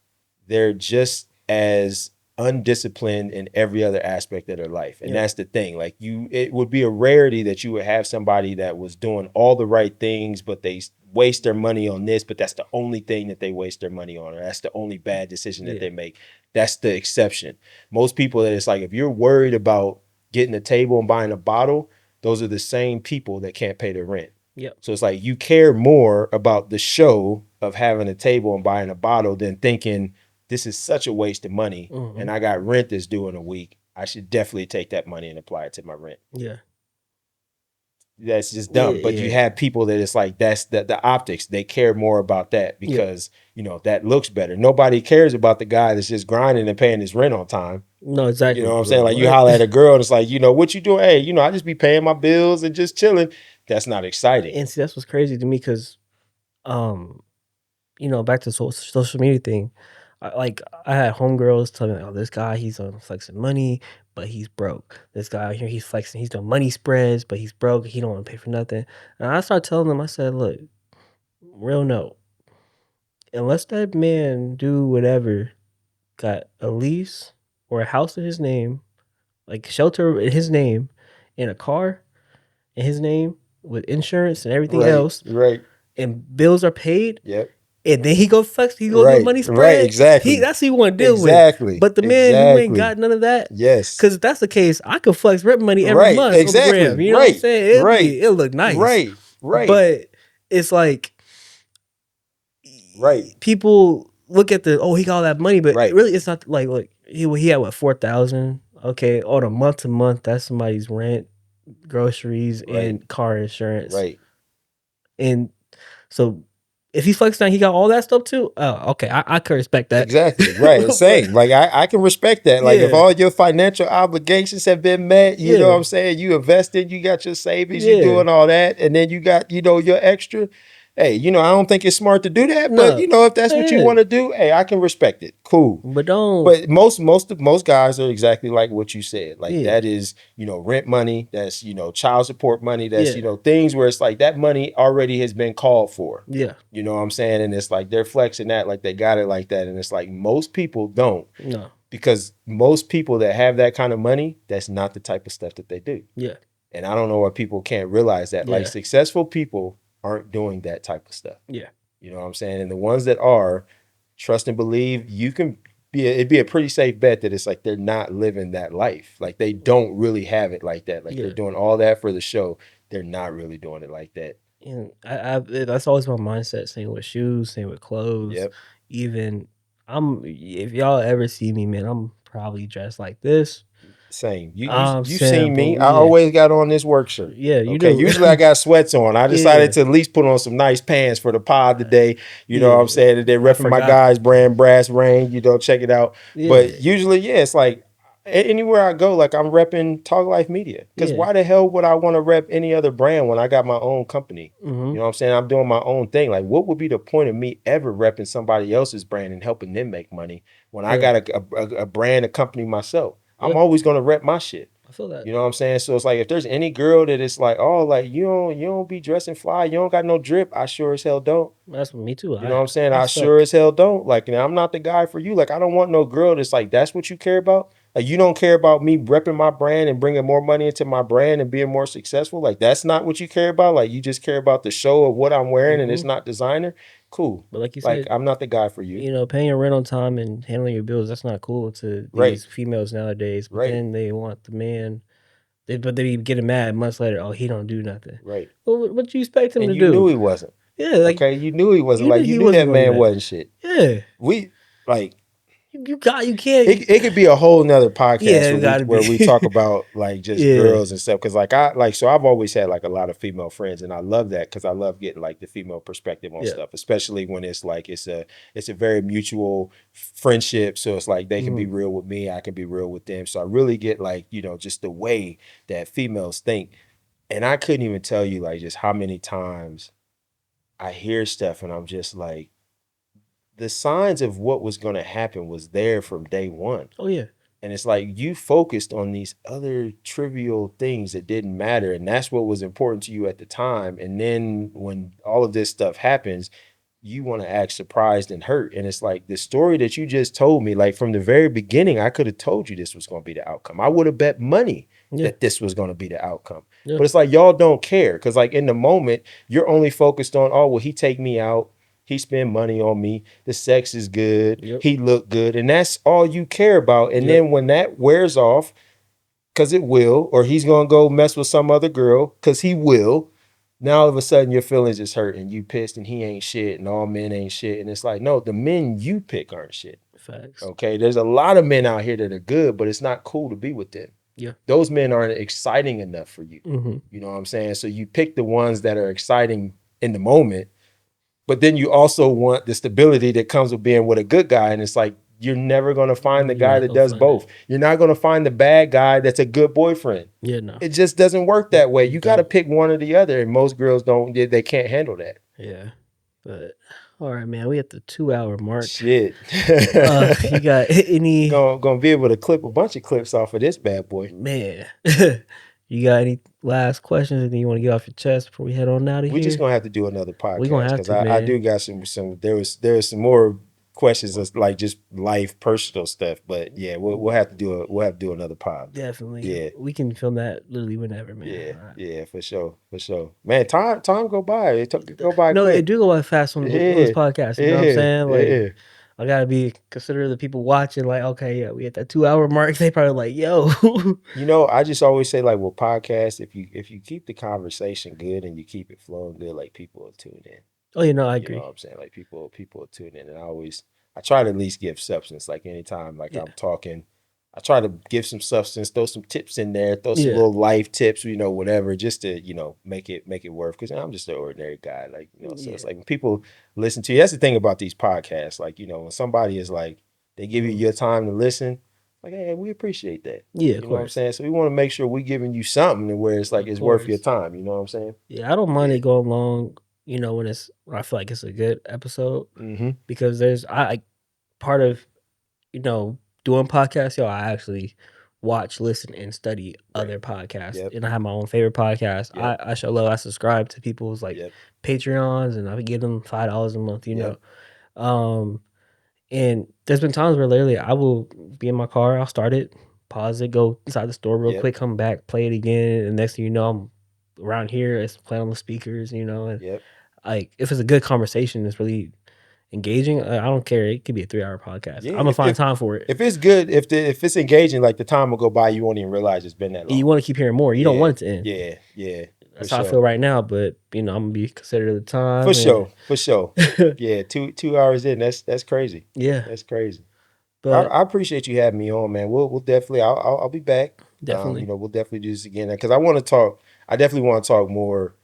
they're just as undisciplined in every other aspect of their life. And that's the thing. Like it would be a rarity that you would have somebody that was doing all the right things, but they waste their money on this, but that's the only thing that they waste their money on, or that's the only bad decision that they make. That's the exception. Most people that it's like, if you're worried about getting a table and buying a bottle, those are the same people that can't pay their rent. Yep. So it's like you care more about the show of having a table and buying a bottle than thinking this is such a waste of money and I got rent that's due in a week. I should definitely take that money and apply it to my rent. Yeah. That's just dumb. But you have people that it's like that's the optics. They care more about that because that looks better. Nobody cares about the guy that's just grinding and paying his rent on time. No, exactly. You know what I'm saying? Like you holler at a girl and it's like, what you doing? Hey, I just be paying my bills and just chilling. That's not exciting. And see, that's what's crazy to me because, back to the social media thing. I had homegirls tell me, oh, this guy, he's on flexing money, but he's broke. This guy out here, he's flexing, he's doing money spreads, but he's broke. He don't want to pay for nothing. And I started telling them, I said, look, real note, unless that man do whatever, got a lease or a house in his name, like shelter in his name, and a car in his name with insurance and everything else, and bills are paid. Yep. And then he go flex, he go do money spread. Right, exactly. That's who you want to deal with. But the man who ain't got none of that, because if that's the case, I could flex rent money every month on the gram. You know what I'm saying? It'll look nice. Right. But it's like, people look at he got all that money, but really it's not like he had what, 4,000. Okay, on a month to month, that's somebody's rent, groceries, and car insurance. Right. And so if he flexed down, he got all that stuff too. Oh, okay, I can respect that. Exactly. Right. Same. Like I can respect that. Like if all your financial obligations have been met, you know what I'm saying? You invested, you got your savings, you doing all that, and then you got, your extra. hey, you know, I don't think it's smart to do that, but No, you know, if that's what you yeah, want to do, hey, I can respect it. Cool. but don't. But most guys are exactly like what you said. Like Yeah, that is, you know, rent money, that's, you know, child support money, that's, yeah, you know, things where it's like that money already has been called for. yeah. You know what I'm saying? And it's like they're flexing that like they got it like that. And it's like most people don't, No, because most people that have that kind of money, that's not the type of stuff that they do. yeah, And I don't know why people can't realize that. Like yeah, successful people aren't doing that type of stuff. yeah, You know what I'm saying? And the ones that are, trust and believe, you can be it'd be a pretty safe bet that it's like they're not living that life. Like they don't really have it like that. Like they're yeah. doing all that for the show. They're not really doing it like that. And that's always my mindset. Same with shoes, same with clothes. Yep. Even if y'all ever see me, man, I'm probably dressed like this. Same. I'm You seen me. simple. I Yeah, always got on this work shirt. yeah, you Okay. do. Usually I got sweats on. I decided Yeah, to at least put on some nice pants for the pod today. You know what I'm yeah. saying? And they're I repping my forgot. guys brand Brass Rain. You know, check it out. Yeah, But usually, yeah, it's like anywhere I go, like I'm repping Toglife Media. Because yeah. why the hell would I want to rep any other brand when I got my own company? Mm-hmm. You know what I'm saying? I'm doing my own thing. Like, what would be the point of me ever repping somebody else's brand and helping them make money when I Yeah, got a brand, a company myself? I'm yeah. always going to rep my shit. I feel that. You know what I'm saying? So it's like if there's any girl that it's like, oh, like you don't be dressing fly, you don't got no drip. I sure as hell don't. That's me too. You know what I'm saying? I I suck. sure as hell don't. Like, now, I'm not the guy for you. Like, I don't want no girl that's like, that's what you care about. Like, you don't care about me repping my brand and bringing more money into my brand and being more successful. Like, that's not what you care about. Like, you just care about the show of what I'm wearing and it's Mm-hmm. not designer. Cool. But like you Like, said, I'm not the guy for you. paying your rent on time and handling your bills, that's not cool to Right. these females nowadays. But Right. then they want the man. But they be getting mad months later. Oh, he don't do nothing. Right. Well, what you expect him And to you knew do? he wasn't. Yeah, like Okay. You knew he wasn't. you Like, knew you he knew wasn't that going to do man that. wasn't shit. Yeah, We, like, you got you can't. it could be a whole nother podcast Yeah, it got to where be. we talk about like just Yeah. girls and stuff. Cause like so I've always had like a lot of female friends and I love that because I love getting like the female perspective on Yeah. stuff, especially when it's like it's a very mutual friendship. So it's like they can be Mhm. real with me, I can be real with them. So I really get like, you know, just the way that females think. And I couldn't even tell you like just how many times I hear stuff and I'm just like, the signs of what was going to happen was there from day one. Oh yeah. And it's like you focused on these other trivial things that didn't matter. And that's what was important to you at the time. And then when all of this stuff happens, you want to act surprised and hurt. And it's like the story that you just told me, like from the very beginning, I could have told you this was going to be the outcome. I would have bet money Yeah. that this was going to be the outcome. Yeah. But it's like y'all don't care. Cause like in the moment, you're only focused on, oh, well, he take me out. He spend money on me. The sex is good. Yep. He look good. And that's all you care about. And Yep. then when that wears off, because it will, or he's going to go mess with some other girl, because he will. Now all of a sudden your feelings is hurt and you pissed and he ain't shit and all men ain't shit. And it's like, no, the men you pick aren't shit. Facts. Okay. There's a lot of men out here that are good, but it's not cool to be with them. Yeah. Those men aren't exciting enough for you. Mm-hmm. You know what I'm saying? So you pick the ones that are exciting in the moment, but then you also want the stability that comes with being with a good guy. And it's like, you're never going to find the You're guy not that gonna does find both. it. You're not going to find the bad guy that's a good boyfriend. Yeah. No. It just doesn't work that way. You got to Don't. pick one or the other. And most girls don't, they can't handle that. Yeah. But all right, man. We at the 2-hour mark. Shit. You got any? Gonna be able to clip a bunch of clips off of this bad boy. Man. You got any last questions? Anything you want to get off your chest before we head on out of We here? just gonna have to do another We gonna podcast have because to, I man. do got some there was some more questions that's like just life personal stuff. But yeah, we'll have to do another pod. Definitely. Yeah. We can film that literally whenever, man. Yeah, All right. yeah, for sure. Man, time go by. It go by No, quick. it do go by fast on this Yeah, podcast. You know what I'm saying? Like, yeah. I gotta be consider the people watching. Like, okay, yeah, we at that 2-hour mark. They probably like, yo. You know, I just always say like, well, podcasts, if you keep the conversation good and you keep it flowing good, like people will tune in. Oh, you know, I You know agree. what I'm saying? Like people will tune in, and I try to at least give substance. Like anytime, like Yeah. I'm talking, I try to give some substance, throw some tips in there, throw some Yeah. little life tips, you know, whatever, just to make it worth. Because I'm just an ordinary guy, like So it's Yeah. like when people listen to you. That's the thing about these podcasts. Like when somebody is like they give you your time to listen. Like, hey, we appreciate that. Yeah, You of know what I'm course. saying? So we want to make sure we're giving you something where it's like Of it's worth your course. time. You know what I'm saying? Yeah, I don't mind Yeah. it going long. when I feel like it's a good episode Mm-hmm. because I part of you know doing podcasts, I actually watch, listen, and study Right. other podcasts, Yep. and I have my own favorite podcast. Yep. I show love. I subscribe to people's like Yep. Patreons, and I give them $5 a month. Yep. Um, and there's been times where literally I will be in my car, I'll start it, pause it, go inside the store real Yep. quick, come back, play it again, and next thing you know, I'm around here, it's playing on the speakers, and Yep. like if it's a good conversation, it's really engaging. I don't care. It could be a 3-hour podcast. Yeah. I'm gonna find time for it. If it's good, if it's engaging, like the time will go by, you won't even realize it's been that And you long. want to keep hearing more. You don't Yeah. want it to end. Yeah. Yeah. For That's how I feel sure. right now. But I'm gonna be considerate of the For time and sure. For sure. Yeah. 2 hours in. That's crazy. yeah. That's crazy. Well, But I appreciate you having me on, man. We'll definitely. I'll be back. definitely. We'll definitely do this again because I want to talk. I definitely want to talk more.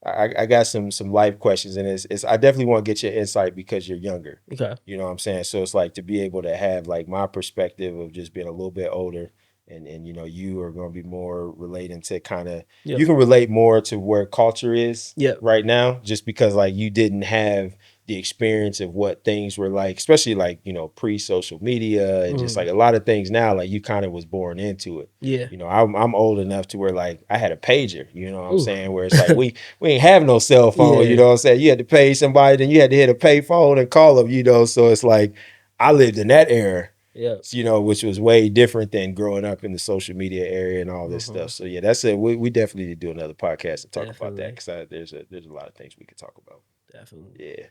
I got some life questions, and it's I definitely want to get your insight because you're younger. Okay. You know what I'm saying? So it's like to be able to have like my perspective of just being a little bit older, and you are going to be more relating to kind of Yep. you can relate more to where culture is Yep. right now, just because like you didn't have the experience of what things were like, especially like pre-social media and just like a lot of things now. Like you kind of was born into it. Yeah. I'm old enough to where like I had a pager. You know what I'm Ooh. saying? Where it's like we ain't have no cell phone. You Yeah. know what I'm saying? You had to pay somebody, then you had to hit a pay phone and call them. So it's like I lived in that era. Yeah. Which was way different than growing up in the social media area and all this stuff. So yeah, that's it. We definitely need to do another podcast and talk about that Definitely. because there's a lot of things we could talk about. Definitely. Yeah.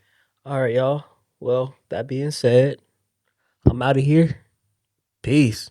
All right, y'all. Well, that being said, I'm out of here. Peace.